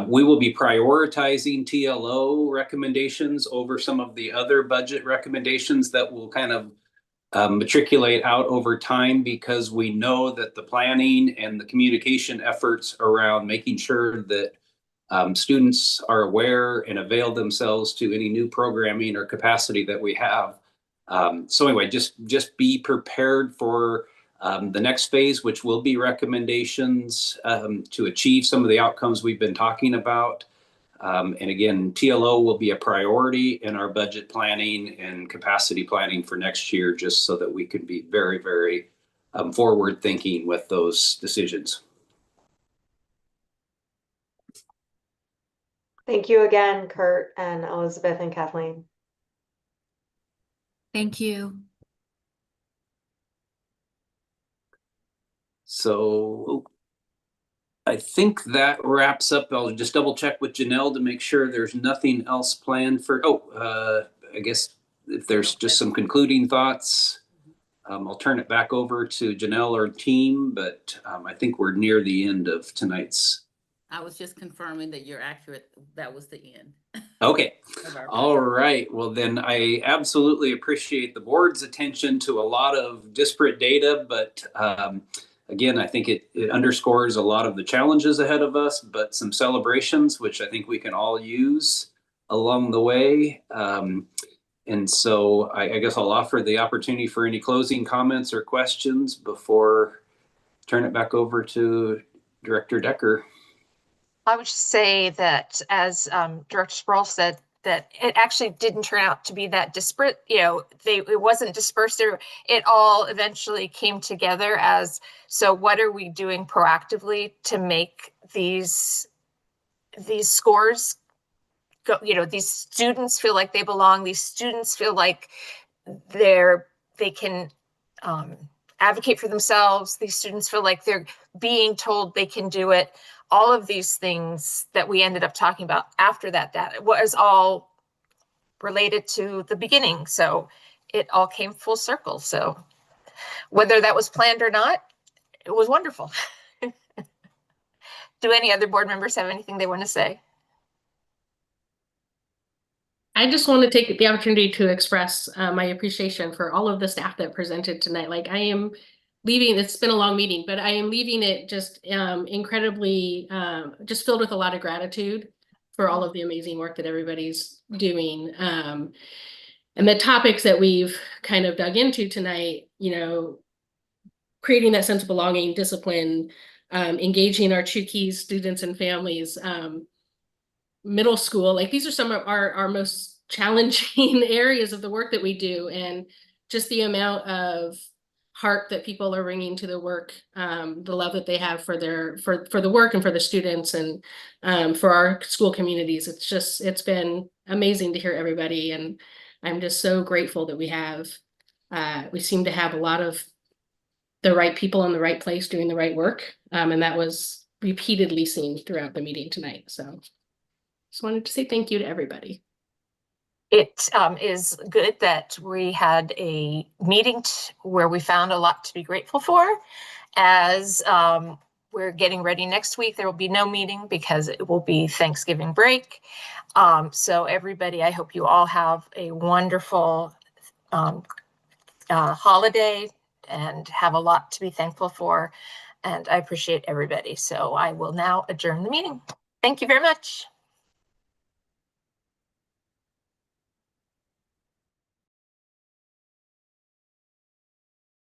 we will be prioritizing TLO recommendations over some of the other budget recommendations that will kind of matriculate out over time, because we know that the planning and the communication efforts around making sure that students are aware and avail themselves to any new programming or capacity that we have. So anyway, just be prepared for the next phase, which will be recommendations to achieve some of the outcomes we've been talking about. And again, TLO will be a priority in our budget planning and capacity planning for next year, just so that we can be very, very forward thinking with those decisions. Thank you again, Kurt and Elizabeth and Kathleen. Thank you. So I think that wraps up. I'll just double check with Janelle to make sure there's nothing else planned for, I guess if there's just some concluding thoughts, I'll turn it back over to Janelle or team, but I think we're near the end of tonight's. I was just confirming that you're accurate. That was the end. Okay. All right. Well, then I absolutely appreciate the board's attention to a lot of disparate data, but again, I think it underscores a lot of the challenges ahead of us, but some celebrations, which I think we can all use along the way. And so I guess I'll offer the opportunity for any closing comments or questions before turn it back over to Director Decker. I would just say that, as Director Sproul said, that it actually didn't turn out to be that disparate. You know, it wasn't dispersed. It all eventually came together as, so what are we doing proactively to make these scores go, you know, these students feel like they belong, these students feel like they can advocate for themselves, these students feel like they're being told they can do it. All of these things that we ended up talking about after that data was all related to the beginning. So it all came full circle. So whether that was planned or not, it was wonderful. Do any other board members have anything they want to say? I just want to take the opportunity to express my appreciation for all of the staff that presented tonight. Like, I am leaving, it's been a long meeting, but I am leaving it just incredibly just filled with a lot of gratitude for all of the amazing work that everybody's doing. And the topics that we've kind of dug into tonight, you know, creating that sense of belonging, discipline, engaging our Chukis, students and families, middle school, like these are some of our most challenging areas of the work that we do, and just the amount of heart that people are bringing to the work, the love that they have for their for the work and for the students and for our school communities. It's been amazing to hear everybody, and I'm just so grateful that we seem to have a lot of the right people in the right place doing the right work, and that was repeatedly seen throughout the meeting tonight. So just wanted to say thank you to everybody. It is good that we had a meeting where we found a lot to be grateful for. As we're getting ready next week, there will be no meeting because it will be Thanksgiving break. So everybody, I hope you all have a wonderful holiday and have a lot to be thankful for. And I appreciate everybody. So I will now adjourn the meeting. Thank you very much.